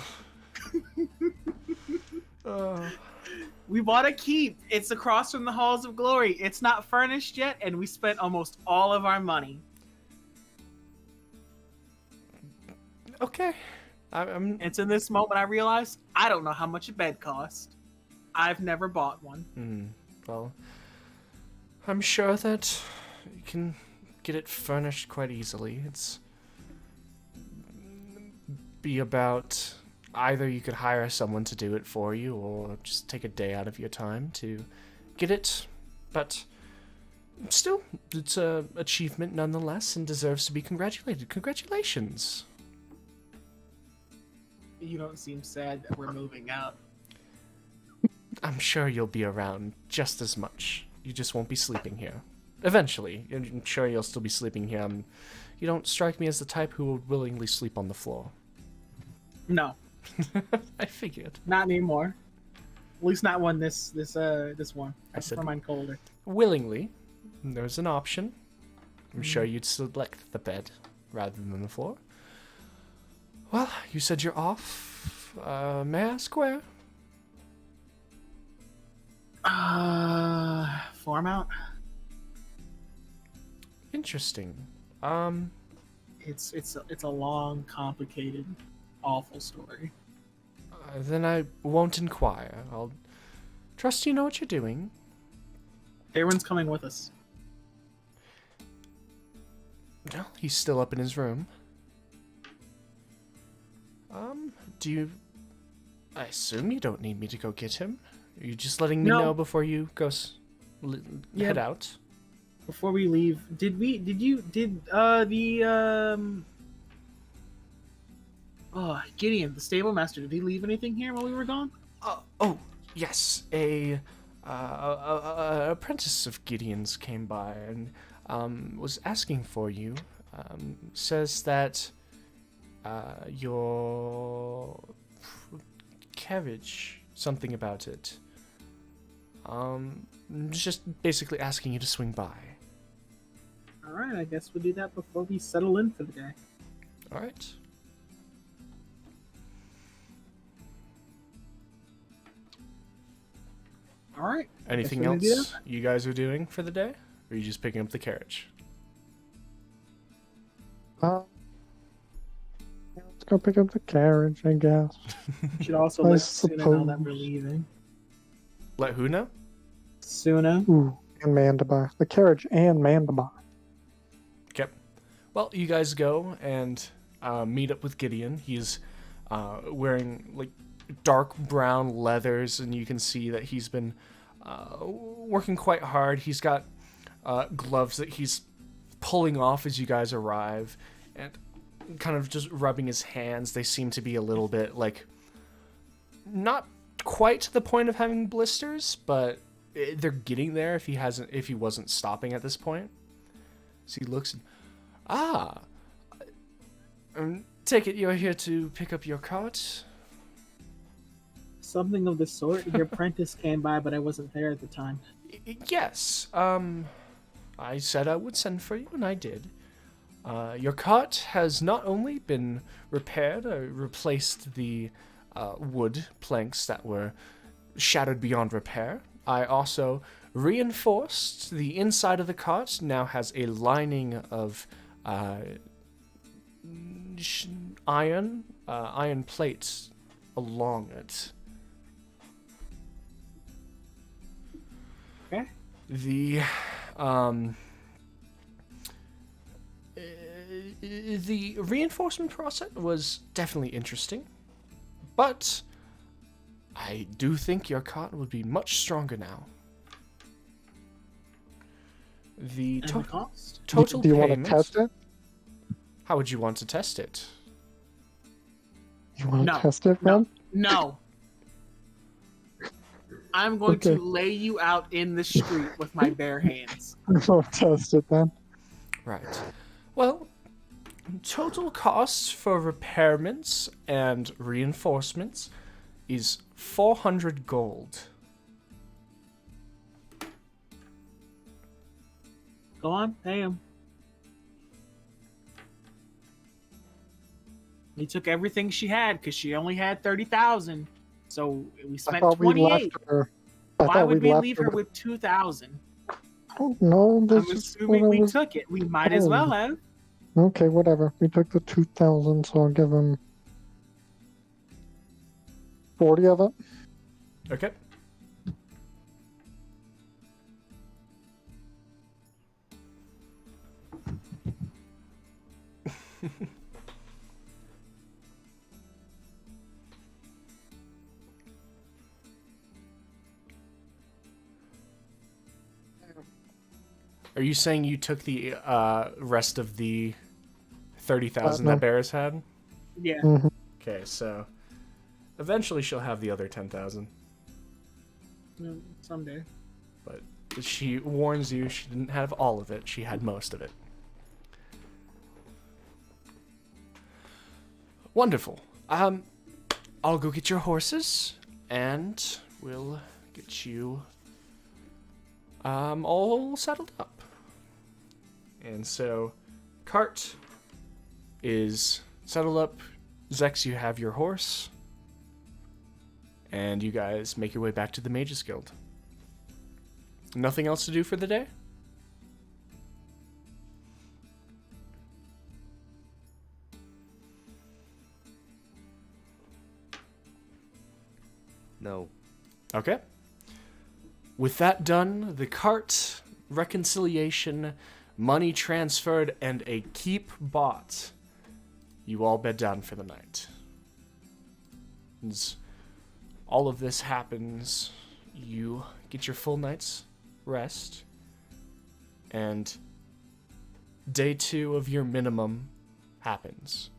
We bought a keep. It's across from the Halls of Glory. It's not furnished yet, and we spent almost all of our money. Okay. It's in this moment I realized I don't know how much a bed cost. I've never bought one. Well, I'm sure that you can get it furnished quite easily. It's be about either you could hire someone to do it for you, or just take a day out of your time to get it. But still, it's an achievement nonetheless, and deserves to be congratulated. Congratulations. You don't seem sad that we're moving out. I'm sure you'll be around just as much. You just won't be sleeping here. Eventually. I'm sure you'll still be sleeping here. You don't strike me as the type who would willingly sleep on the floor. No. I figured. Not anymore. At least not when this one. I said prefer mine colder. Willingly. There's an option. I'm sure you'd select the bed rather than the floor. Well, you said you're off. May I ask where? Form out. Interesting. It's a long, complicated, awful story. Then I won't inquire. I'll trust you know what you're doing. Aaron's coming with us. No, he's still up in his room. I assume you don't need me to go get him. Are you just letting me know before you go head out? Before we leave, Gideon, the stable master, did he leave anything here while we were gone? Yes. A apprentice of Gideon's came by and was asking for you. Says that your carriage, something about it. Just basically asking you to swing by. All right, I guess we'll do that before we settle in for the day. All right. All right. Anything else you guys are doing for the day? Or are you just picking up the carriage? Let's go pick up the carriage, I guess. We should also let Suna know that we're leaving. Let who know? Suna. Ooh, and Mandibar. The carriage and Mandibar. Okay. Well, you guys go and meet up with Gideon. He's wearing like dark brown leathers, and you can see that he's been working quite hard. He's got gloves that he's pulling off as you guys arrive, and kind of just rubbing his hands. They seem to be a little bit like not quite to the point of having blisters, but they're getting there if he wasn't stopping at this point. So he looks and, take it you're here to pick up your cart? Something of the sort. Your apprentice came by, but I wasn't there at the time. Yes. I said I would send for you, and I did. Your cart has not only been repaired, I replaced the wood planks that were shattered beyond repair. I also reinforced the inside of the cart. Now has a lining of iron plates along it. Okay. The reinforcement process was definitely interesting, but I do think your cart would be much stronger now. The cost? Total Do you payment. want to test it? How would you want to test it? You want to test it, man? No. I'm going to lay you out in the street with my bare hands. I'll test it then. Right. Well, total cost for repairments and reinforcements is 400 gold. Go on, pay him. He took everything she had because she only had 30,000. So we spent 28. Why would we leave her with 2,000? Oh, no, I'm assuming we took it. We might as well have. Okay, whatever. We took the 2,000, so I'll give him 40 of it. Okay. Are you saying you took the rest of the 30,000 that Barris had? Yeah. Mm-hmm. Okay, so eventually she'll have the other 10,000. Someday. But she warns you she didn't have all of it. She had most of it. Wonderful. I'll go get your horses, and we'll get you all settled up. And so, cart is settled up. Zex, you have your horse. And you guys make your way back to the Mages Guild. Nothing else to do for the day? No. Okay. With that done, the cart, reconciliation, money transferred, and a keep bought, you all bed down for the night. As all of this happens, you get your full night's rest, and day 2 of your minimum happens.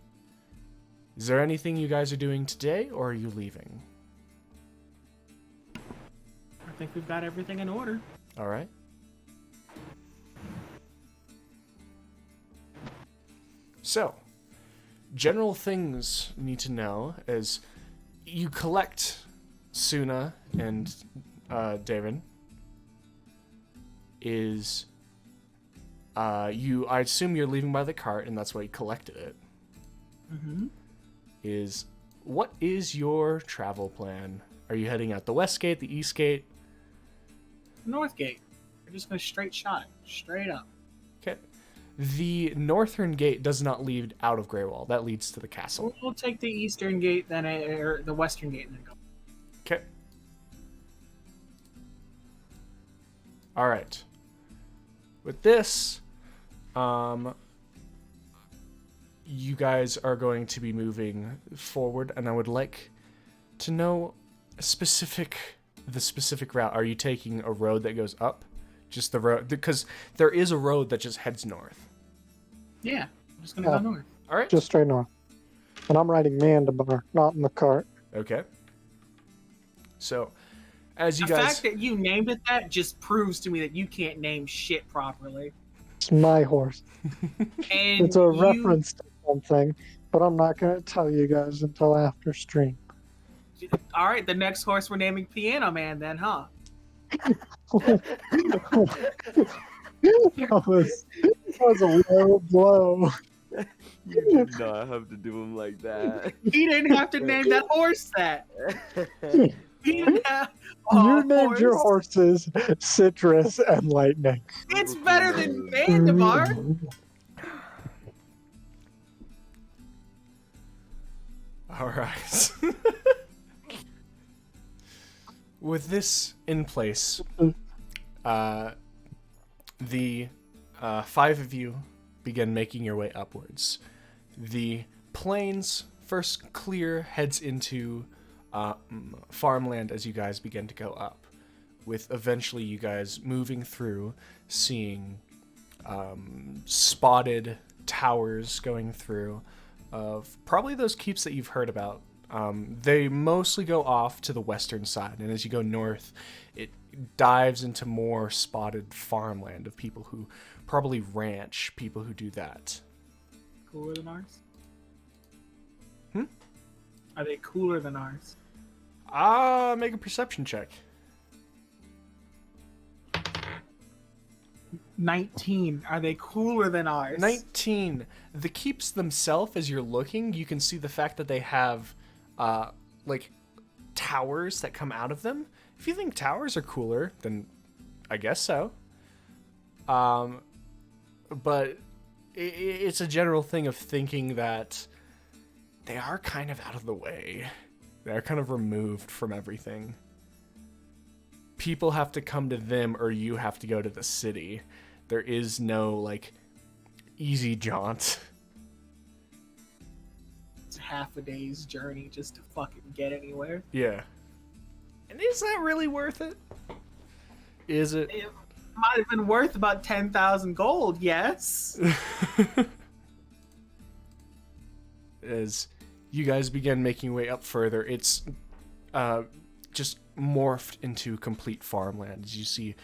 Is there anything you guys are doing today, or are you leaving? I think we've got everything in order. All right. So, general things you need to know is you collect Suna and David. I assume you're leaving by the cart, and that's why you collected it. Mm-hmm. What is your travel plan? Are you heading out the west gate, the east gate? North gate. We're just gonna straight shot it. Straight up. Okay. The northern gate does not lead out of Greywall. That leads to the castle. We'll take the eastern gate, then or the western gate, and then go. Okay. All right. With this, you guys are going to be moving forward, and I would like to know the specific route. Are you taking a road that goes up? Just the road? Because there is a road that just heads north. Yeah, I'm just gonna go north. All right. Just straight north. And I'm riding Mandibar, not in the cart. Okay. So, as you the guys... fact that you named it that just proves to me that you can't name shit properly. It's my horse. And it's a reference to something, but I'm not going to tell you guys until after stream. All right, the next horse we're naming Piano Man then, huh? that was a low blow. You did not have to do him like that. He didn't have to name that horse that. He didn't have You named your horses Citrus and Lightning. It's better than Mandibar. All right. With this in place, the 5 of you begin making your way upwards. The plains first clear heads into farmland as you guys begin to go up, with eventually you guys moving through, seeing spotted towers going through of probably those keeps that you've heard about. They mostly go off to the western side, and as you go north, it dives into more spotted farmland of people who probably ranch, people who do that. Cooler than ours? Hmm? Are they cooler than ours? Make a perception check. 19. Are they cooler than ours? 19. The keeps themselves, as you're looking, you can see the fact that they have like towers that come out of them. If you think towers are cooler, then I guess so. But it's a general thing of thinking that they are kind of out of the way. They're kind of removed from everything. People have to come to them, or you have to go to the city. There is no, like, easy jaunt. It's half a day's journey just to fucking get anywhere. Yeah. And is that really worth it? Is it? It might have been worth about 10,000 gold, yes. As you guys begin making your way up further, it's just morphed into complete farmland. As you see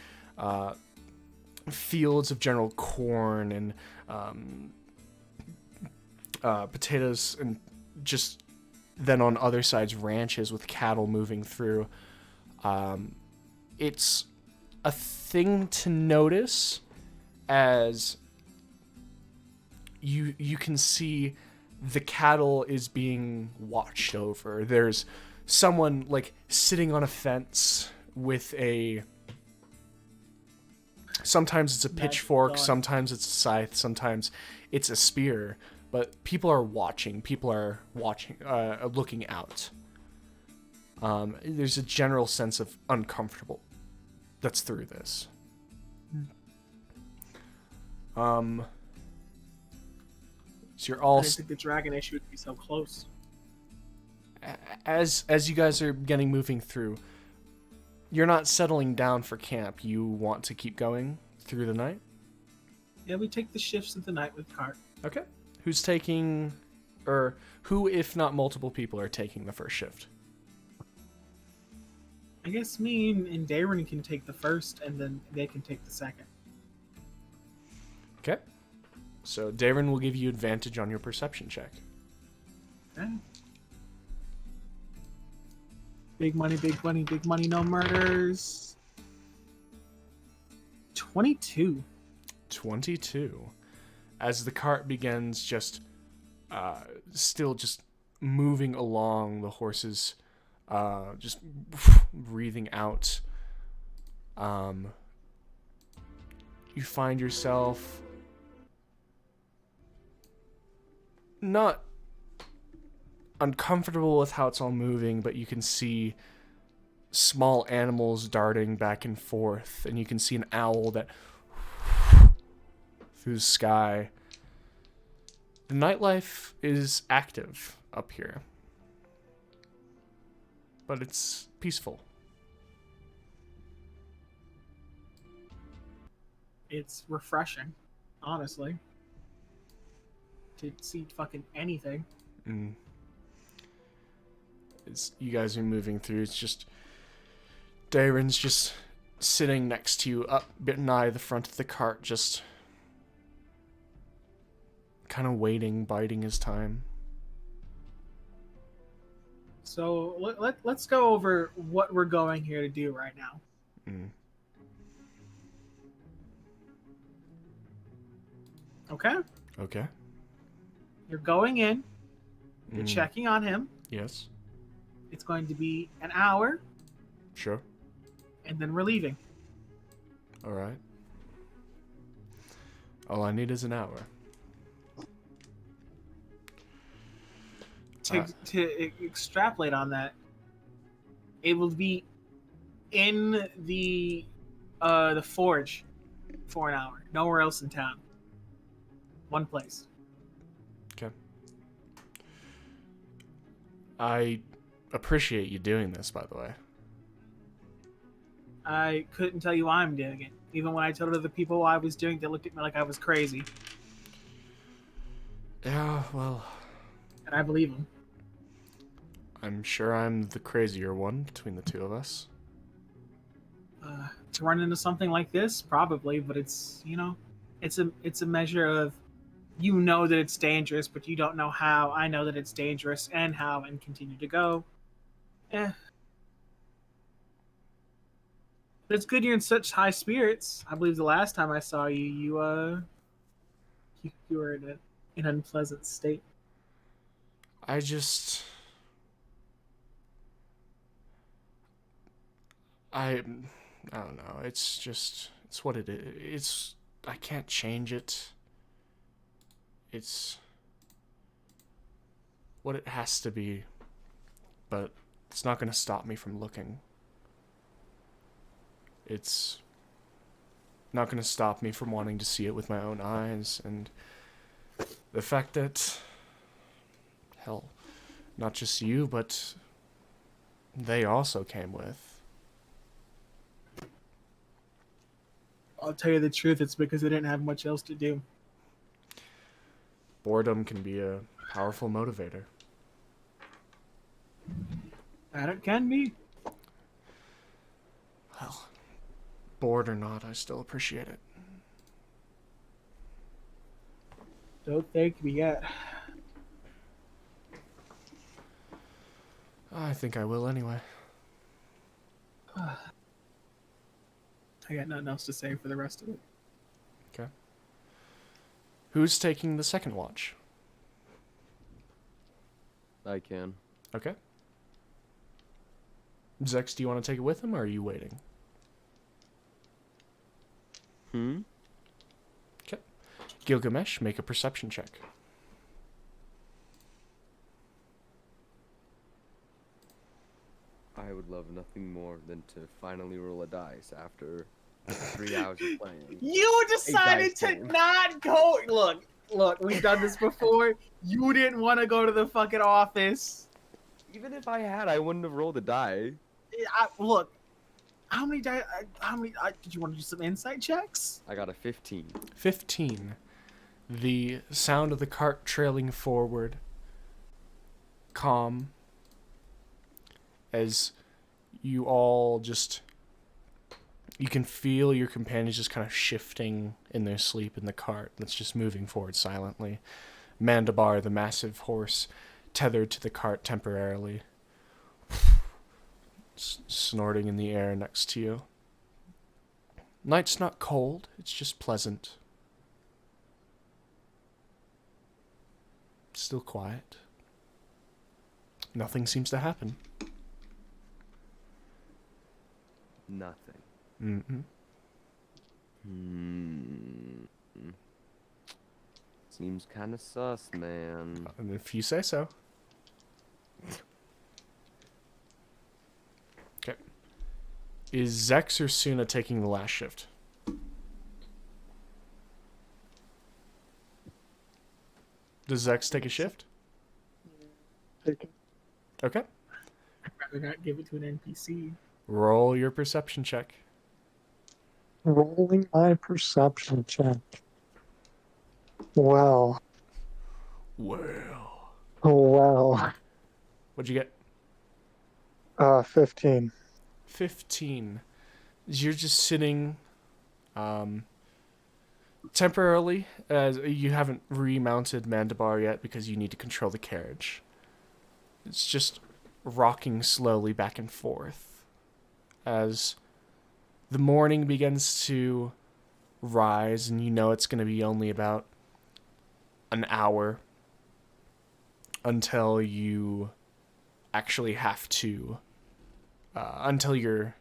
fields of general corn and potatoes, and just then on other sides ranches with cattle moving through. It's a thing to notice as you can see the cattle is being watched over. There's someone like sitting on a fence with sometimes it's a pitchfork, sometimes it's a scythe, sometimes it's a spear, but people are watching, looking out. There's a general sense of uncomfortable that's through this. So you're all... I didn't think the dragon issue would be so close. As you guys are moving through, you're not settling down for camp. You want to keep going through the night? Yeah, we take the shifts of the night with cart. Okay. Who's taking, or who, if not multiple people, are taking the first shift? I guess me and Darren can take the first, and then they can take the second. Okay. So Darren will give you advantage on your perception check. Okay. Big money, big money, big money, no murders. 22. 22. As the cart begins just still just moving along, the horses just breathing out. You find yourself not uncomfortable with how it's all moving, but you can see small animals darting back and forth, and you can see an owl that through the sky. The nightlife is active up here, but it's peaceful. It's refreshing, honestly, to see fucking anything. You guys are moving through. It's just Darren's just sitting next to you, up nigh the front of the cart, just kind of waiting, biding his time. So let's go over what we're going here to do right now. Okay? Okay. You're going in. You're checking on him. Yes. It's going to be an hour. Sure. And then we're leaving. All right. All I need is an hour. To extrapolate on that, it will be in the forge for an hour. Nowhere else in town. One place. Okay. I appreciate you doing this, by the way. I couldn't tell you why I'm doing it. Even when I told other people I was doing it, they looked at me like I was crazy. Yeah, well... And I believe them. I'm sure I'm the crazier one between the two of us. To run into something like this, probably, but it's, it's a measure of, that it's dangerous, but you don't know how. I know that it's dangerous and how, and continue to go. But it's good you're in such high spirits. I believe the last time I saw you, you were in an unpleasant state. I don't know. It's what it is. I can't change it. It's what it has to be, but it's not going to stop me from looking. It's not going to stop me from wanting to see it with my own eyes, and the fact that, hell, not just you, but they also came with. I'll tell you the truth, it's because I didn't have much else to do. Boredom can be a powerful motivator. That it can be. Well, bored or not, I still appreciate it. Don't thank me yet. I think I will anyway. I got nothing else to say for the rest of it. Okay. Who's taking the second watch? I can. Okay. Zex, do you want to take it with him, or are you waiting? Okay. Gilgamesh, make a perception check. I would love nothing more than to finally roll a dice after 3 hours of playing. You decided to not go. Look, we've done this before. You didn't want to go to the fucking office. Even if I had, I wouldn't have rolled a die. Look, How many? Did you want to do some insight checks? I got a 15. 15. The sound of the cart trailing forward, calm, as you all just, you can feel your companions just kind of shifting in their sleep in the cart that's just moving forward silently. Mandabar, the massive horse, tethered to the cart temporarily, snorting in the air next to you. Night's not cold, it's just pleasant. Still quiet. Nothing seems to happen. Nothing. Mm-hmm. Seems kind of sus, man. And if you say so. Okay. Is Zex or Suna taking the last shift? Does Zex take a shift? Take it. Okay. I'd rather not give it to an NPC. Roll your perception check. Rolling my perception check. Well. Well. Well. What'd you get? 15. 15. You're just sitting temporarily, as you haven't remounted Mandabar yet because you need to control the carriage. It's just rocking slowly back and forth as the morning begins to rise, and you know it's going to be only about an hour until you actually have to until your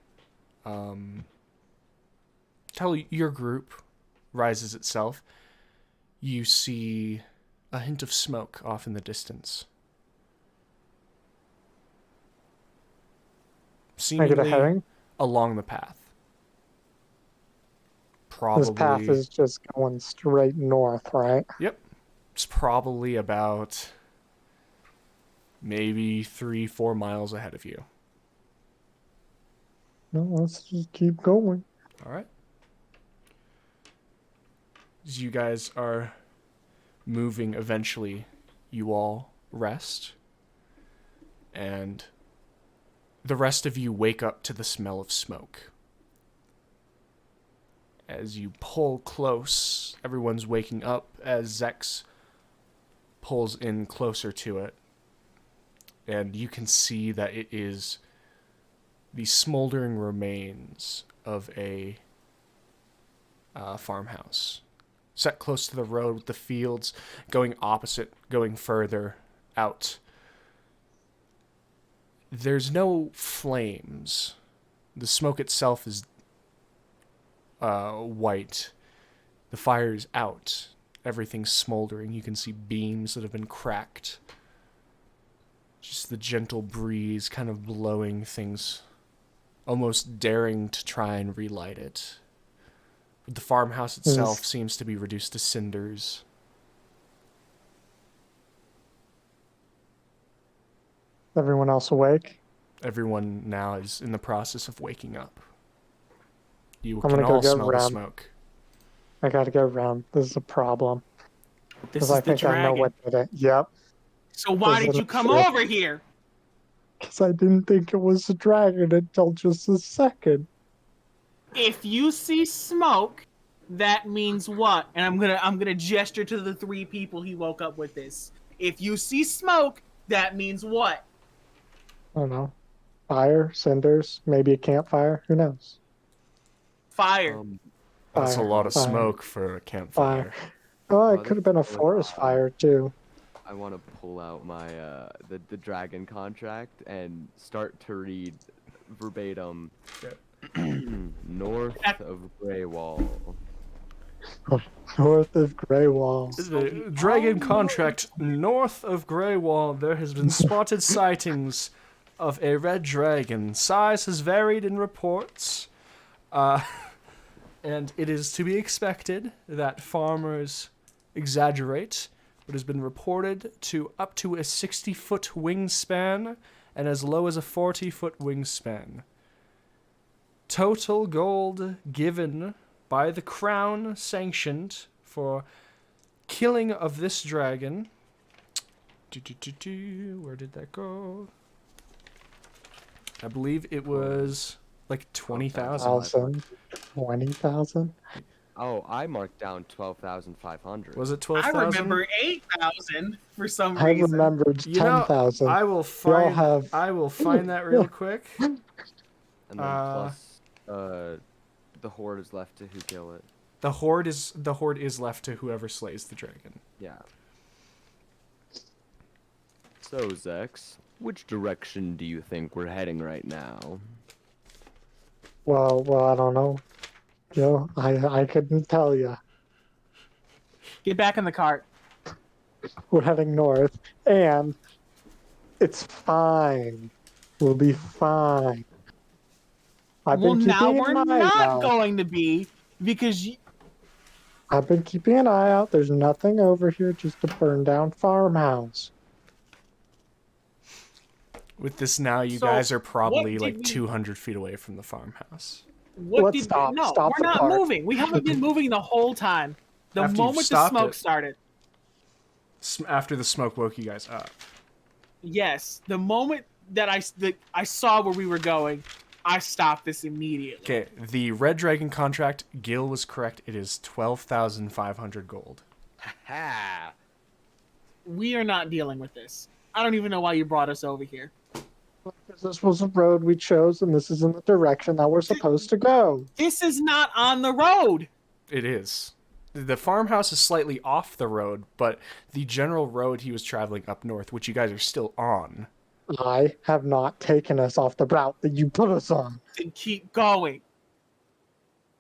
group rises itself. You see a hint of smoke off in the distance. I get a Seemingly heading? along the path. Probably. This path is just going straight north, right? Yep. It's probably about maybe 3-4 miles ahead of you. No, let's just keep going. All right. As you guys are moving, eventually you all rest. And the rest of you wake up to the smell of smoke. As you pull close, everyone's waking up as Zex pulls in closer to it. And you can see that it is the smoldering remains of a farmhouse. Set close to the road with the fields going opposite, going further out. There's no flames. The smoke itself is white. The fire is out. Everything's smoldering. You can see beams that have been cracked. Just the gentle breeze kind of blowing things, almost daring to try and relight it. But the farmhouse itself seems to be reduced to cinders. Everyone else awake? Everyone now is in the process of waking up. You I'm can gonna go all get smell the Rem. smoke. I gotta get Rem. This is a problem. This is I the think I know dragon. what did it. Yep. So why Is did it you a come ship? over here? Because I didn't think it was a dragon until just a second. If you see smoke, that means what? And I'm gonna gesture to the 3 people he woke up with this. If you see smoke, that means what? I don't know. Fire, cinders, maybe a campfire. Who knows? Fire. That's a Fire, lot of fire, smoke for a campfire. Oh, it Oh, could have been a that's really forest odd. fire too. I want to pull out my the dragon contract and start to read verbatim. North of Greywall. North of Greywall. The dragon contract north of Greywall, there has been spotted sightings of a red dragon. Size has varied in reports, and it is to be expected that farmers exaggerate what has been reported to up to a 60-foot wingspan and as low as a 40-foot wingspan. total gold given by the crown sanctioned for killing of this dragon. Where did that go? I believe it was like 20,000. 20,000? Oh, I marked down 12,500. Was it I 12,000? remember 8,000 for some I reason. remembered 10,000. I will find that real quick. And then plus, the horde is left to who kill it. The horde is left to whoever slays the dragon. Yeah. So, Zex, which direction do you think we're heading right now? Well, I don't know. I couldn't tell you. Get back in the cart. We're heading north, and it's fine. We'll be fine. Now we're not going to be, because I've been keeping an eye out. There's nothing over here, just a burned down farmhouse. With this now, you guys are probably like 200 feet away from the farmhouse. We're not moving. We haven't been moving the whole time. The moment the smoke started. After the smoke woke you guys up. Yes. The moment that I saw where we were going, I stopped this immediately. Okay, the Red Dragon contract, Gil was correct. It is 12,500 gold. Ha! We are not dealing with this. I don't even know why you brought us over here. Because this was a road we chose, and this is in the direction that we're supposed to go. This is not on the road. It is. The farmhouse is slightly off the road, but the general road he was traveling up north, which you guys are still on. I have not taken us off the route that you put us on. Then keep going.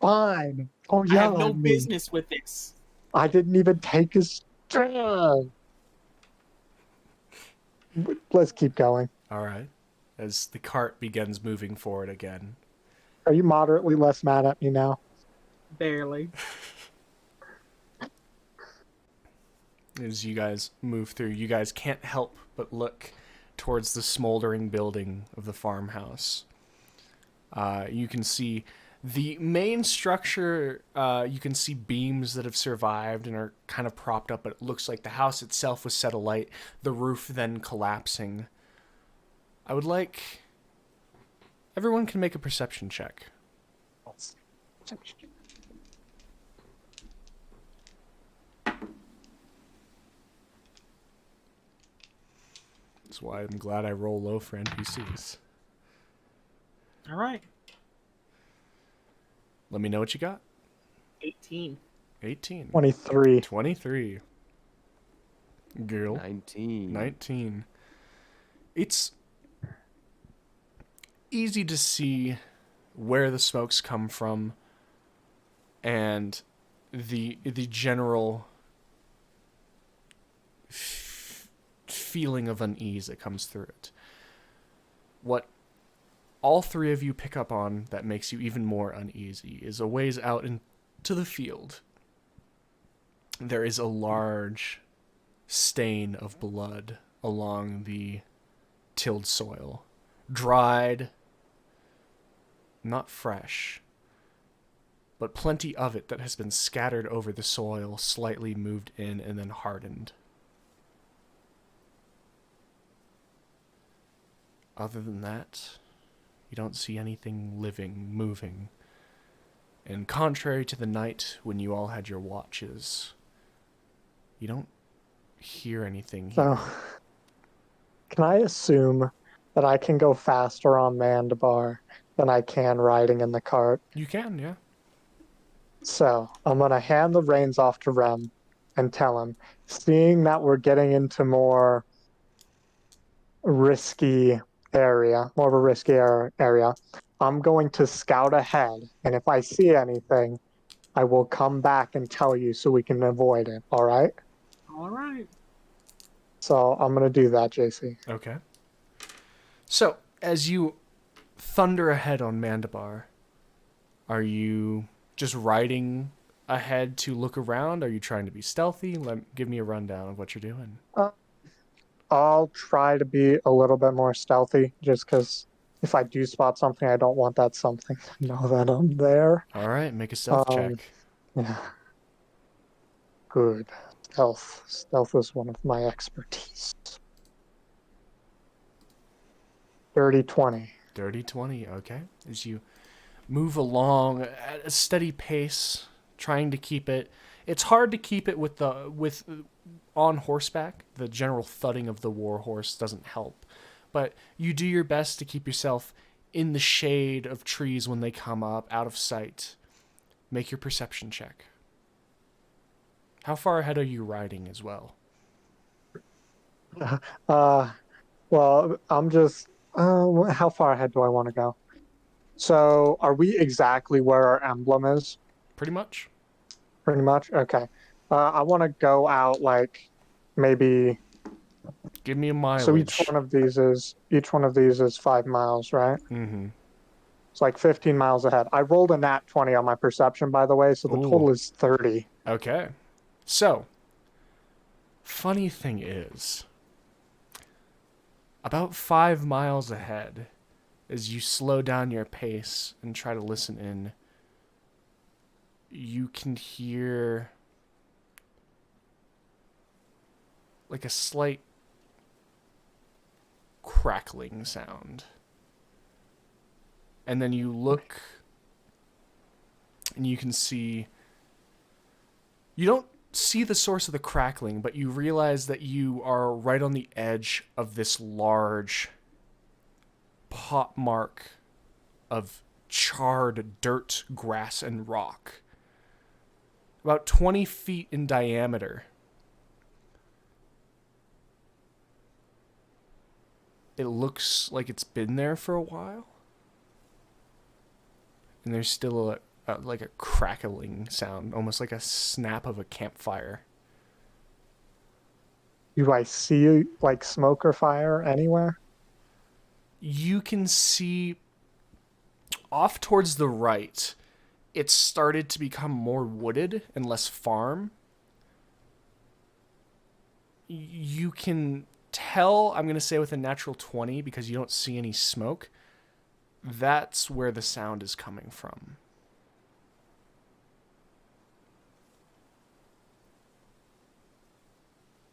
Fine. Oh, I have no business with this. I didn't even take us down. Let's keep going. All right. As the cart begins moving forward again. Are you moderately less mad at me now? Barely. As you guys move through, you guys can't help but look towards the smoldering building of the farmhouse. You can see the main structure. You can see beams that have survived and are kind of propped up, but it looks like the house itself was set alight, the roof then collapsing. I would like... Everyone can make a perception check. That's why I'm glad I roll low for NPCs. All right. Let me know what you got. 18. 18. 23. 23. Girl. 19. 19. It's easy to see where the smokes come from and the general feeling of unease that comes through it. What all three of you pick up on that makes you even more uneasy is a ways out into the field. There is a large stain of blood along the tilled soil. Dried, not fresh, but plenty of it that has been scattered over the soil, slightly moved in, and then hardened. Other than that, you don't see anything living, moving. And contrary to the night when you all had your watches, you don't hear anything here. So, can I assume that I can go faster on Mandabar than I can riding in the cart? You can, yeah. So, I'm going to hand the reins off to Rem and tell him, seeing that we're getting into more of a risky area, I'm going to scout ahead, and if I see anything, I will come back and tell you so we can avoid it, all right? All right. So I'm going to do that, JC. Okay. So, as you thunder ahead on Mandabar, are you just riding ahead to look around? Are you trying to be stealthy? Give me a rundown of what you're doing. I'll try to be a little bit more stealthy, just because if I do spot something, I don't want that something to know that I'm there. All right, make a stealth check. Yeah. Good. Stealth. Stealth is one of my expertise. Dirty 20. Dirty 20, okay. As you move along at a steady pace, trying to keep it. It's hard to keep it with on horseback. The general thudding of the war horse doesn't help. But you do your best to keep yourself in the shade of trees when they come up, out of sight. Make your perception check. How far ahead are you riding as well? Well, I'm just. How far ahead do I want to go? So, are we exactly where our emblem is? Pretty much. Pretty much? Okay. I want to go out like maybe. Give me a mileage. So each one of these is 5 miles, right? Mm-hmm. It's like 15 miles ahead. I rolled a nat 20 on my perception, by the way, so the total is 30. Okay. So, funny thing is, about 5 miles ahead, as you slow down your pace and try to listen in, you can hear like a slight crackling sound. And then you look and you can see, you don't see the source of the crackling, but you realize that you are right on the edge of this large pot mark of charred dirt, grass, and rock. About 20 feet in diameter. It looks like it's been there for a while. And there's still like a crackling sound, almost like a snap of a campfire. Do I see like smoke or fire anywhere? You can see off towards the right, it's started to become more wooded and less farm. You can tell, I'm going to say with a natural 20, because you don't see any smoke, that's where the sound is coming from.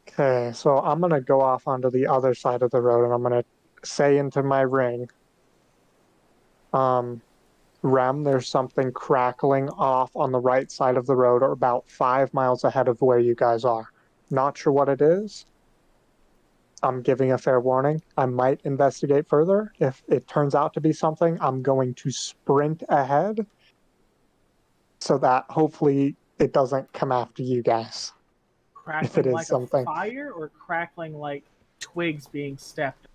Okay, so I'm going to go off onto the other side of the road and I'm going to say into my ring, Rem, there's something crackling off on the right side of the road or about 5 miles ahead of where you guys are. Not sure what it is. I'm giving a fair warning. I might investigate further. If it turns out to be something, I'm going to sprint ahead so that hopefully it doesn't come after you guys. Crackling if it is like something. a fire or crackling like twigs being stepped?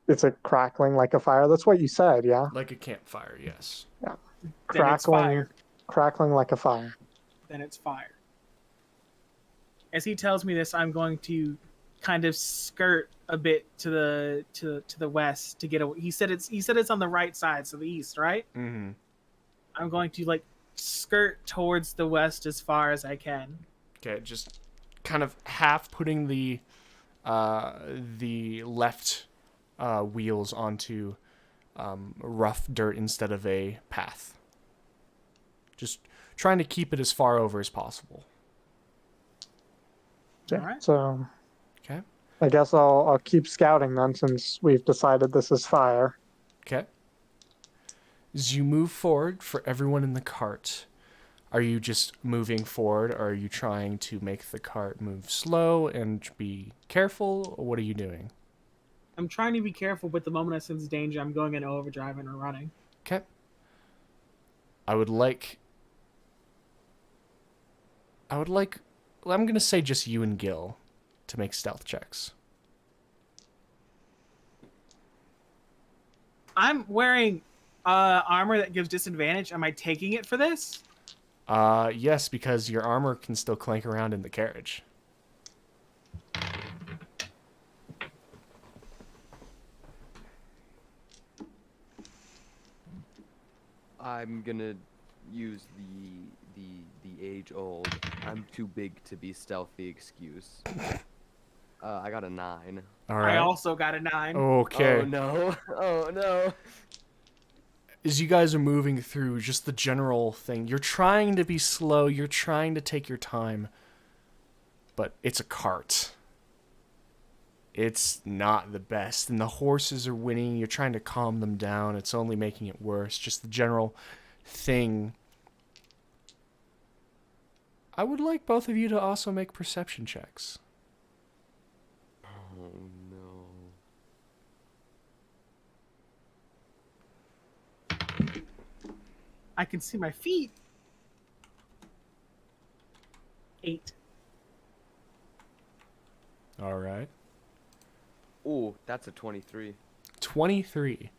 It's a crackling like a fire. That's what you said, yeah? Like a campfire, yes. Yeah. Then it's fire. Crackling like a fire. Then it's fire. As he tells me this, I'm going to kind of skirt a bit to the west to get away. He said it's on the right side, so the east, right? Mm-hmm. I'm going to like skirt towards the west as far as I can. Okay, just kind of half putting the left wheels onto rough dirt instead of a path. Just trying to keep it as far over as possible. Yeah, all right. So okay. I guess I'll keep scouting then, since we've decided this is fire. Okay. As you move forward, for everyone in the cart, are you just moving forward, or are you trying to make the cart move slow and be careful, or what are you doing? I'm trying to be careful, but the moment I sense danger, I'm going into overdrive and running. Okay. I would like, I'm going to say just you and Gil to make stealth checks. I'm wearing armor that gives disadvantage. Am I taking it for this? Yes, because your armor can still clank around in the carriage. I'm gonna use the age-old "I'm too big to be stealthy" excuse. I got a 9. All right. I also got a 9. Okay. Oh no! Oh no! As you guys are moving through just the general thing, you're trying to be slow, you're trying to take your time, but it's a cart. It's not the best, and the horses are winning. You're trying to calm them down. It's only making it worse. Just the general thing. I would like both of you to also make perception checks. Oh no! I can see my feet. 8. All right. Ooh, that's a 23. 23.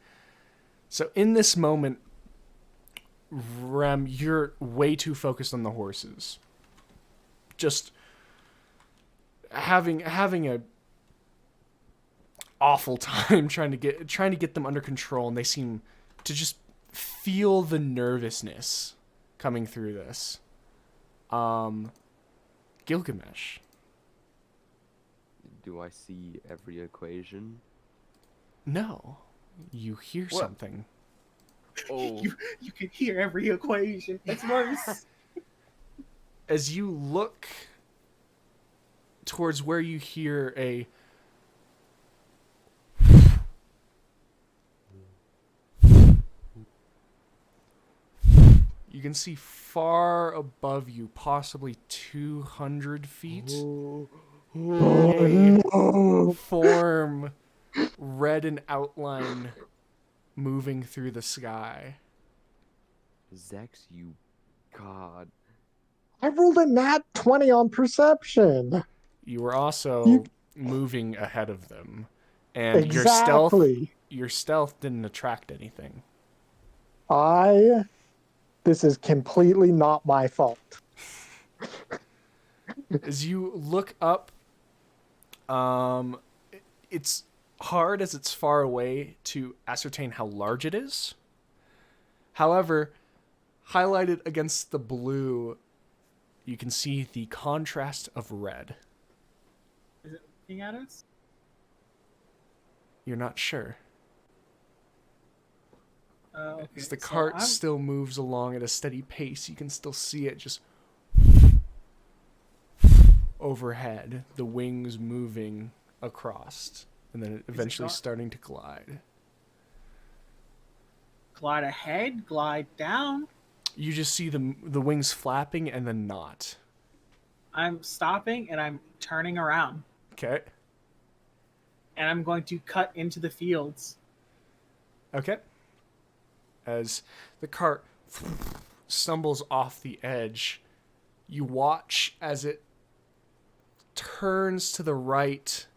So in this moment, Rem, you're way too focused on the horses. Just having a awful time trying to get them under control, and they seem to just feel the nervousness coming through this. Gilgamesh. Do I see every equation? No. You hear What? something. Oh. You can hear every equation. That's worse. As you look towards where you hear a you can see far above you, possibly 200 feet, a form, red in outline, moving through the sky. Zex, you god. I rolled a nat 20 on perception. You were also moving ahead of them, and Exactly. your stealth didn't attract anything. This is completely not my fault. As you look up, it's hard as it's far away to ascertain how large it is. However, highlighted against the blue, you can see the contrast of red. Is it looking at us? You're not sure. Okay. As the cart still moves along at a steady pace, you can still see it just overhead, the wings moving across, and then eventually starting to glide. Glide ahead, glide down. You just see the wings flapping and then not. I'm stopping and I'm turning around. Okay. And I'm going to cut into the fields. Okay. As the cart stumbles off the edge, you watch as it turns to the right,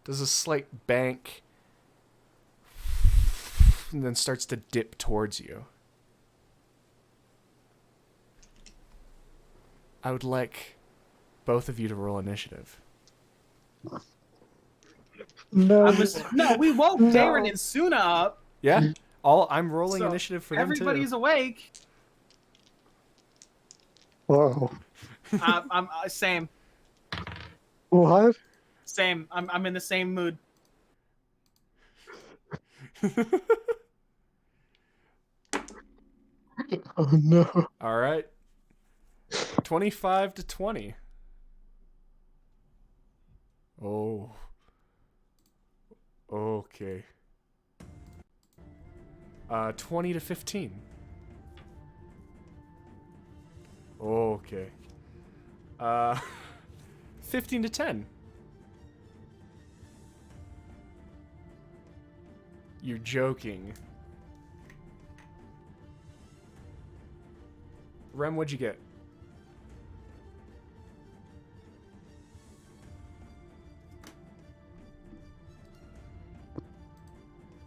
does a slight bank, and then starts to dip towards you. I would like both of you to roll initiative. No. No, we woke Darren and Suna up. Yeah? I'm rolling initiative for them too. Everybody's awake. Whoa. I'm same. What? Same. I'm in the same mood. Oh no. All right. 25 to 20. Oh. Okay. 20 to 15. Okay. 15 to 10. You're joking. Rem, what'd you get?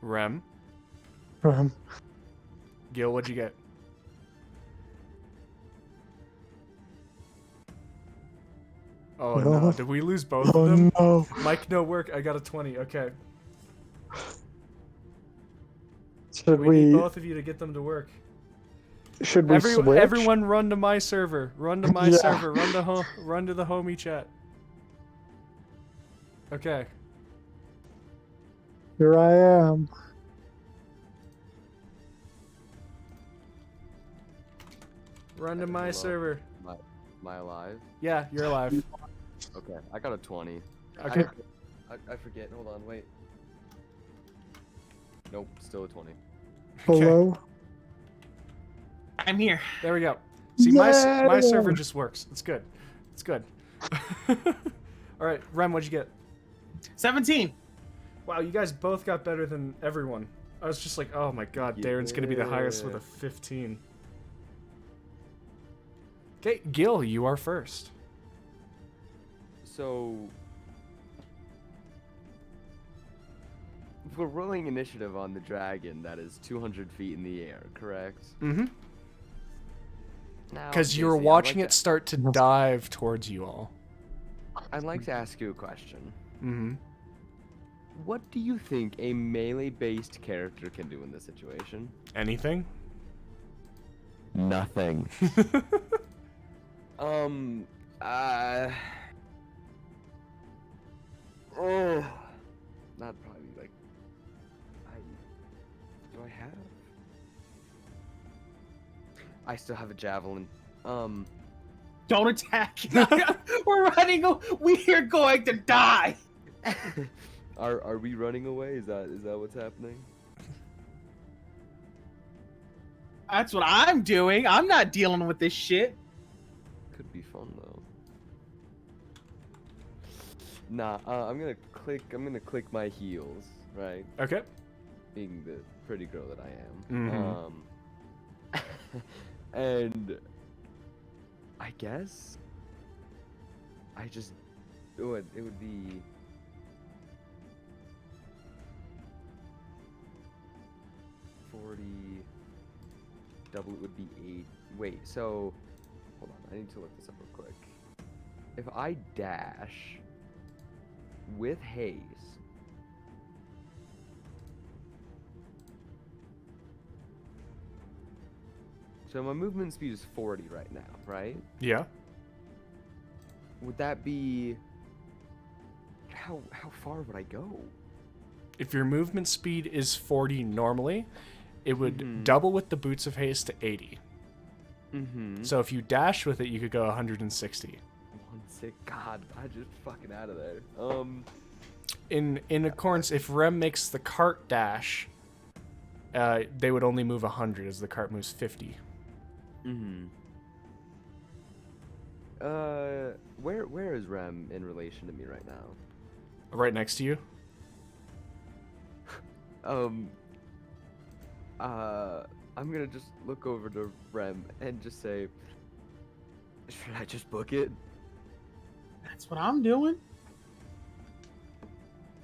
Rem? Gil, what'd you get? Oh no, did we lose both of them? No. Mike, no work. I got a 20. Okay. Should we need both of you to get them to work. Should we switch? Everyone run to my server. Run to my server. Run to the homie chat. Okay. Here I am. Run to my server. Am I alive? Yeah, you're alive. Okay, I got a 20. Okay. I forget. Hold on, wait. Nope, still a 20. Hello? I'm here. There we go. See, my server just works. It's good. It's good. All right, Rem, what'd you get? 17. Wow, you guys both got better than everyone. I was just like, oh my god, Darren's gonna be the highest with a 15. Okay, Gil, you are first. So, we're rolling initiative on the dragon that is 200 feet in the air, correct? Mm-hmm. Now, Because you were Casey, watching it start to dive towards you all. I'd like to ask you a question. Mm-hmm. What do you think a melee-based character can do in this situation? Anything? Nothing. Oh, not probably like. Do I have? I still have a javelin. Don't attack. We're running. We are going to die. Are we running away? Is that what's happening? That's what I'm doing. I'm not dealing with this shit. Could be fun though. Nah, I'm gonna click my heels, right? Okay. Being the pretty girl that I Mhm. am. And I guess I just it would be double it would be 8. Wait, so hold on, I need to look this up real quick. If I dash with haste, so my movement speed is 40 right now, right? Yeah. Would that be how far would I go? If your movement speed is 40 normally, it would double with the Boots of Haste to 80. Mm-hmm. So if you dash with it, you could go 160. God, I just fucking out of there. In accordance, if Rem makes the cart dash, they would only move 100 as the cart moves 50. Mm-hmm. Where is Rem in relation to me right now? Right next to you. I'm gonna just look over to Rem and just say, should I just book it? That's what I'm doing.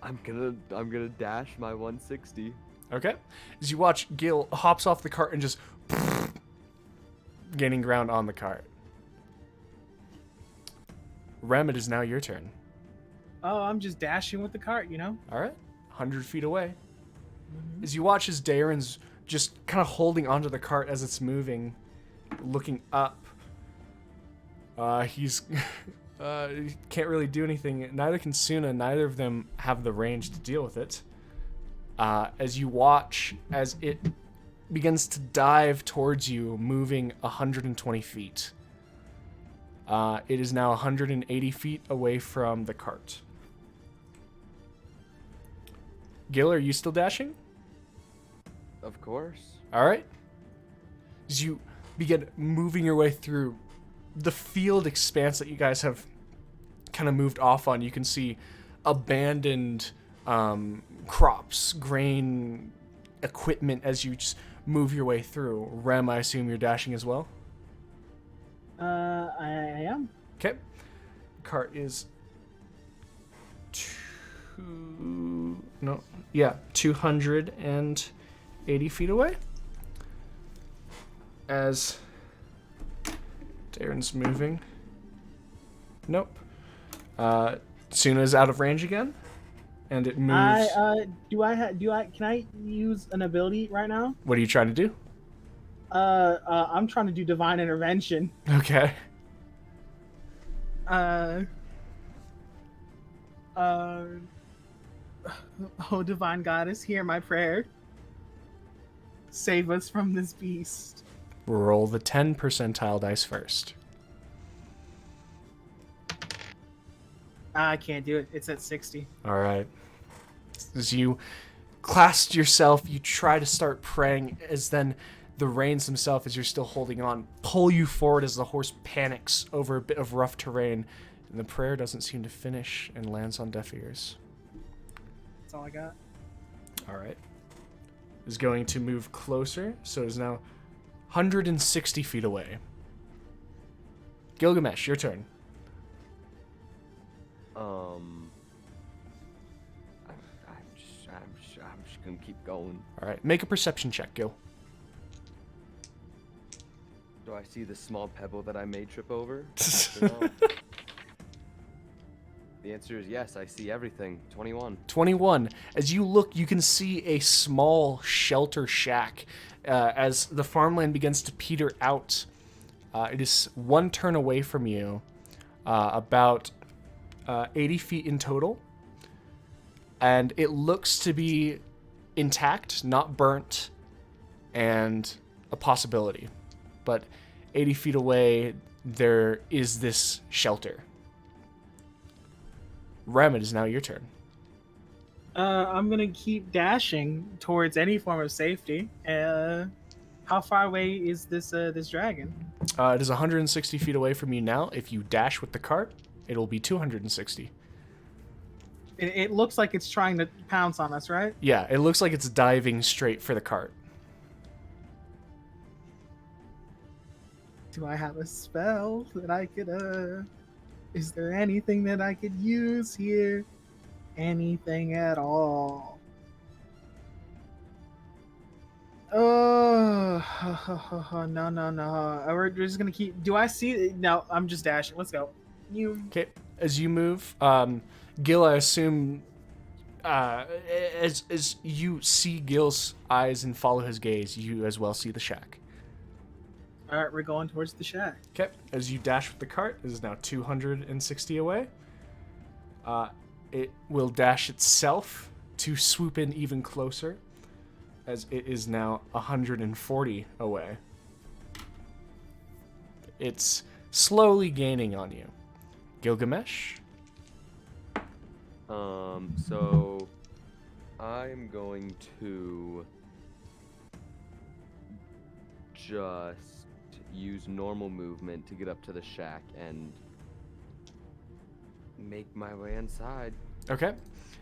I'm gonna dash my 160. Okay. As you watch, Gil hops off the cart and just gaining ground on the cart. Rem, it is now your turn. Oh, I'm just dashing with the cart, you know? All right. 100 feet away. As you watch as Darren's just kind of holding onto the cart as it's moving, looking up. He's he can't really do anything. Neither can Suna. Neither of them have the range to deal with it. As you watch as it begins to dive towards you, moving 120 feet. It is now 180 feet away from the cart. Gil, are you still dashing? Of course. All right. As you begin moving your way through the field expanse that you guys have kind of moved off on, you can see abandoned crops, grain, equipment as you just move your way through. Rem, I assume you're dashing as well? I am. Okay. Cart is 280 feet away. As Darren's moving. Nope. Suna's out of range again, and it moves. Can I use an ability right now? What are you trying to do? I'm trying to do divine intervention. Okay. Oh, divine goddess, hear my prayer. Save us from this beast. Roll the 10 percentile dice first. I can't do it. It's at 60. All right. As you clasp yourself, you try to start praying, as then the reins themselves, as you're still holding on, pull you forward as the horse panics over a bit of rough terrain, and the prayer doesn't seem to finish and lands on deaf ears. That's all I got. All right. Is going to move closer, so is now 160 feet away. Gilgamesh, your turn. I'm just gonna keep going. All right, make a perception check, Gil. Do I see the small pebble that I may trip over? The answer is yes, I see everything. 21. 21. As you look, you can see a small shelter shack as the farmland begins to peter out. It is one turn away from you, about 80 feet in total. And it looks to be intact, not burnt, and a possibility. But 80 feet away, there is this shelter. Rem, it is now your turn. I'm gonna keep dashing towards any form of safety. How far away is this dragon? It is 160 feet away from you now. If you dash with the cart, it'll be 260. It looks like it's trying to pounce on us, right? Yeah, it looks like it's diving straight for the cart. Do I have a spell that I could, is there anything that I could use here? Anything at all? Oh, no. We're just gonna keep. Do I see? No, I'm just dashing. Let's go. Okay, as you move, Gil, I assume, as you see Gil's eyes and follow his gaze, you as well see the shack. All right, we're going towards the shack. Okay, as you dash with the cart, it is now 260 away. It will dash itself to swoop in even closer, as it is now 140 away. It's slowly gaining on you. Gilgamesh? So I'm going to just use normal movement to get up to the shack and make my way inside. Okay.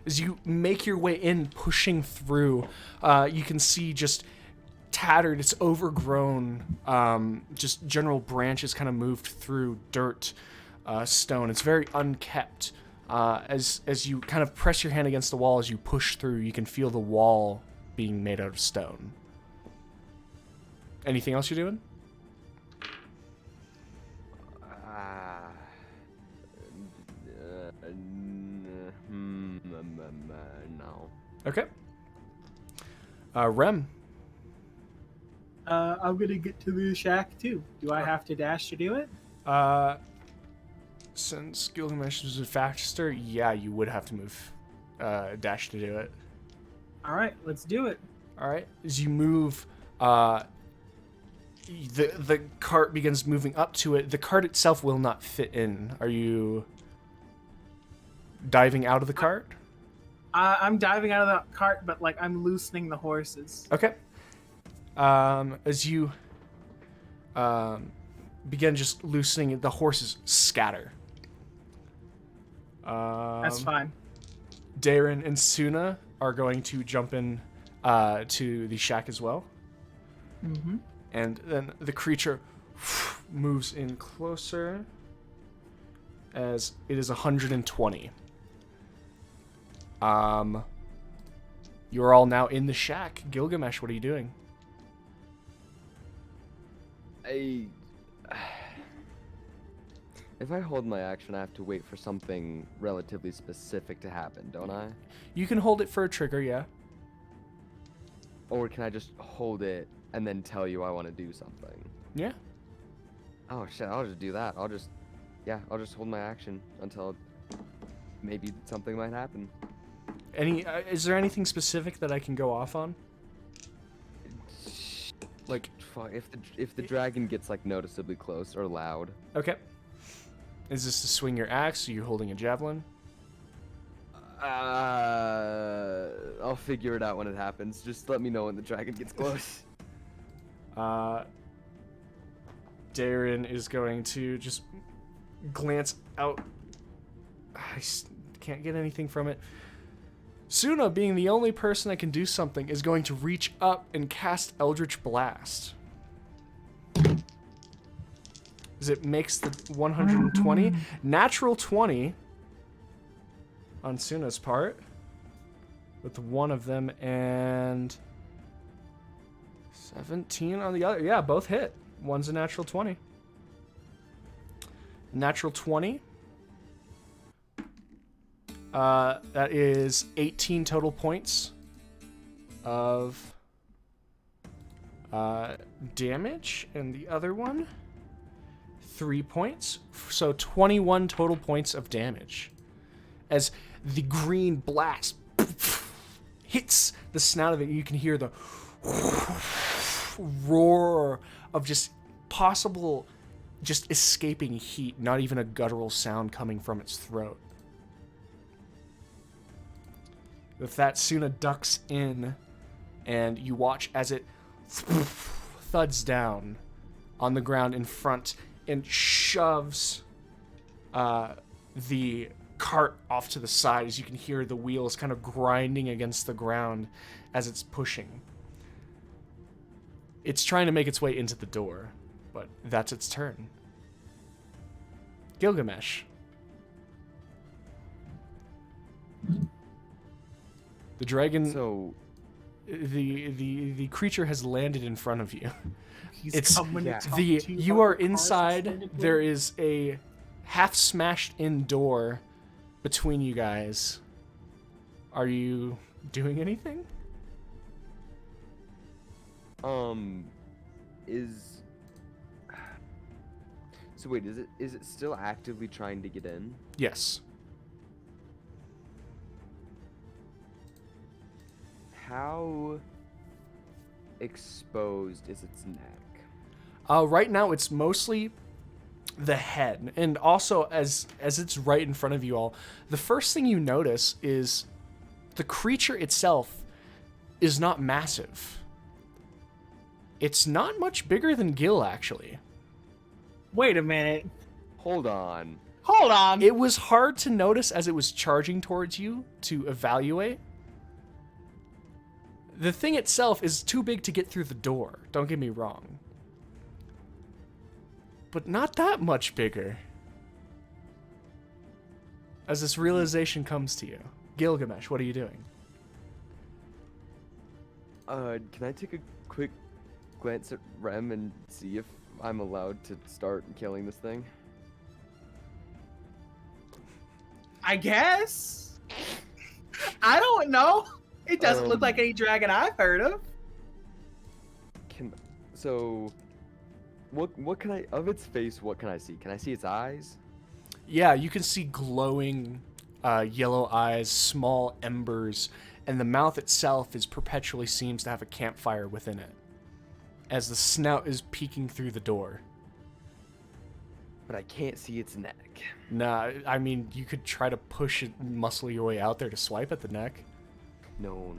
As you make your way in, pushing through, you can see just tattered, it's overgrown, just general branches kind of moved through dirt, stone. It's very unkept. As you kind of press your hand against the wall, as you push through, you can feel the wall being made out of stone. Anything else you're doing? No. Okay. Rem. I'm gonna get to the shack too. Do I have to dash to do it? Since Gilgamesh is faster, yeah, you would have to move, dash to do it. All right, let's do it. All right. As you move, the cart begins moving up to it. The cart itself will not fit in. Are you diving out of the cart? I'm diving out of the cart, but like I'm loosening the horses. Okay. As you begin just loosening it, the horses scatter. That's fine. Darren and Suna are going to jump in to the shack as well. Mm-hmm. And then the creature moves in closer as it is 120. You're all now in the shack. Gilgamesh, what are you doing? If I hold my action, I have to wait for something relatively specific to happen, don't I? You can hold it for a trigger, yeah. Or can I just hold it and then tell you I want to do something? Yeah. Oh shit, I'll just do that. I'll just hold my action until maybe something might happen. Is there anything specific that I can go off on? Like, if the dragon gets like noticeably close or loud. Okay. Is this to swing your axe? Are you holding a javelin? I'll figure it out when it happens. Just let me know when the dragon gets close. Darren is going to just glance out. I can't get anything from it. Suna, being the only person that can do something, is going to reach up and cast Eldritch Blast. As it makes the 120. Natural 20 on Suna's part. With one of them, and 17 on the other. Yeah, both hit. One's a natural 20. Natural 20. That is 18 total points of damage, and the other one 3 points. So 21 total points of damage as the green blast hits the snout of it. You can hear the roar of just possible just escaping heat, not even a guttural sound coming from its throat. With that, Suna ducks in, and you watch as it thuds down on the ground in front and shoves the cart off to the side, as you can hear the wheels kind of grinding against the ground as it's pushing. It's trying to make its way into the door, but that's its turn. Gilgamesh. The dragon... So... The creature has landed in front of you. He's coming to talk the to you about are the cars inside. that's There is a half smashed in door between you guys. Are you doing anything? So wait, is it still actively trying to get in? Yes. How exposed is its neck? Right now it's mostly the head, and also as it's right in front of you all, the first thing you notice is the creature itself is not massive. It's not much bigger than Gil, actually. Wait a minute. Hold on. Hold on. It was hard to notice as it was charging towards you to evaluate. The thing itself is too big to get through the door, don't get me wrong. But not that much bigger. As this realization comes to you. Gilgamesh, what are you doing? Can I take a quick glance at Rem and see if I'm allowed to start killing this thing? I guess. I don't know. It doesn't look like any dragon I've heard of. What can I, of its face, what can I see? Can I see its eyes? Yeah, you can see glowing yellow eyes, small embers, and the mouth itself perpetually seems to have a campfire within it, as the snout is peeking through the door. But I can't see its neck. Nah, I mean, you could try to push it, muscle your way out there to swipe at the neck. No.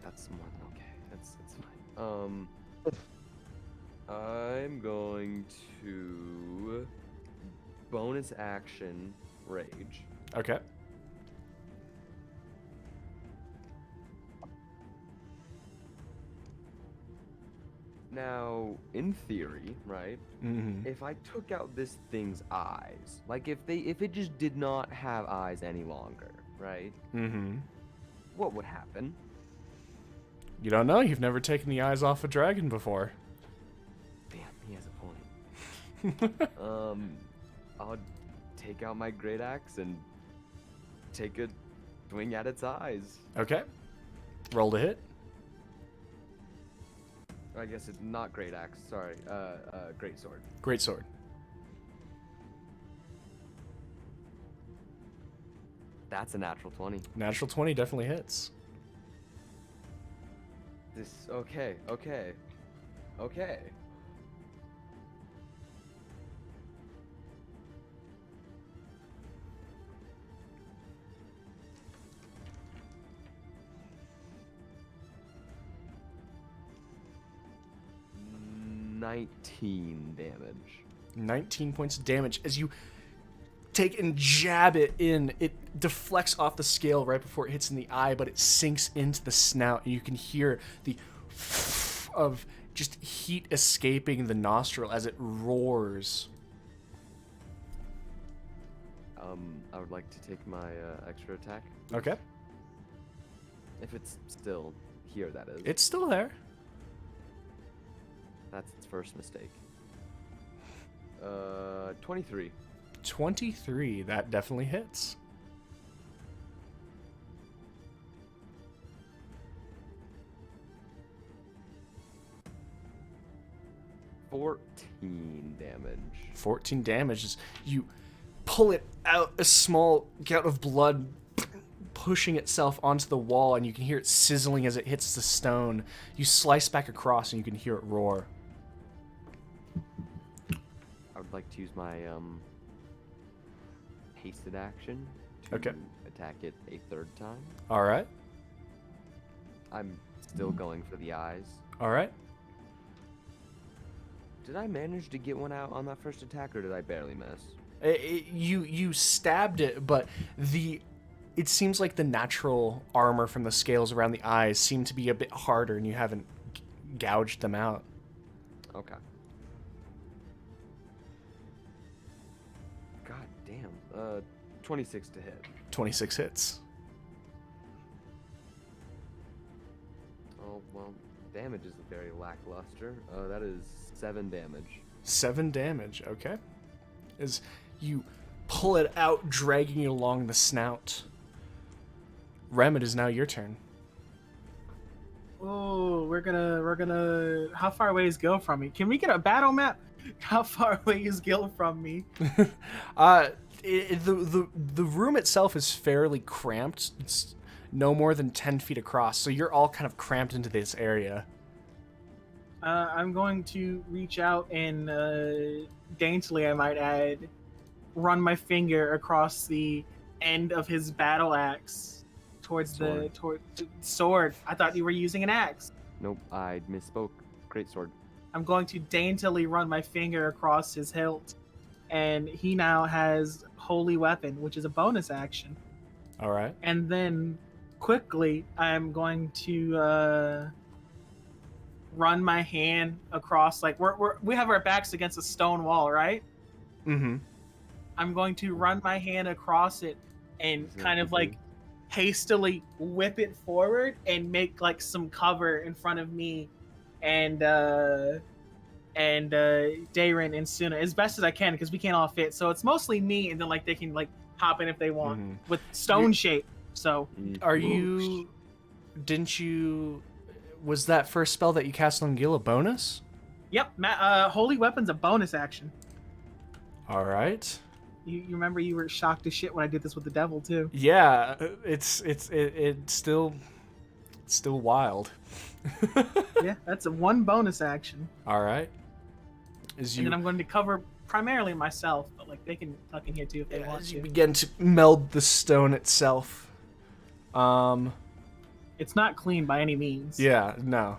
That's more than okay. That's fine. I'm going to bonus action rage. Okay. Now, in theory, right? Mm-hmm. If I took out this thing's eyes, like if it just did not have eyes any longer, right? Mm-hmm. What would happen? You don't know. You've never taken the eyes off a dragon before. Damn, he has a point. I'll take out my great axe and take a swing at its eyes. Okay. Roll to hit. I guess it's not great axe. Sorry, great sword. Great sword. That's a natural 20. Natural 20 definitely hits. Okay. 19 damage. 19 points of damage. As you take and jab it in, it deflects off the scale right before it hits in the eye, but it sinks into the snout, and you can hear the of just heat escaping the nostril as it roars. I would like to take my extra attack. Okay. If it's still here, that is. It's still there. That's its first mistake. 23. 23, that definitely hits. Damage. 14 damage as you pull it out, a small gout of blood pushing itself onto the wall, and you can hear it sizzling as it hits the stone. You slice back across and you can hear it roar. I would like to use my hasted action to Okay. attack it a third time. All right. I'm still going for the eyes. All right. Did I manage to get one out on that first attack, or did I barely miss? You stabbed it, but it seems like the natural armor from the scales around the eyes seem to be a bit harder, and you haven't gouged them out. Okay. God damn. 26 to hit. 26 hits. Oh, well, damage is very lackluster. That is 7 damage. 7 damage, okay. As you pull it out, dragging it along the snout. Rem, it is now your turn. Oh, we're gonna. How far away is Gil from me? Can we get a battle map? How far away is Gil from me? The room itself is fairly cramped. It's no more than 10 feet across, so you're all kind of cramped into this area. I'm going to reach out and daintily, I might add, run my finger across the end of his battle axe towards the sword. I thought you were using an axe. Nope, I misspoke. Great sword. I'm going to daintily run my finger across his hilt, and he now has Holy Weapon, which is a bonus action. All right. And then quickly, I'm going to run my hand across, like we have our backs against a stone wall, right? Mm-hmm. I'm going to run my hand across it and kind of like hastily whip it forward and make like some cover in front of me and Dayrin and Suna as best as I can, because we can't all fit. So it's mostly me, and then like they can like hop in if they want with stone shape. So was that first spell that you cast on Gil a bonus? Yep, Holy Weapon's a bonus action. All right. You remember you were shocked as shit when I did this with the devil too. Yeah, it's still wild. Yeah, that's a one bonus action. All right. And then I'm going to cover primarily myself, but like they can tuck in here too if they want as to. you begin to meld the stone itself. It's not clean by any means. Yeah, no.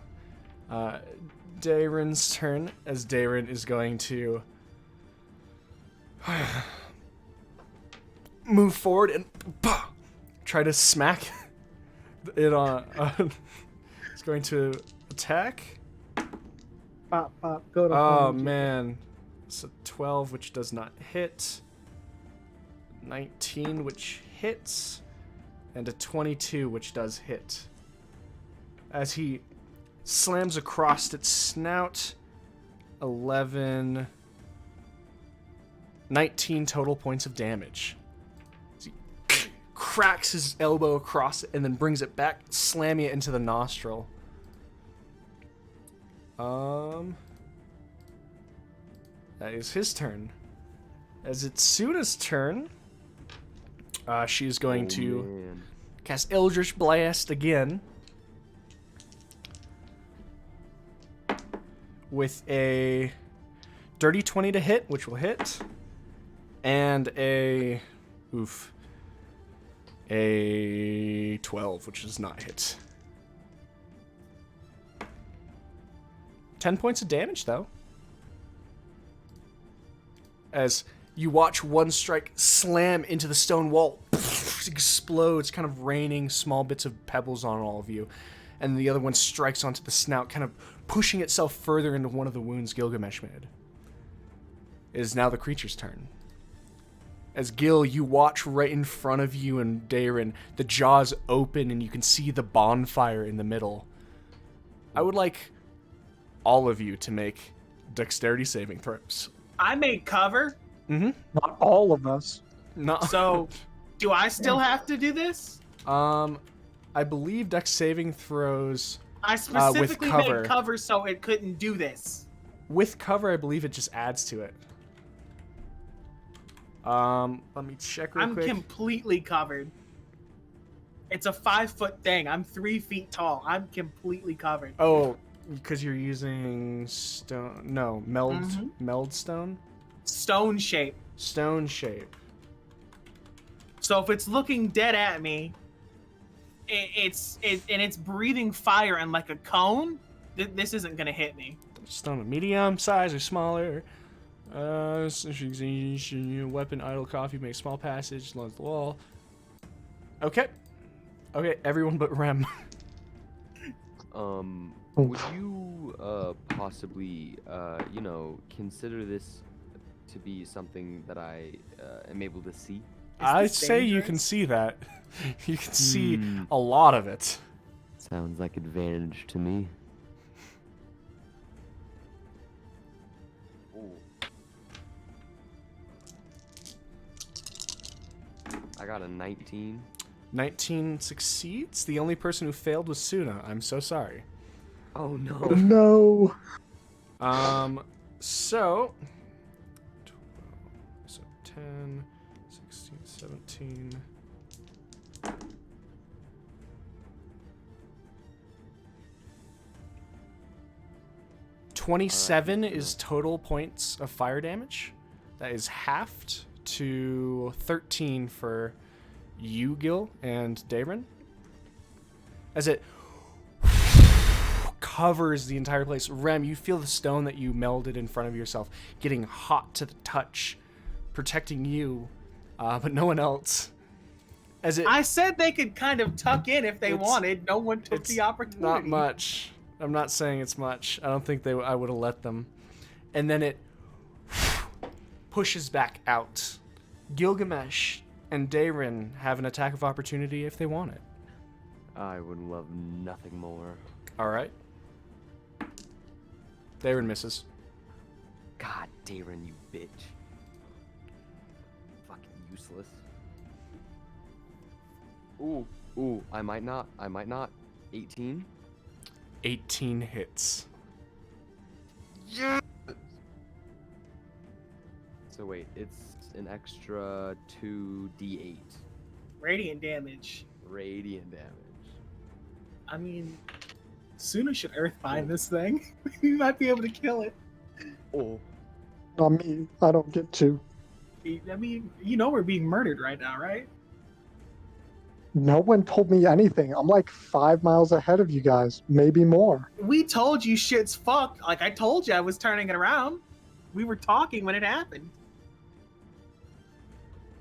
Dayrin's turn, as Dayrin is going to move forward and try to smack it on. It's going to attack. Pop, go to Oh, man. It's a 12, which does not hit. 19, which hits. And a 22, which does hit. As he slams across its snout, 11, 19 total points of damage. As he cracks his elbow across it and then brings it back, slamming it into the nostril. That is his turn. As it's Suna's turn, She is going to cast Eldritch Blast again. With a dirty 20 to hit, which will hit. And a 12, which does not hit. 10 points of damage, though. As you watch one strike slam into the stone wall, explodes, kind of raining small bits of pebbles on all of you. And the other one strikes onto the snout, kind of pushing itself further into one of the wounds Gilgamesh made. It is now the creature's turn. As Gil, you watch right in front of you and Darren, the jaws open and you can see the bonfire in the middle. I would like all of you to make dexterity saving throws. I made cover. Mm-hmm. Not all of us. No. So, do I still have to do this? I believe dex saving throws. I specifically made cover so it couldn't do this. With cover, I believe it just adds to it. Let me check real quick. I'm completely covered. It's a 5-foot thing. I'm 3 feet tall. I'm completely covered. Oh, because you're using stone. No, meld stone. Stone shape. Stone shape. So if it's looking dead at me, it's breathing fire and like a cone, this isn't gonna hit me. Stone medium size or smaller. Weapon idle coffee makes small passage along the wall. Okay, everyone but Rem. Would you possibly consider this to be something that I am able to see? I say you can see that. You can see a lot of it. Sounds like advantage to me. I got a 19. 19 succeeds. The only person who failed was Suna. I'm so sorry. Oh no. No. So 10, 16, 17. $27 is total points of fire damage. That is halved to 13 for you, Gil, and Darren. As it covers the entire place. Rem, you feel the stone that you melded in front of yourself getting hot to the touch, protecting you, but no one else. I said they could kind of tuck in if they wanted. No one took the opportunity. Not much. I'm not saying it's much. I don't think I would have let them. And then it pushes back out. Gilgamesh and Darren have an attack of opportunity if they want it. I would love nothing more. All right. Darren misses. God, Darren, you bitch. Fucking useless. Ooh, I might not. 18? 18 hits. Yeah! So wait, it's an extra 2d8. Radiant damage. I mean, Suna should earthbind this thing. We might be able to kill it. Oh. Not me. I don't get to. I mean, we're being murdered right now, right? No one told me anything. I'm like 5 miles ahead of you guys, maybe more. We told you shit's fucked. Like I told you I was turning it around. We were talking when it happened.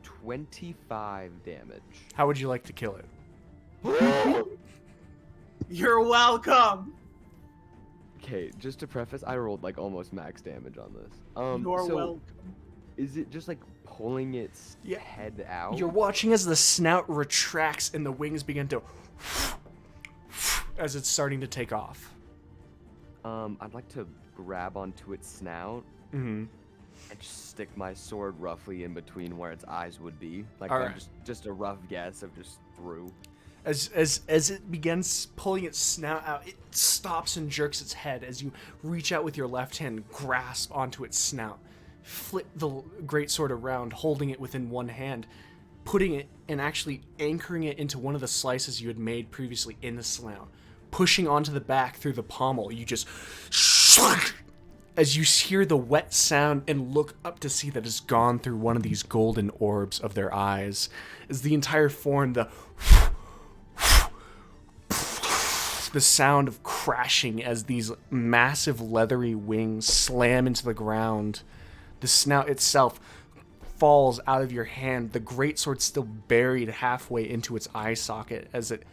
25 damage. How would you like to kill it? You're welcome. Okay, just to preface, I rolled like almost max damage on this. You're welcome. Is it just like pulling its head out? You're watching as the snout retracts and the wings begin to as it's starting to take off. I'd like to grab onto its snout and just stick my sword roughly in between where its eyes would be. Like just a rough guess of just through. As it begins pulling its snout out, it stops and jerks its head as you reach out with your left hand, grasp onto its snout, flip the greatsword around, holding it within one hand. putting it and actually anchoring it into one of the slices you had made previously in the snout, pushing onto the back through the pommel. You just, as you hear the wet sound and look up to see that it's gone through one of these golden orbs of their eyes, as the entire form, the sound of crashing as these massive leathery wings slam into the ground. The snout itself falls out of your hand, the greatsword still buried halfway into its eye socket as it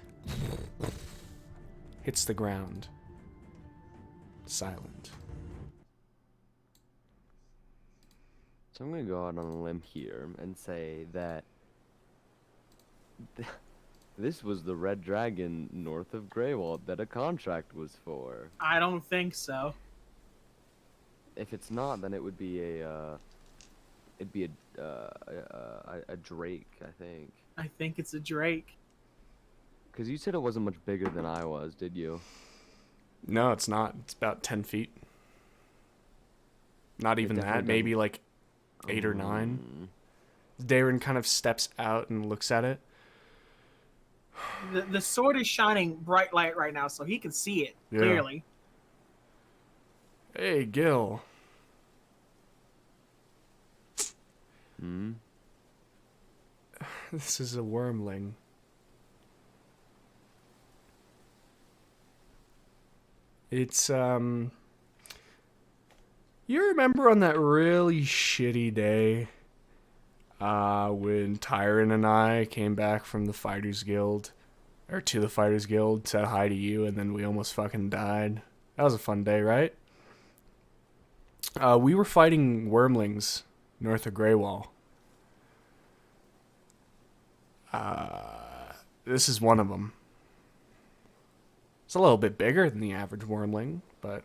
hits the ground. Silent. So I'm going to go out on a limb here and say that this was the red dragon north of Greywald that a contract was for. I don't think so. If it's not, then it would be a drake, I think. I think it's a drake. Because you said it wasn't much bigger than I was, did you? No, it's not. It's about 10 feet. Not even that. Maybe like 8 or 9. Darren kind of steps out and looks at it. The sword is shining bright light right now, so he can see it clearly. Hey, Gil. This is a wormling. It's, you remember on that really shitty day, when Tyron and I came back from the Fighters Guild, or to the Fighters Guild, said hi to you, and then we almost fucking died? That was a fun day, right? We were fighting wormlings north of Greywall. This is one of them. It's a little bit bigger than the average wormling, but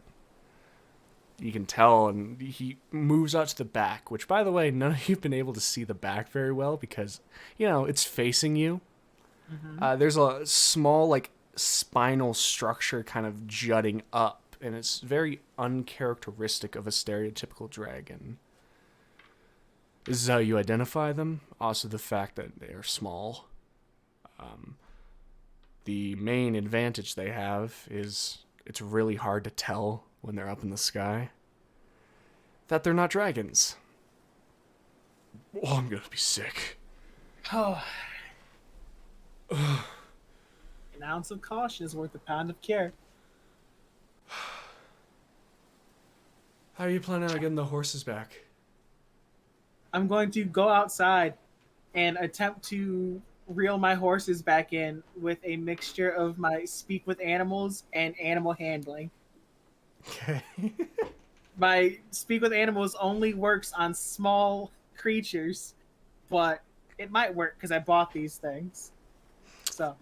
you can tell, and he moves out to the back, which, by the way, none of you have been able to see the back very well because, it's facing you. Mm-hmm. There's a small, spinal structure kind of jutting up, and it's very uncharacteristic of a stereotypical dragon. This is how you identify them. Also, the fact that they are small. The main advantage they have is it's really hard to tell when they're up in the sky that they're not dragons. Oh, I'm gonna be sick. Oh. An ounce of caution is worth a pound of care. How are you planning on getting the horses back? I'm going to go outside and attempt to reel my horses back in with a mixture of my speak with animals and animal handling. Okay. My speak with animals only works on small creatures, but it might work because I bought these things. So.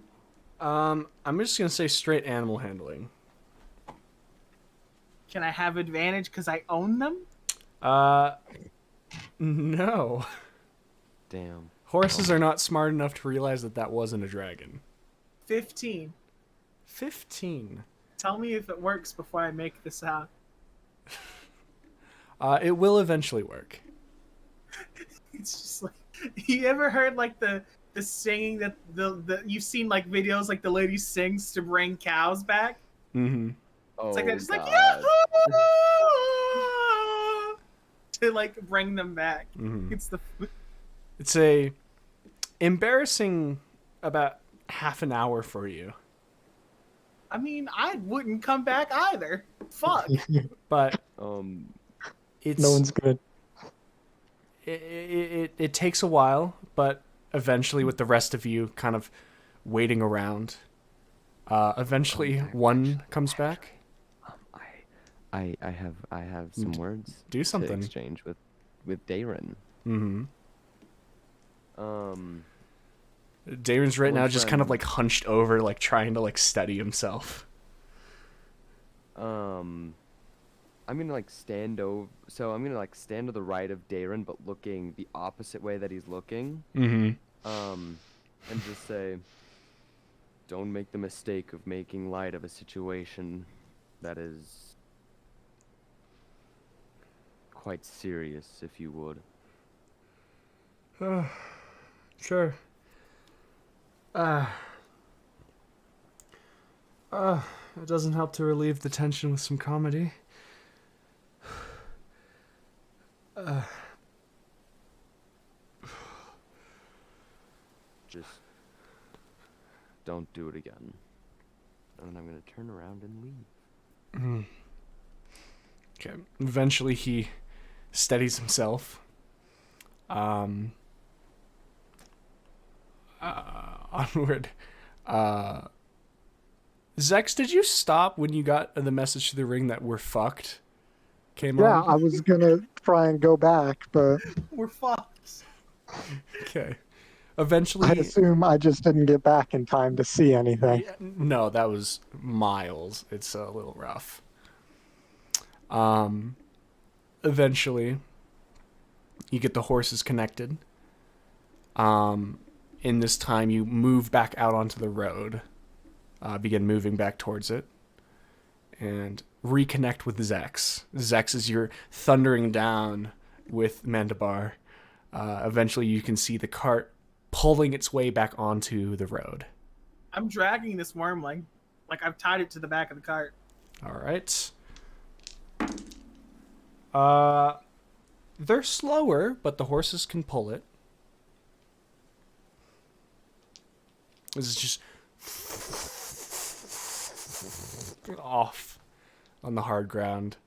I'm just gonna say straight animal handling. Can I have advantage because I own them? No. Damn. Horses are not smart enough to realize that wasn't a dragon. 15. 15. Tell me if it works before I make this out. It will eventually work. It's just like, you ever heard the singing that the you've seen videos the lady sings to bring cows back? Mm-hmm. It's like that, just to bring them back. Mm-hmm. It's a embarrassing about half an hour for you. I mean, I wouldn't come back either. Fuck. But it's no one's good. It takes a while, but eventually, with the rest of you kind of waiting around, eventually one comes back. I have some words. Do something. To exchange with Darren. Mm-hmm. Darren's right now just kind of hunched over, trying to steady himself. I'm gonna stand over. So I'm gonna stand to the right of Darren, but looking the opposite way that he's looking. Mm-hmm. And just say, don't make the mistake of making light of a situation that is quite serious, if you would. Sure. It doesn't help to relieve the tension with some comedy. Just don't do it again. And I'm gonna turn around and leave. Okay. Eventually he steadies himself. Onward. Zex, did you stop when you got the message to the ring that we're fucked? Came Yeah, on? I was gonna try and go back, but We're fucked. Okay. Eventually, I assume I just didn't get back in time to see anything. no, that was miles. It's a little rough. Eventually, you get the horses connected. In this time, you move back out onto the road, begin moving back towards it, and reconnect with Zex. Zex is your thundering down with Mandabar. Eventually, you can see the cart pulling its way back onto the road. I'm dragging this wormling. Like I've tied it to the back of the cart. All right. They're slower, but the horses can pull it. This is just off on the hard ground.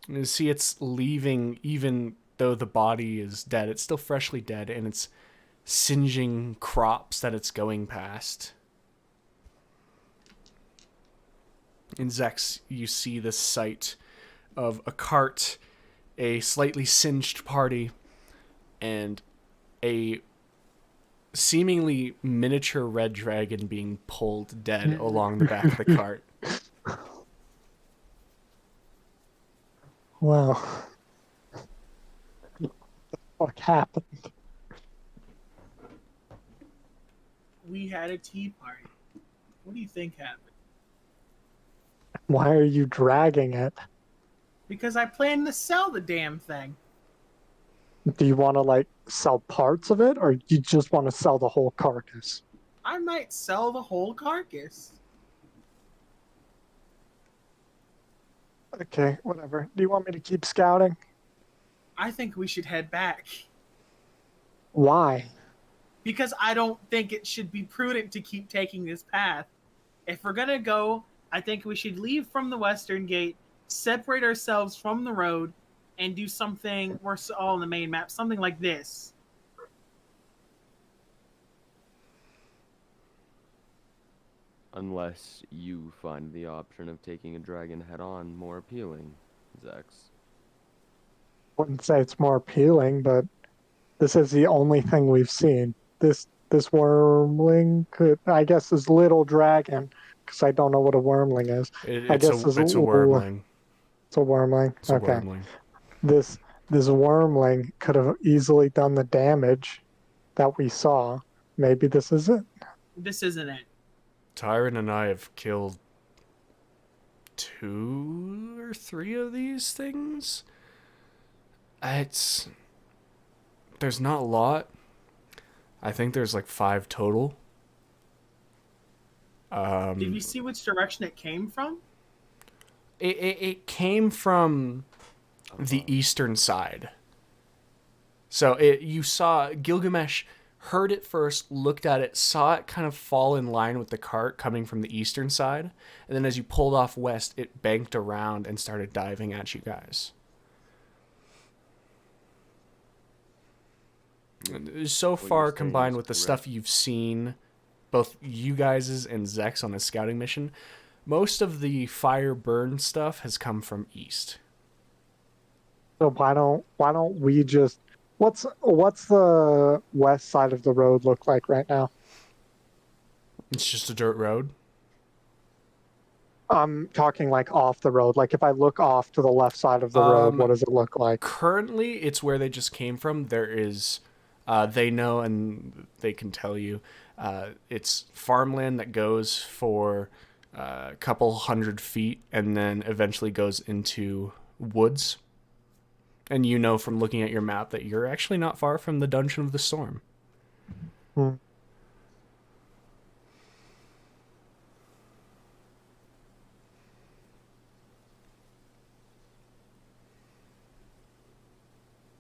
And you see it's leaving, even though the body is dead. It's still freshly dead, and it's singeing crops that it's going past. In Zex, you see the sight of a cart, a slightly singed party, and a seemingly miniature red dragon being pulled dead along the back of the cart. Wow. What the fuck happened? We had a tea party. What do you think happened? Why are you dragging it? Because I plan to sell the damn thing. Do you want to, like, sell parts of it, or you just want to sell the whole carcass? I might sell the whole carcass. Okay, whatever. Do you want me to keep scouting? I think we should head back. Why? Because I don't think it should be prudent to keep taking this path. If we're gonna go, I think we should leave from the western gate, separate ourselves from the road, and do something, we're all on the main map, something like this. Unless you find the option of taking a dragon head-on more appealing, Zex. Wouldn't say it's more appealing, but this is the only thing we've seen. This wormling could, I guess, is little dragon, because I don't know what a wormling is. It's a wormling. It's a wormling. It's a wormling. This wormling could have easily done the damage that we saw. Maybe this is it. This isn't it. Tyron and I have killed 2 or 3 of these things. There's not a lot. I think there's like 5 total. Did you see which direction it came from? It came from the eastern side. So you saw Gilgamesh heard it first, looked at it, saw it kind of fall in line with the cart coming from the eastern side, and then as you pulled off west, it banked around and started diving at you guys. And so far, combined with the stuff you've seen, both you guys' and Zex on a scouting mission, most of the fire burn stuff has come from east. So why don't we just what's the west side of the road look like right now? It's just a dirt road. I'm talking like off the road. Like if I look off to the left side of the road, what does it look like? Currently, it's where they just came from. There is, they know and they can tell you, it's farmland that goes for a couple 100 feet and then eventually goes into woods. And you know from looking at your map that you're actually not far from the Dungeon of the Storm. Hmm.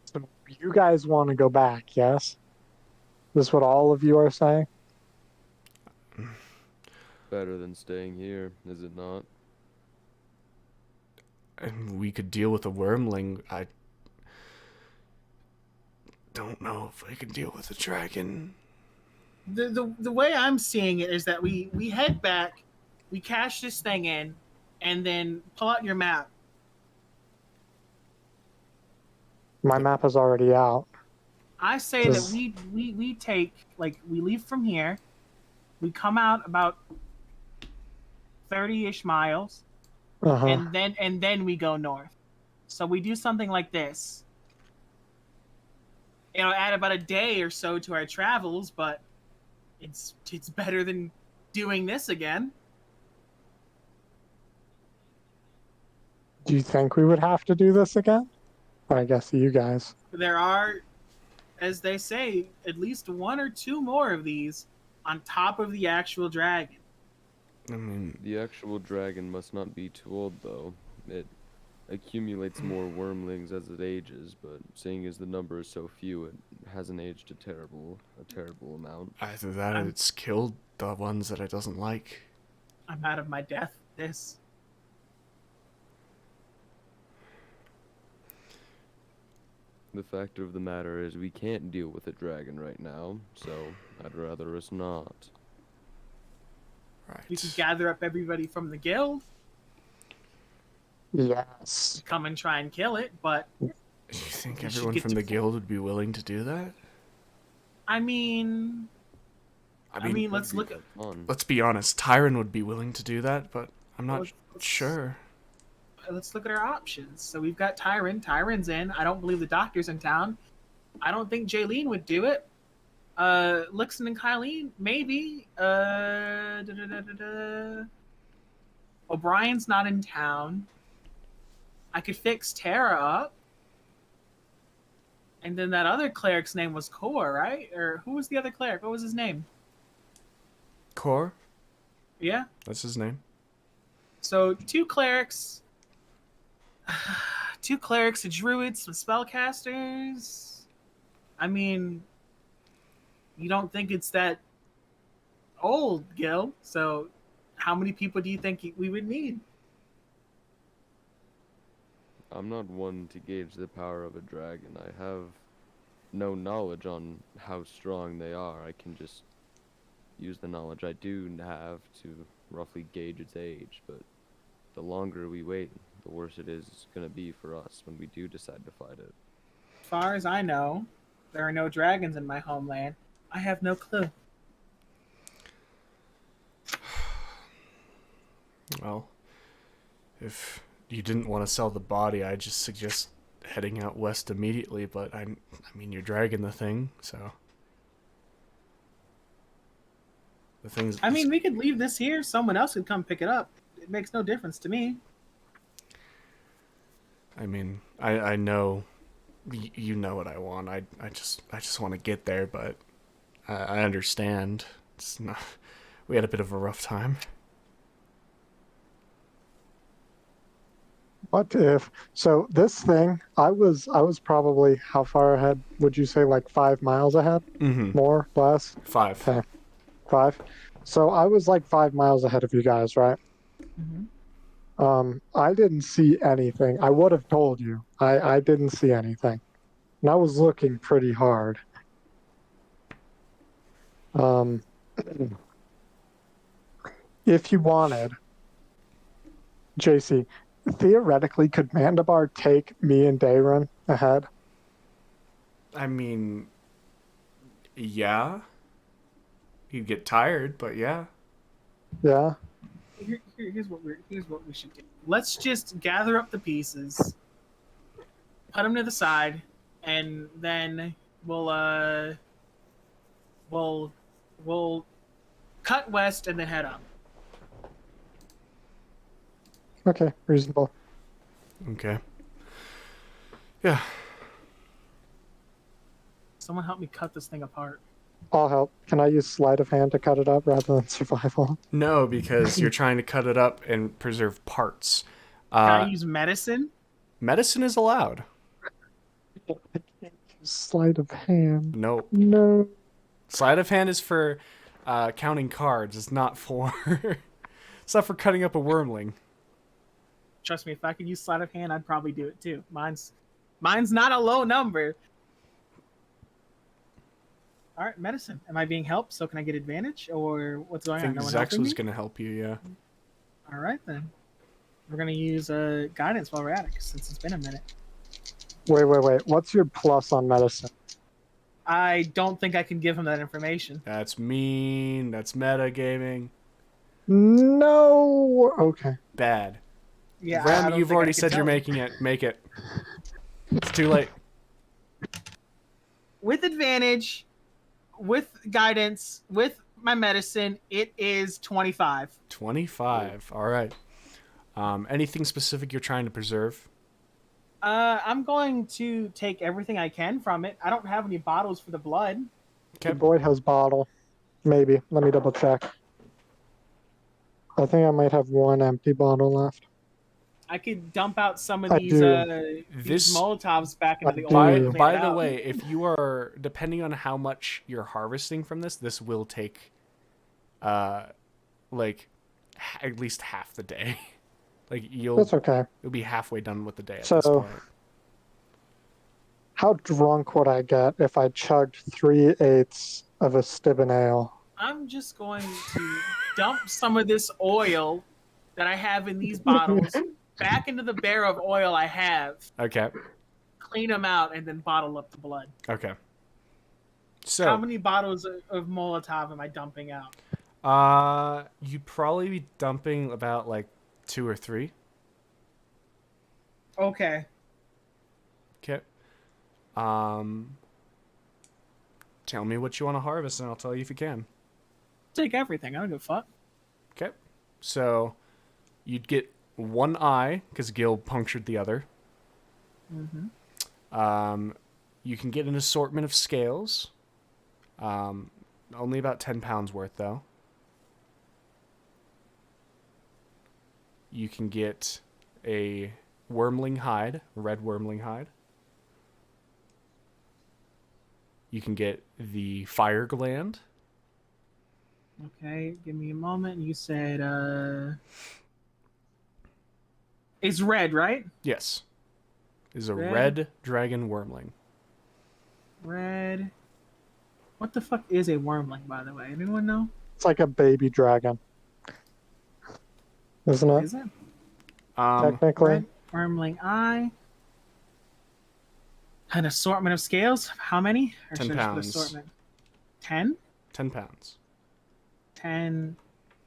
So you guys want to go back, yes? This is what all of you are saying? Better than staying here, is it not? And we could deal with a wormling. I don't know if I can deal with a dragon. The way I'm seeing it is that we head back, we cash this thing in, and then pull out your map. My map is already out. I say that we take, like, we leave from here, we come out about 30-ish miles, and then we go north. So we do something like this. It'll add about a day or so to our travels, but it's better than doing this again. Do you think we would have to do this again? I guess you guys. There are, as they say, at least one or two more of these on top of the actual dragon. I mean, the actual dragon must not be too old, though. It accumulates more wormlings as it ages, but seeing as the number is so few, it hasn't aged a terrible amount. Either that or it's killed the ones that it doesn't like. I'm out of my depth. This. The fact of the matter is we can't deal with a dragon right now, so I'd rather us not. Right. You can gather up everybody from the guild. Yes. Come and try and kill it, but... You think everyone from the guild would be willing to do that? I mean, let's look at... Let's be honest, Tyron would be willing to do that, but I'm not sure. Let's look at our options. So we've got Tyron. Tyron's in. I don't believe the doctor's in town. I don't think Jaylene would do it. Lixon and Kylene, maybe. O'Brien's not in town. I could fix Tara up. And then that other cleric's name was Kor, right? Or who was the other cleric? What was his name? Kor? Yeah. That's his name. So two clerics, a druid, some spellcasters. I mean, you don't think it's that old, Gil. So how many people do you think we would need? I'm not one to gauge the power of a dragon. I have no knowledge on how strong they are. I can just use the knowledge I do have to roughly gauge its age, but the longer we wait, the worse it is going to be for us when we do decide to fight it. As far as I know, there are no dragons in my homeland. I have no clue. Well, if you didn't want to sell the body, I'd just suggest heading out west immediately, but I mean, you're dragging the thing, so... I mean, we could leave this here. Someone else could come pick it up. It makes no difference to me. I mean, I know, you know what I want. I just want to get there, but I understand. It's not. We had a bit of a rough time. What if? So this thing, I was probably how far ahead? Would you say like 5 miles ahead? Mm-hmm. More, less? 5. Okay. 5. So I was like 5 miles ahead of you guys, right? Mm-hmm. I didn't see anything. I would have told you. I didn't see anything. And I was looking pretty hard. If you wanted, JC, theoretically, could Mandabar take me and Dayron ahead? I mean, yeah. You'd get tired, but yeah. Yeah. Here's what we should do. Let's just gather up the pieces, put them to the side, and then we'll cut west and then head up. Okay, reasonable. Okay. Yeah. Someone help me cut this thing apart. I'll help. Can I use sleight of hand to cut it up rather than survival? No, because you're trying to cut it up and preserve parts. Can I use medicine? Medicine is allowed. I can't use sleight of hand. Nope. No. Sleight of hand is for counting cards. It's not for it's not for cutting up a wormling. Trust me, if I could use sleight of hand, I'd probably do it too. Mine's not a low number. All right, medicine. Am I being helped? So can I get advantage, or what's going on? I think Zex was going to help you. Yeah. All right then. We're gonna use guidance while we're at it, since it's been a minute. Wait. What's your plus on medicine? I don't think I can give him that information. That's mean. That's metagaming. No. Okay. Bad. Yeah, Rem, you've already said you're making it. Make it. It's too late. With advantage, with guidance, with my medicine, it is 25. 25. All right. Anything specific you're trying to preserve? I'm going to take everything I can from it. I don't have any bottles for the blood. Okay. The boy has bottle. Maybe. Let me double check. I think I might have one empty bottle left. I could dump out some of these Molotovs back into the oil. By the way, if you are, depending on how much you're harvesting from this will take, like, at least half the day. Like That's okay. You'll be halfway done with the day at so, this point. How drunk would I get if I chugged 3/8 of a Stibben ale? I'm just going to dump some of this oil that I have in these bottles back into the barrel of oil I have. Okay. Clean them out and then bottle up the blood. Okay. So how many bottles of Molotov am I dumping out? You'd probably be dumping about like 2 or 3. Okay. Okay. Tell me what you want to harvest, and I'll tell you if you can. Take everything. I don't give a fuck. Okay. So you'd get 1 eye because Gil punctured the other. Mm-hmm. You can get an assortment of scales. Only about 10 pounds worth, though. You can get a wormling hide, red wormling hide. You can get the fire gland. Okay, give me a moment. You said it's red, right? Yes. Is a red dragon wormling. Red. What the fuck is a wormling, by the way? Anyone know? It's like a baby dragon. Isn't it? Is it? Technically. Red wormling eye. An assortment of scales. How many? 10 pounds. Assortment? 10? 10 pounds. 10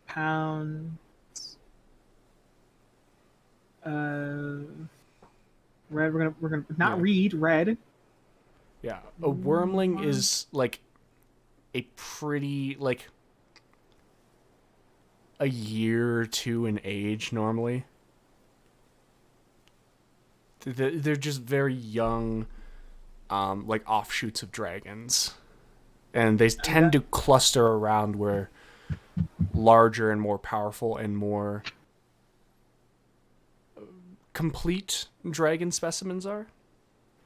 pounds. Red. We're gonna not read red. Yeah, a wormling is like a pretty like a year or 2 in age normally. They're just very young, like offshoots of dragons, and they tend to cluster around where larger and more powerful and more complete dragon specimens are.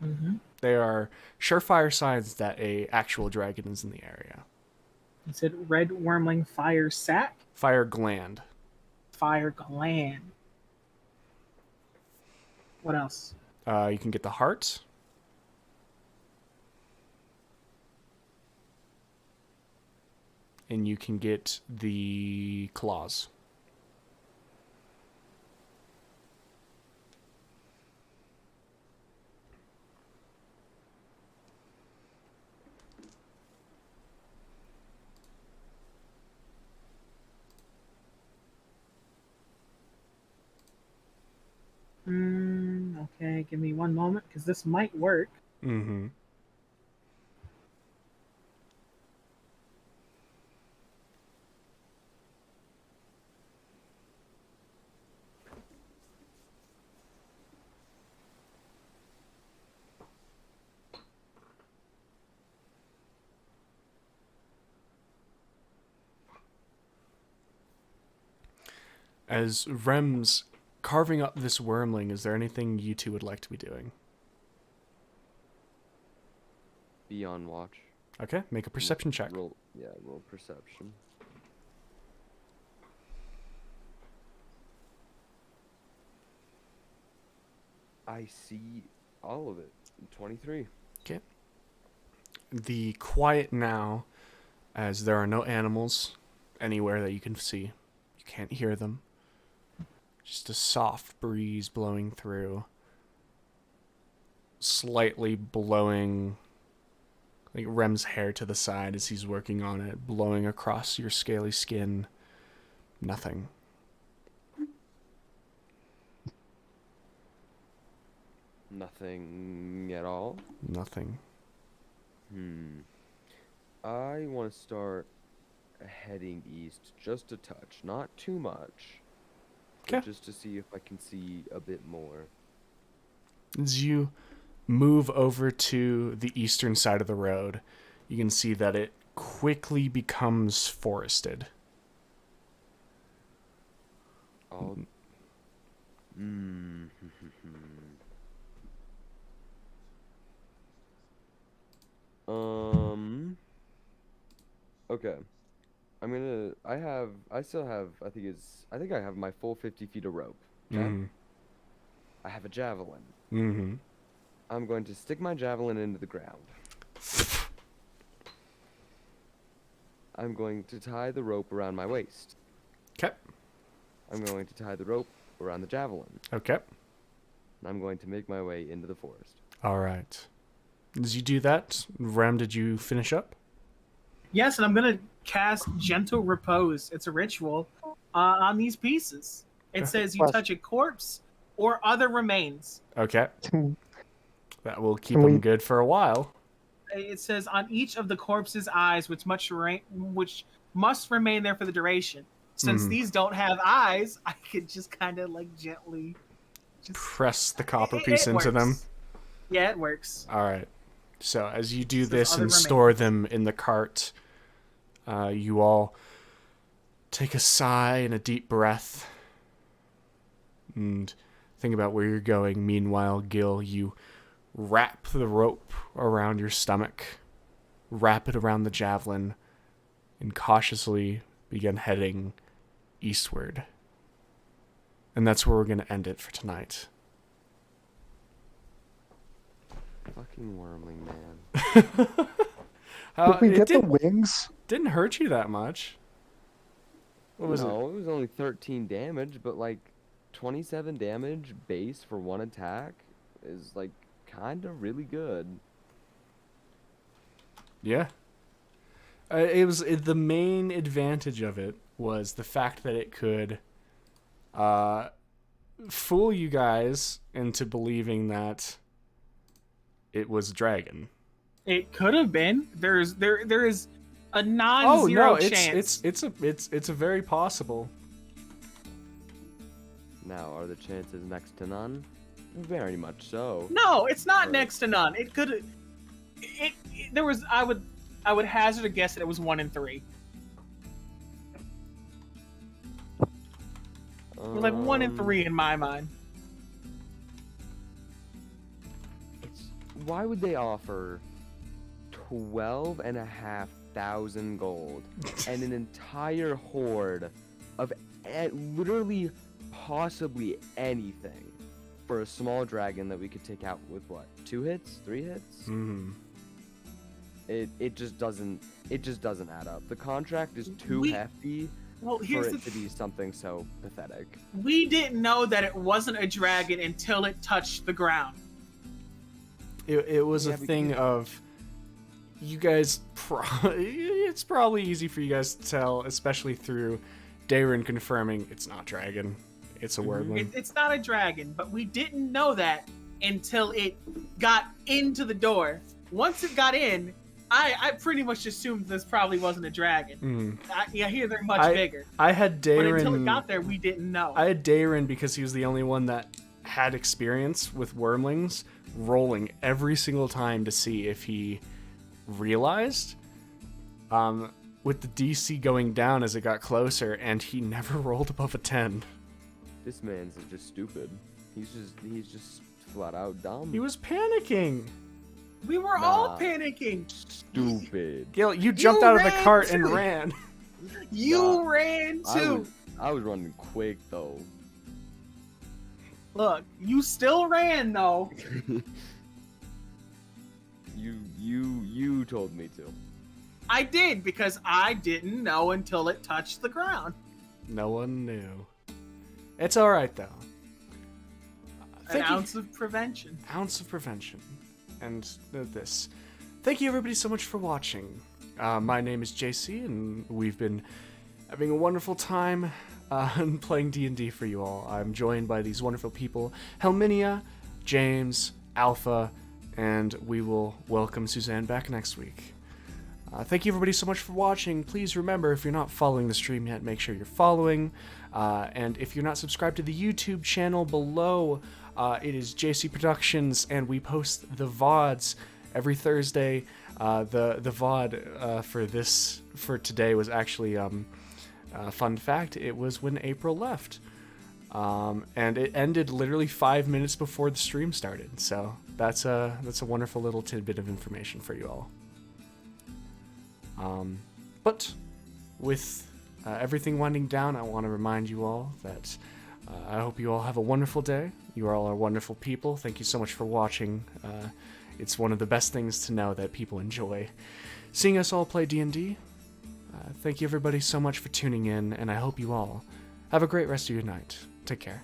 Mm-hmm. They are surefire signs that a actual dragon is in the area. You said red wormling fire sac? Fire gland. Fire gland. What else? You can get the heart. And you can get the claws. Okay, give me one moment, because this might work. Mm-hmm. As Rem's carving up this wormling, is there anything you two would like to be doing? Be on watch. Okay, make a perception check. Roll perception. I see all of it. 23. Okay. The quiet now, as there are no animals anywhere that you can see. You can't hear them. Just a soft breeze blowing through. Slightly blowing like Rem's hair to the side as he's working on it, blowing across your scaly skin. Nothing. Nothing at all? Nothing. I want to start heading east just a touch, not too much. Okay. Just to see if I can see a bit more. As you move over to the eastern side of the road, you can see that it quickly becomes forested. All... Okay. I think I have my full 50 feet of rope. Okay? Mm-hmm. I have a javelin. Mm-hmm. I'm going to stick my javelin into the ground. I'm going to tie the rope around my waist. Okay. I'm going to tie the rope around the javelin. Okay. And I'm going to make my way into the forest. All right. As you do that, Rem, did you finish up? Yes, and I'm going to cast Gentle Repose. It's a ritual on these pieces. It says you touch a corpse or other remains. Okay. That will keep them good for a while. It says on each of the corpse's eyes, which must remain there for the duration. Since these don't have eyes, I could just kind of like gently just press the copper piece into them. Yeah, it works. All right. So as you do this and store them in the cart, you all take a sigh and a deep breath and think about where you're going. Meanwhile, Gil, you wrap the rope around your stomach, wrap it around the javelin, and cautiously begin heading eastward. And that's where we're going to end it for tonight. Fucking wormling, man. Did we get the wings? Didn't hurt you that much. What was it? No, it was only 13 damage, but like 27 damage base for one attack is like kind of really good. Yeah. The main advantage of it was the fact that it could fool you guys into believing that it was a dragon. It could have been. There is a non-zero chance. It's a very possible. Now, are the chances next to none? Very much so. No, it's not next to none. It could. There was. I would hazard a guess that it was 1 in 3. Like 1 in 3 in my mind. Why would they offer 12,500 gold and an entire horde of literally possibly anything for a small dragon that we could take out with what? 2 hits? 3 hits? Mm-hmm. It just doesn't add up. The contract is too hefty for it to be something so pathetic. We didn't know that it wasn't a dragon until it touched the ground. It was a thing of you guys. It's probably easy for you guys to tell, especially through Darren confirming it's not dragon, it's a wormling. It's not a dragon, but we didn't know that until it got into the door. Once it got in, I pretty much assumed this probably wasn't a dragon. I hear they're much bigger. I had Darren, but until it got there, we didn't know. I had Darren because he was the only one that had experience with wormlings, rolling every single time to see if he realized. with the DC going down as it got closer, and he never rolled above a 10. This man's just stupid. He's just flat out dumb. He was panicking. We were all panicking. Stupid. Gil, you jumped out of the cart and ran. You ran too. I was running quick though. Look, you still ran though. You told me to. I did, because I didn't know until it touched the ground. No one knew. It's all right though. An ounce of prevention. Ounce of prevention. And this. Thank you everybody so much for watching. My name is JC, and we've been having a wonderful time playing D&D for you all. I'm joined by these wonderful people, Helminia, James, Alpha, and we will welcome Suzanne back next week. Thank you everybody so much for watching. Please remember, if you're not following the stream yet, make sure you're following. And if you're not subscribed to the YouTube channel below, it is JC Productions, and we post the VODs every Thursday. The VOD for today was actually fun fact. It was when April left, and it ended literally 5 minutes before the stream started. So that's a wonderful little tidbit of information for you all. But with everything winding down, I want to remind you all that I hope you all have a wonderful day. You all are wonderful people. Thank you so much for watching. It's one of the best things to know that people enjoy seeing us all play D&D. Thank you everybody so much for tuning in, and I hope you all have a great rest of your night. Take care.